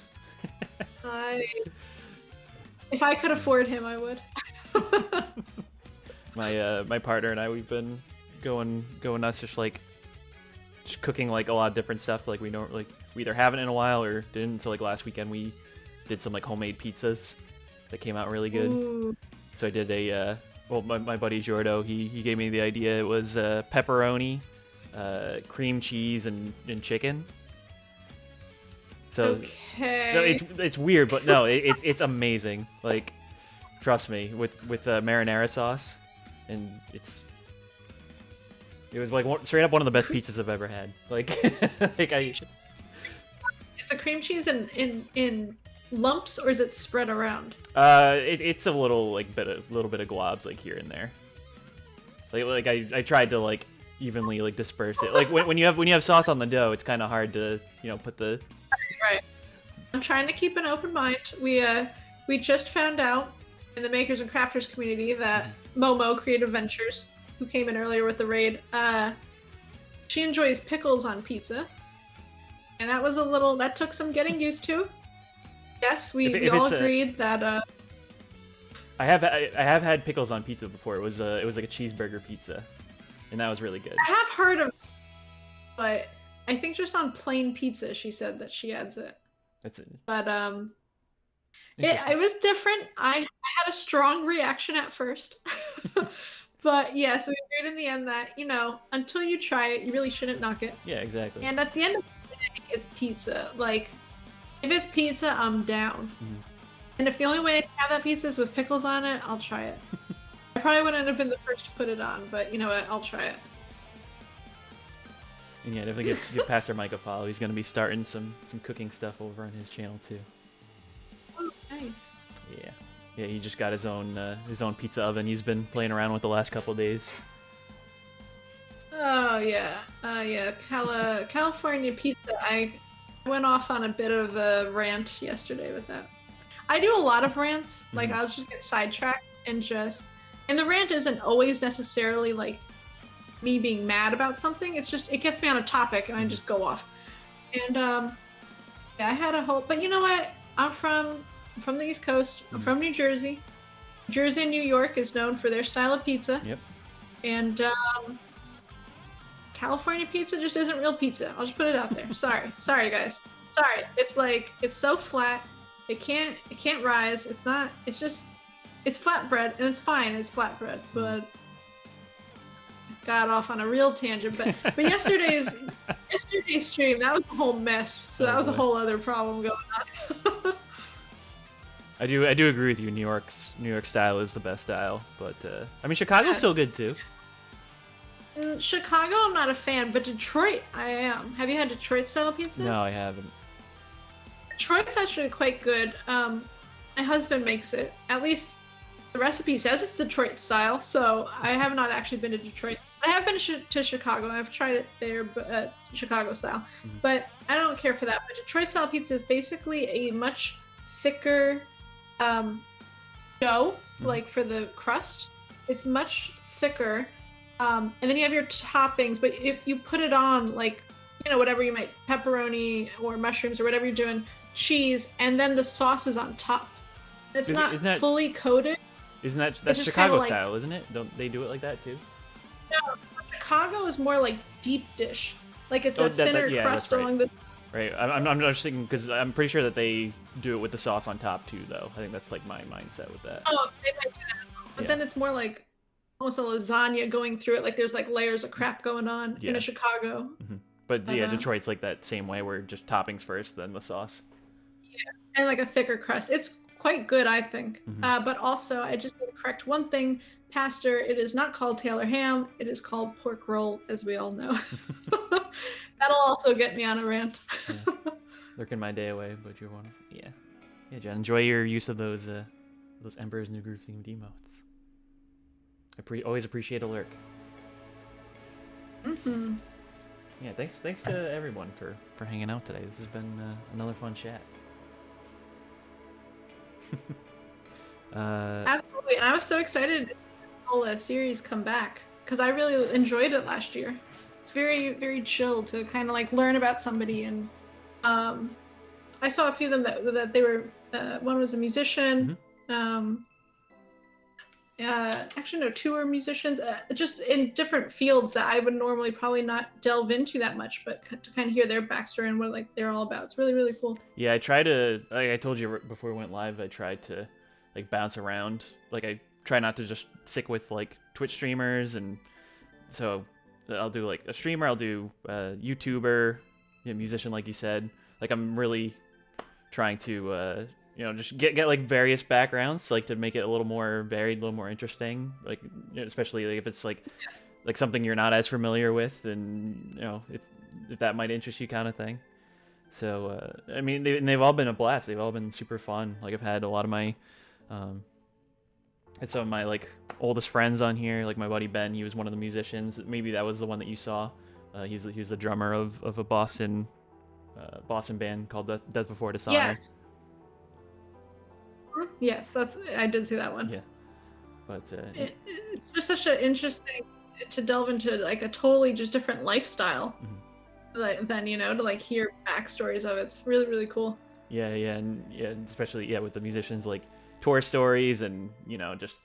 If I could afford him, I would. My partner and I, we've been going nuts, just cooking like a lot of different stuff. Like we either haven't in a while or didn't. So like last weekend we did some like homemade pizzas that came out really good. Ooh. So I did my buddy Jordo, he gave me the idea. It was pepperoni, cream cheese, and chicken. So okay. No, it's weird, but no, it's amazing. Like, trust me, with marinara sauce, and it was like straight up one of the best pizzas I've ever had. Like, is the cream cheese in lumps or is it spread around? It's a little bit of globs like here and there. Like I tried to like evenly like disperse it. Like when you have sauce on the dough, it's kind of hard to, you know, put the. Right. I'm trying to keep an open mind. We just found out in the makers and crafters community that Momo Creative Ventures, who came in earlier with the raid, she enjoys pickles on pizza, and that took some getting used to. Yes, we all agreed that. I have had pickles on pizza before. It was like a cheeseburger pizza, and that was really good. I have heard of, but I think just on plain pizza, she said that she adds it. That's it. But it was different. I had a strong reaction at first, but yeah, so we agreed in the end that, you know, until you try it, you really shouldn't knock it. Yeah, exactly. And at the end of the day, it's pizza. Like, if it's pizza, I'm down. Mm-hmm. And if the only way I can have that pizza is with pickles on it, I'll try it. I probably wouldn't have been the first to put it on, but you know what? I'll try it. And yeah, definitely give Pastor Mike a follow. He's going to be starting some cooking stuff over on his channel too. Oh, nice. Yeah, he just got his own pizza oven. He's been playing around with the last couple of days. Oh yeah, California pizza. I went off on a bit of a rant yesterday with that. I do a lot of rants. Like, I'll just get sidetracked and the rant isn't always necessarily like me being mad about something. It's just, it gets me on a topic and I just go off. And yeah, I had a whole, but you know what? I'm from the East Coast. I'm from New Jersey. Jersey and New York is known for their style of pizza. Yep. And California pizza just isn't real pizza. I'll just put it out there. Sorry guys. Sorry. It's like, it's so flat. It can't rise. It's not, it's just, it's flatbread and it's fine. It's flatbread, but got off on a real tangent. But yesterday's stream, that was a whole mess. So that was a whole other problem going on. I do agree with you. New York style is the best style, but I mean Chicago's still good too. Chicago, I'm not a fan, but Detroit, I am. Have you had Detroit style pizza? No, I haven't. Detroit's actually quite good. My husband makes it. At least the recipe says it's Detroit style, so I have not actually been to Detroit. I have been to Chicago. I've tried it there, but Chicago style. But I don't care for that. But Detroit style pizza is basically a much thicker dough, like for the crust. It's much thicker. And then you have your toppings, but if you put it on, like, you know, whatever you might, pepperoni or mushrooms or whatever you're doing, cheese, and then the sauce is on top. It's not fully coated. That's Chicago style, isn't it? Don't they do it like that too? No, Chicago is more like deep dish. Like it's a thinner crust along the. Right. I'm just thinking because I'm pretty sure that they do it with the sauce on top too, though. I think that's like my mindset with that. Oh, they might do that. But then it's more like almost a lasagna going through it. Like there's like layers of crap going on in a Chicago. But yeah, Detroit's like that same way where just toppings first, then the sauce. Yeah, and like a thicker crust. It's quite good, I think. But also, I just need to correct one thing, Pastor. It is not called Taylor ham. It is called pork roll, as we all know. That'll also get me on a rant. Lurking my day away, but you're one. Yeah, Jen. Enjoy your use of those Emperor's New Groove themed emotes. I always appreciate a lurk. Yeah, thanks to everyone for hanging out today. This has been another fun chat. Absolutely, and I was so excited to see the whole series come back because I really enjoyed it last year. It's very, very chill to kind of like learn about somebody, and I saw a few of them that they were. One was a musician. Actually, no, two were musicians, just in different fields that I would normally probably not delve into that much, but to kind of hear their backstory and what like they're all about. It's really, really cool. Yeah, I try to, like I told you before we went live, I tried to like bounce around. Like I try not to just stick with like Twitch streamers, and so I'll do like a streamer, I'll do a YouTuber, musician, like you said. Like I'm really trying to just get like various backgrounds, like to make it a little more varied, a little more interesting. Like especially like, if it's like something you're not as familiar with, and if that might interest you, kind of thing. So I mean, they've all been a blast. They've all been super fun. Like I've had a lot of my, had some of my like oldest friends on here. Like my buddy Ben, he was one of the musicians. Maybe that was the one that you saw. He was the drummer of a Boston band called Death Before Dishonor. Yes, I did see that one. Yeah, but it's just such an interesting to delve into like a totally just different lifestyle than to like hear backstories of it. It's really, really cool. Yeah, and especially with the musicians, like tour stories, and just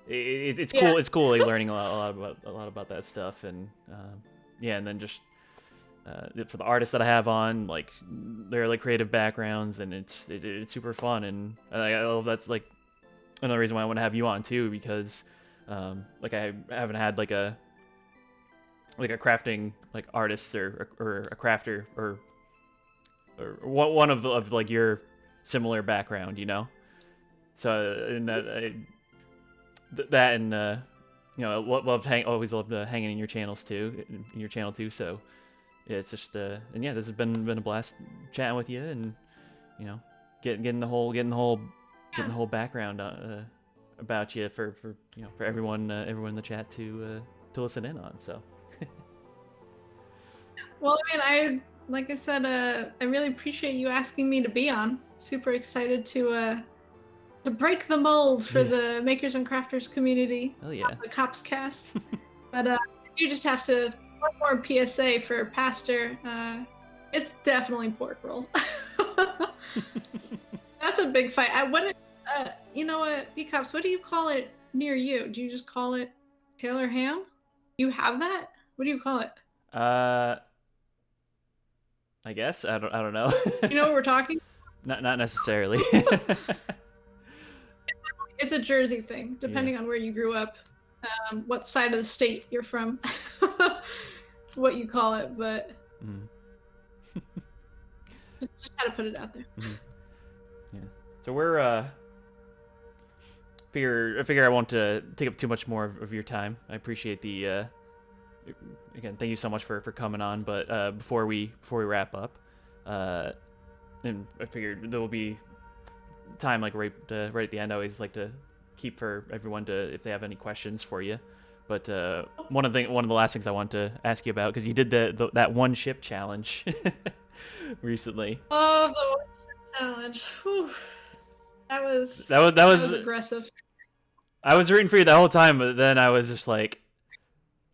it's cool. It's cool like learning a lot about that stuff, and and then just for the artists that I have on, like they're like creative backgrounds, and it's super fun, and I love that's like another reason why I want to have you on too, because like I haven't had like a crafting like artist or a crafter or one of like your similar background, so in that and always loved hanging in your channels too, in your channel too, so. Yeah, it's just and this has been a blast chatting with you, and getting the whole background about you for everyone in the chat to listen in on. So. Well, I mean, like I said, I really appreciate you asking me to be on. Super excited to break the mold for the makers and crafters community. Oh yeah. The KoppsCast. But you just have to one more PSA for Pastor. It's definitely pork roll. That's a big fight. You know what, B-Cops, what do you call it near you? Do you just call it Taylor ham? You have that? What do you call it? I guess I don't know. You know what we're talking? Not necessarily. It's a Jersey thing, depending on where you grew up, what side of the state you're from, what you call it, but just had to put it out there. Yeah. So we're I figure I won't take up too much more of your time. I appreciate the again, thank you so much for coming on. But before we wrap up, and I figured there will be time like right at the end. I always like to keep for everyone to if they have any questions for you. But one of the last things I want to ask you about, because you did that one ship challenge recently. Oh, the one ship challenge. Whew. That was aggressive. I was rooting for you the whole time, but then I was just like,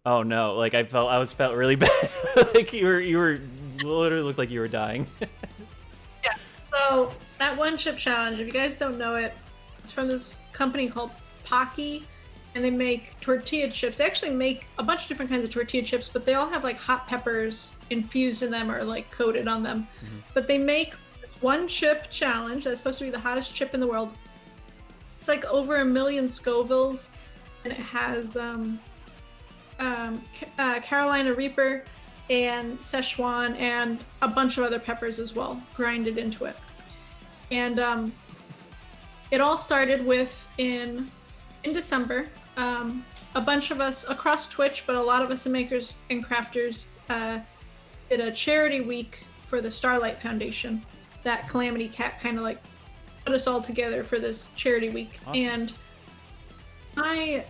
oh no, like I felt really bad. Like you were literally looked like you were dying. Yeah. So that one chip challenge, if you guys don't know it, it's from this company called Pocky, and they make tortilla chips. They actually make a bunch of different kinds of tortilla chips, but they all have like hot peppers infused in them or like coated on them. But they make this one chip challenge that's supposed to be the hottest chip in the world. It's like over 1 million Scovilles, and it has Carolina Reaper and Szechuan and a bunch of other peppers as well, grinded into it. And it all started with in December. A bunch of us across Twitch, but a lot of us in Makers and Crafters did a charity week for the Starlight Foundation. That Calamity Cat kind of like put us all together for this charity week. Awesome. And my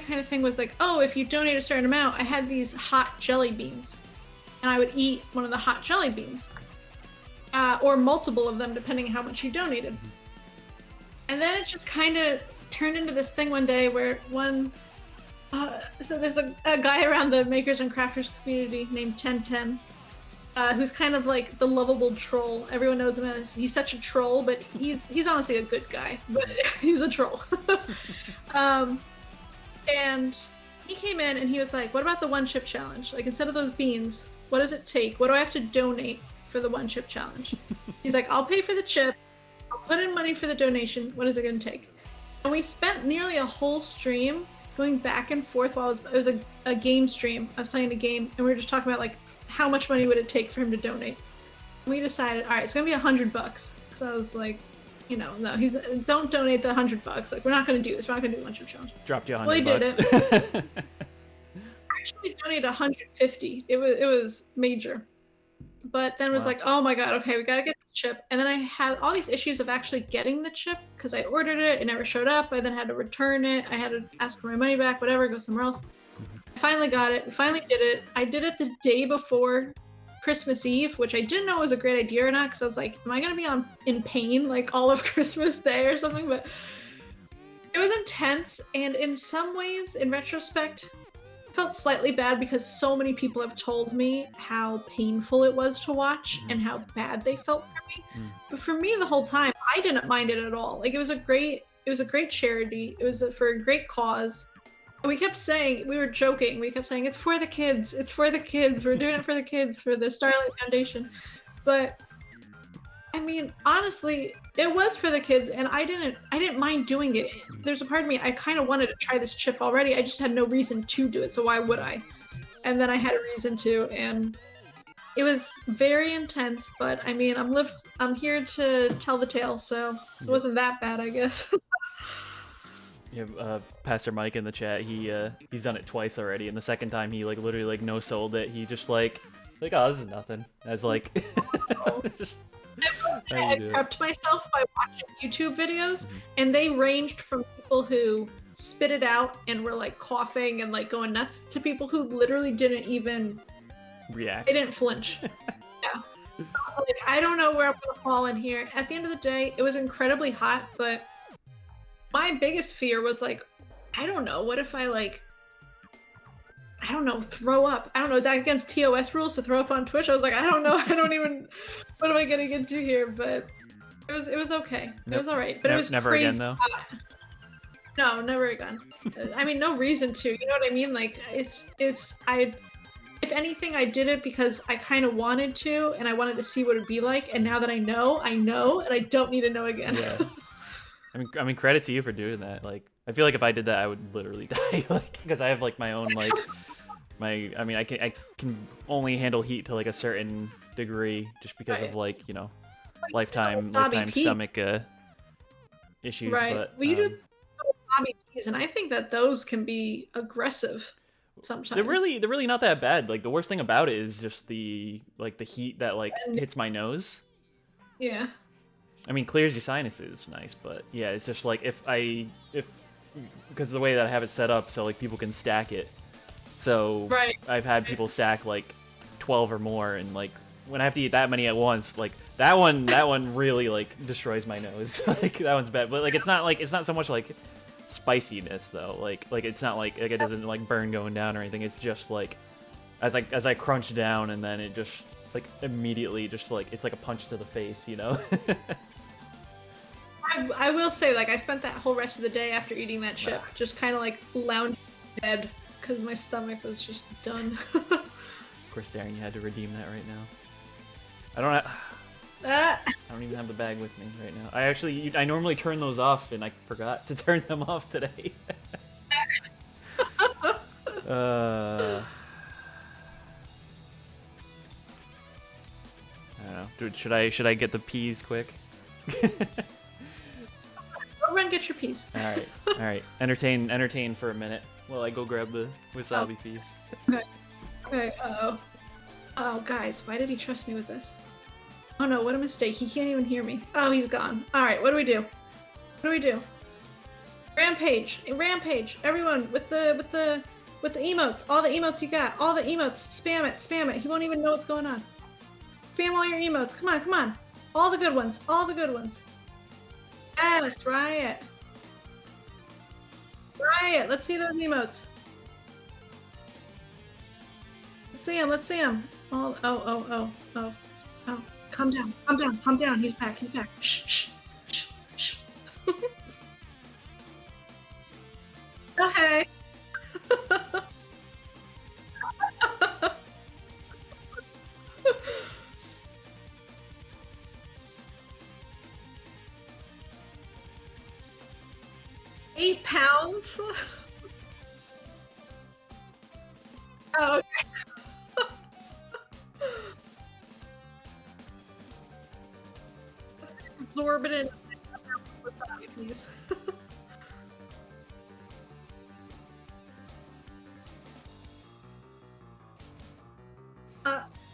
kind of thing was like, oh, if you donate a certain amount, I had these hot jelly beans, and I would eat one of the hot jelly beans, or multiple of them depending on how much you donated. And then it just kind of turned into this thing one day where so there's a guy around the Makers and Crafters community named 1010, who's kind of like the lovable troll. Everyone knows him as, he's such a troll, but he's honestly a good guy, but he's a troll. And he came in and he was like, what about the one chip challenge? Like, instead of those beans, what does it take? What do I have to donate for the one chip challenge? He's like, I'll pay for the chip, I'll put in money for the donation, what is it going to take? And we spent nearly a whole stream going back and forth while it was a game stream. I was playing a game, and we were just talking about like how much money would it take for him to donate. And we decided, all right, it's gonna be $100. So I was like, no, don't donate the $100. Like, we're not gonna do this. We're not gonna do a one chip challenge. Dropped you $100. Well, he did it. Actually donated 150. It was major. But then it was like, oh my god, okay, we gotta get the chip. And then I had all these issues of actually getting the chip because I ordered it, it never showed up. I then had to return it. I had to ask for my money back, whatever, go somewhere else. I finally got it. We finally did it. I did it the day before Christmas Eve, which I didn't know was a great idea or not, because I was like, am I gonna be in pain like all of Christmas Day or something? But it was intense, and in some ways, in retrospect, I felt slightly bad because so many people have told me how painful it was to watch and how bad they felt for me. But for me, the whole time, I didn't mind it at all. Like, it was a great charity. It was for a great cause. And we kept saying, we were joking, we kept saying, it's for the kids, it's for the kids, we're doing it for the kids, for the Starlight Foundation. But I mean, honestly, it was for the kids, and I didn't mind doing it. There's a part of me, I kind of wanted to try this chip already, I just had no reason to do it, so why would I? And then I had a reason to, and it was very intense, but I mean, I'm here to tell the tale, so it wasn't that bad, I guess. You have Pastor Mike in the chat. He's done it twice already, and the second time he like literally like no sold it. He just like oh, this is nothing. As like just, I prepped myself by watching YouTube videos, and they ranged from people who spit it out and were like coughing and like going nuts to people who literally didn't even react. They didn't flinch. Like, I don't know where I'm gonna fall in here. At the end of the day, it was incredibly hot, but my biggest fear was like, I don't know, what if I like, I don't know, throw up? I don't know, is that against TOS rules to throw up on Twitch? I was like, I don't know, I don't even, what am I getting into here? But it was okay. It was alright. But it was never crazy again though. hot. No, never again. I mean, no reason to. You know what I mean? Like, if anything, I did it because I kind of wanted to, and I wanted to see what it'd be like. And now that I know, and I don't need to know again. Yeah. I mean, credit to you for doing that. Like, I feel like if I did that, I would literally die. Like, because I have like my own like, I mean, I can only handle heat to like a certain degree, just because of like, you know, lifetime stomach issues. Right. But well, you do wasabi peas, and I think that those can be aggressive sometimes. they're really not that bad. Like, the worst thing about it is just the heat that like hits my nose. Yeah. I mean, clears your sinuses, nice, but yeah, it's just like if because the way that I have it set up, so like people can stack it. So right. I've had people stack like 12 or more, and like when I have to eat that many at once, like that one really like destroys my nose. Like that one's bad, but like it's not so much like spiciness though. Like it's not like it doesn't like burn going down or anything. It's just like as I crunch down, and then it just like immediately just like it's like a punch to the face, you know. I will say, like, I spent that whole rest of the day after eating that chip just kind of like lounging in bed because my stomach was just done. Of course, Darren, you had to redeem that right now. I don't even have the bag with me right now. I normally turn those off, and I forgot to turn them off today. I don't know. Dude, should I get the peas quick? Go run, get your peas. All right. Entertain for a minute while I go grab the wasabi peas. Okay. Oh, guys, why did he trust me with this? Oh no, what a mistake. He can't even hear me. Oh, he's gone. All right, what do we do? Rampage. Everyone with the emotes. All the emotes you got. All the emotes. Spam it. He won't even know what's going on. Spam all your emotes. Come on. All the good ones. Yes, Riot. Let's see those emotes. Let's see him. Oh. Calm down. He's back. Shh. Oh, hey. 8 pounds? Oh, okay. Absorb it in wasabi, please.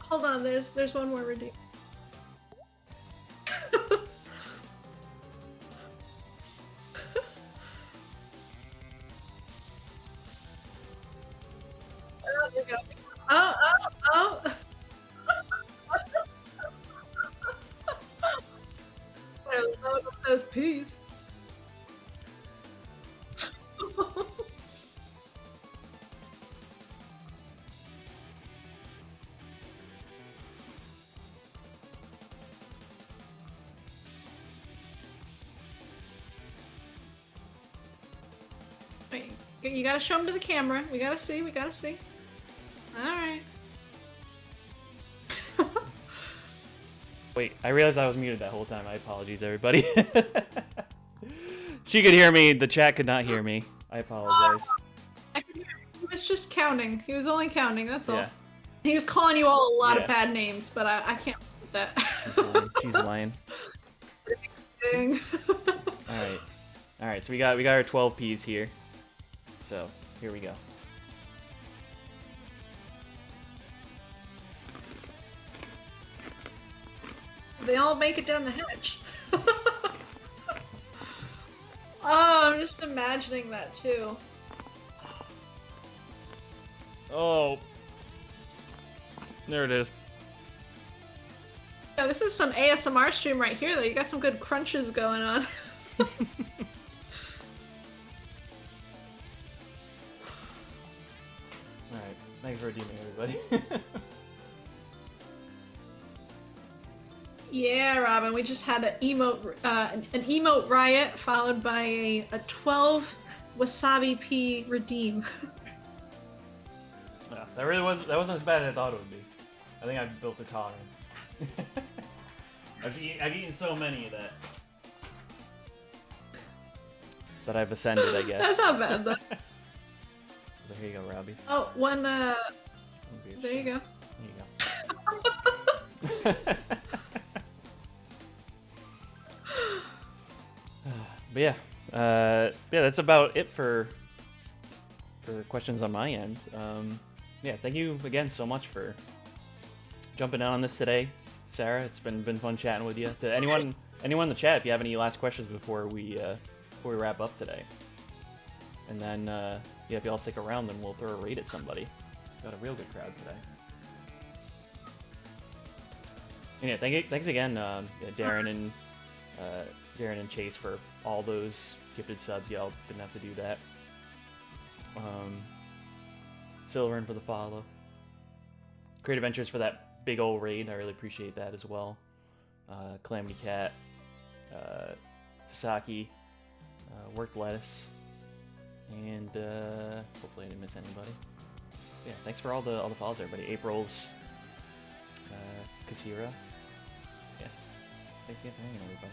Hold on, there's one more redeem. Oh. Load up those peas. Wait, you gotta show them to the camera. We gotta see. Alright. Wait, I realized I was muted that whole time. My apologies, everybody. She could hear me. The chat could not hear me. I apologize. He was just counting. He was only counting, that's all. Yeah. He was calling you all a lot of bad names, but I can't with that. She's lying. Alright, so we got our 12 Ps here. So, here we go. They all make it down the hatch. Oh, I'm just imagining that too. Oh. There it is. This is some ASMR stream right here, though. You got some good crunches going on. Alright, thanks for redeeming, everybody. Yeah, Robin, we just had an emote riot followed by a 12 wasabi pea redeem. No, that wasn't as bad as I thought it would be. I think I've built a tolerance. I've eaten so many that I've ascended, I guess. That's not bad, though. So here you go, Robbie. Oh, one, there you go. There you go. But yeah, that's about it for questions on my end. Yeah, thank you again so much for jumping in on this today, Sarah. It's been fun chatting with you. To anyone in the chat, if you have any last questions before we wrap up today, and then yeah, if y'all stick around, then we'll throw a raid at somebody. Got a real good crowd today. And yeah, thanks again, Darren and Chase for all those gifted subs. Y'all didn't have to do that. Silver for the follow. Creative Ventures for that big old raid. I really appreciate that as well. Calamity Cat, Sasaki, Worked Lettuce, and hopefully I didn't miss anybody. Yeah, thanks for all the follows, everybody. April's, Kasira. Yeah, thanks again for hanging, everybody.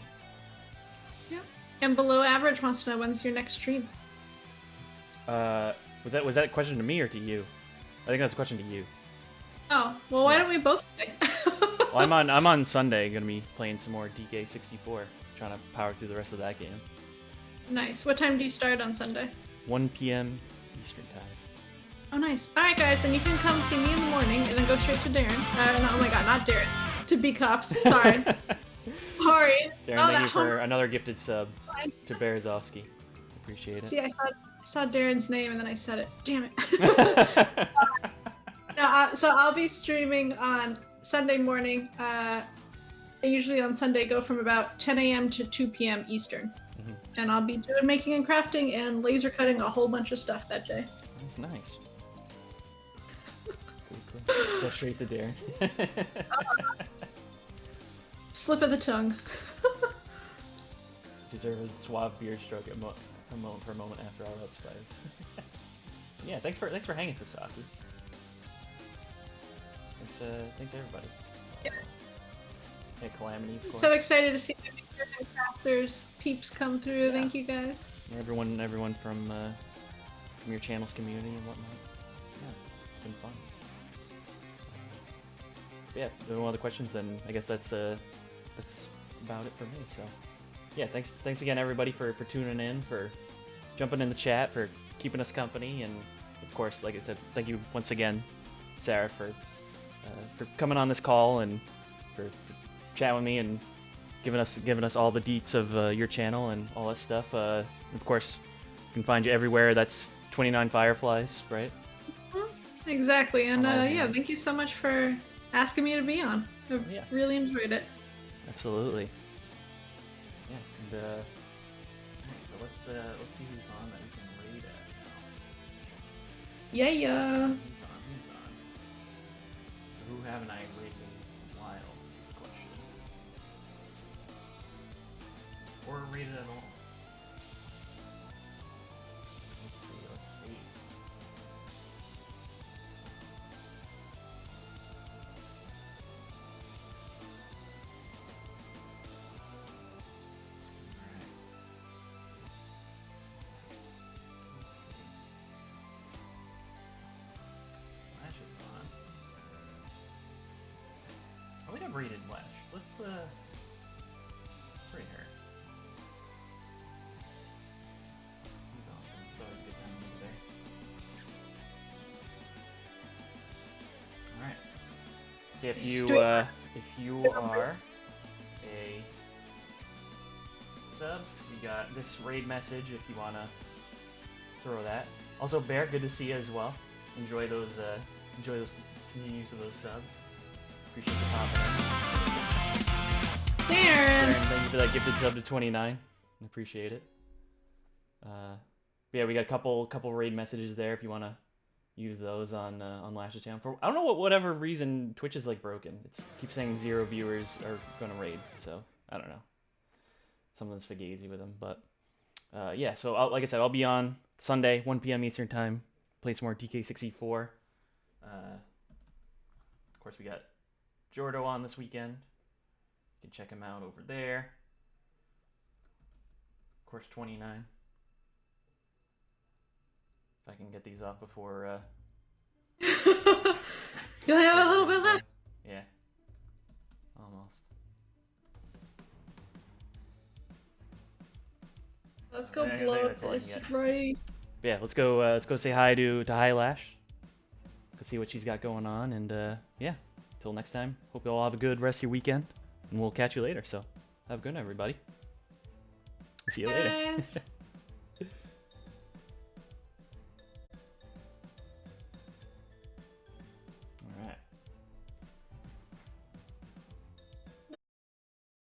Yeah. And Below Average wants to know when's your next stream. Was that a question to me or to you? I think that's a question to you. Oh, well, why don't we both say? Well, I'm on Sunday, gonna be playing some more DK64, trying to power through the rest of that game. Nice. What time do you start on Sunday? 1 p.m. Eastern time. Oh, nice. All right, guys, then you can come see me in the morning and then go straight to Darren. No, oh my God, not Darren. To B-Kopps. Sorry. Sorry. Darren, thank you for another gifted sub to Berezovsky. Appreciate it. See, I saw Darren's name and then I said it. Damn it. So I'll be streaming on Sunday morning. I usually on Sunday go from about 10 a.m. to 2 p.m. Eastern. Mm-hmm. And I'll be doing making and crafting and laser cutting a whole bunch of stuff that day. That's nice. Cool. Go straight to Darren. Slip of the tongue. Deserve a suave beard stroke for a moment after all that spice. Yeah, thanks for hanging, Sasaki. Thanks everybody. Yeah. Hey, Calamity, of course. So excited to see the makers and crafters peeps come through. Yeah. Thank you guys. Everyone from your channel's community and whatnot. Yeah, it's been fun. Yeah, no other questions, then I guess that's about it for me. So yeah, thanks again everybody for tuning in, for jumping in the chat, for keeping us company, and of course, like I said, thank you once again, Sarah, for coming on this call and for chatting with me and giving us all the deets of your channel and all that stuff. Of course, you can find you everywhere. That's 29Fireflies, right? Exactly, and yeah, thank you so much for asking me to be on. I really enjoyed it. Absolutely. Yeah, and alright, so let's see who's on that we can raid at now. Yeah. Who's on? Who haven't I raided in a while? Question. Or raided at all? Let's see. We never raided Lash. Let's raid her. He's awesome. So I get down over there. Alright. If you are a sub, you got this raid message if you wanna throw that. Also Bear, good to see you as well. Enjoy those continued use of those subs. Appreciate the compliment. Darren. Thank you for that gifted sub to 29. I appreciate it. Yeah, we got a couple raid messages there if you want to use those on Lash's channel. For I don't know whatever reason Twitch is like broken. It keeps saying 0 viewers are gonna raid, so I don't know. Something's fugazi with them, but yeah. So like I said, I'll be on Sunday 1 p.m. Eastern time. Play some more DK64. Of course, we got Jordo on this weekend. You can check him out over there. Of course, 29. If I can get these off before. You'll have a little bit left. Yeah. Almost. Let's go blow up this right. Yeah, let's go say hi to High Lash. Go see what she's got going on, and yeah. Till next time. Hope you all have a good rest of your weekend, and we'll catch you later. So have a good night, everybody. See you later.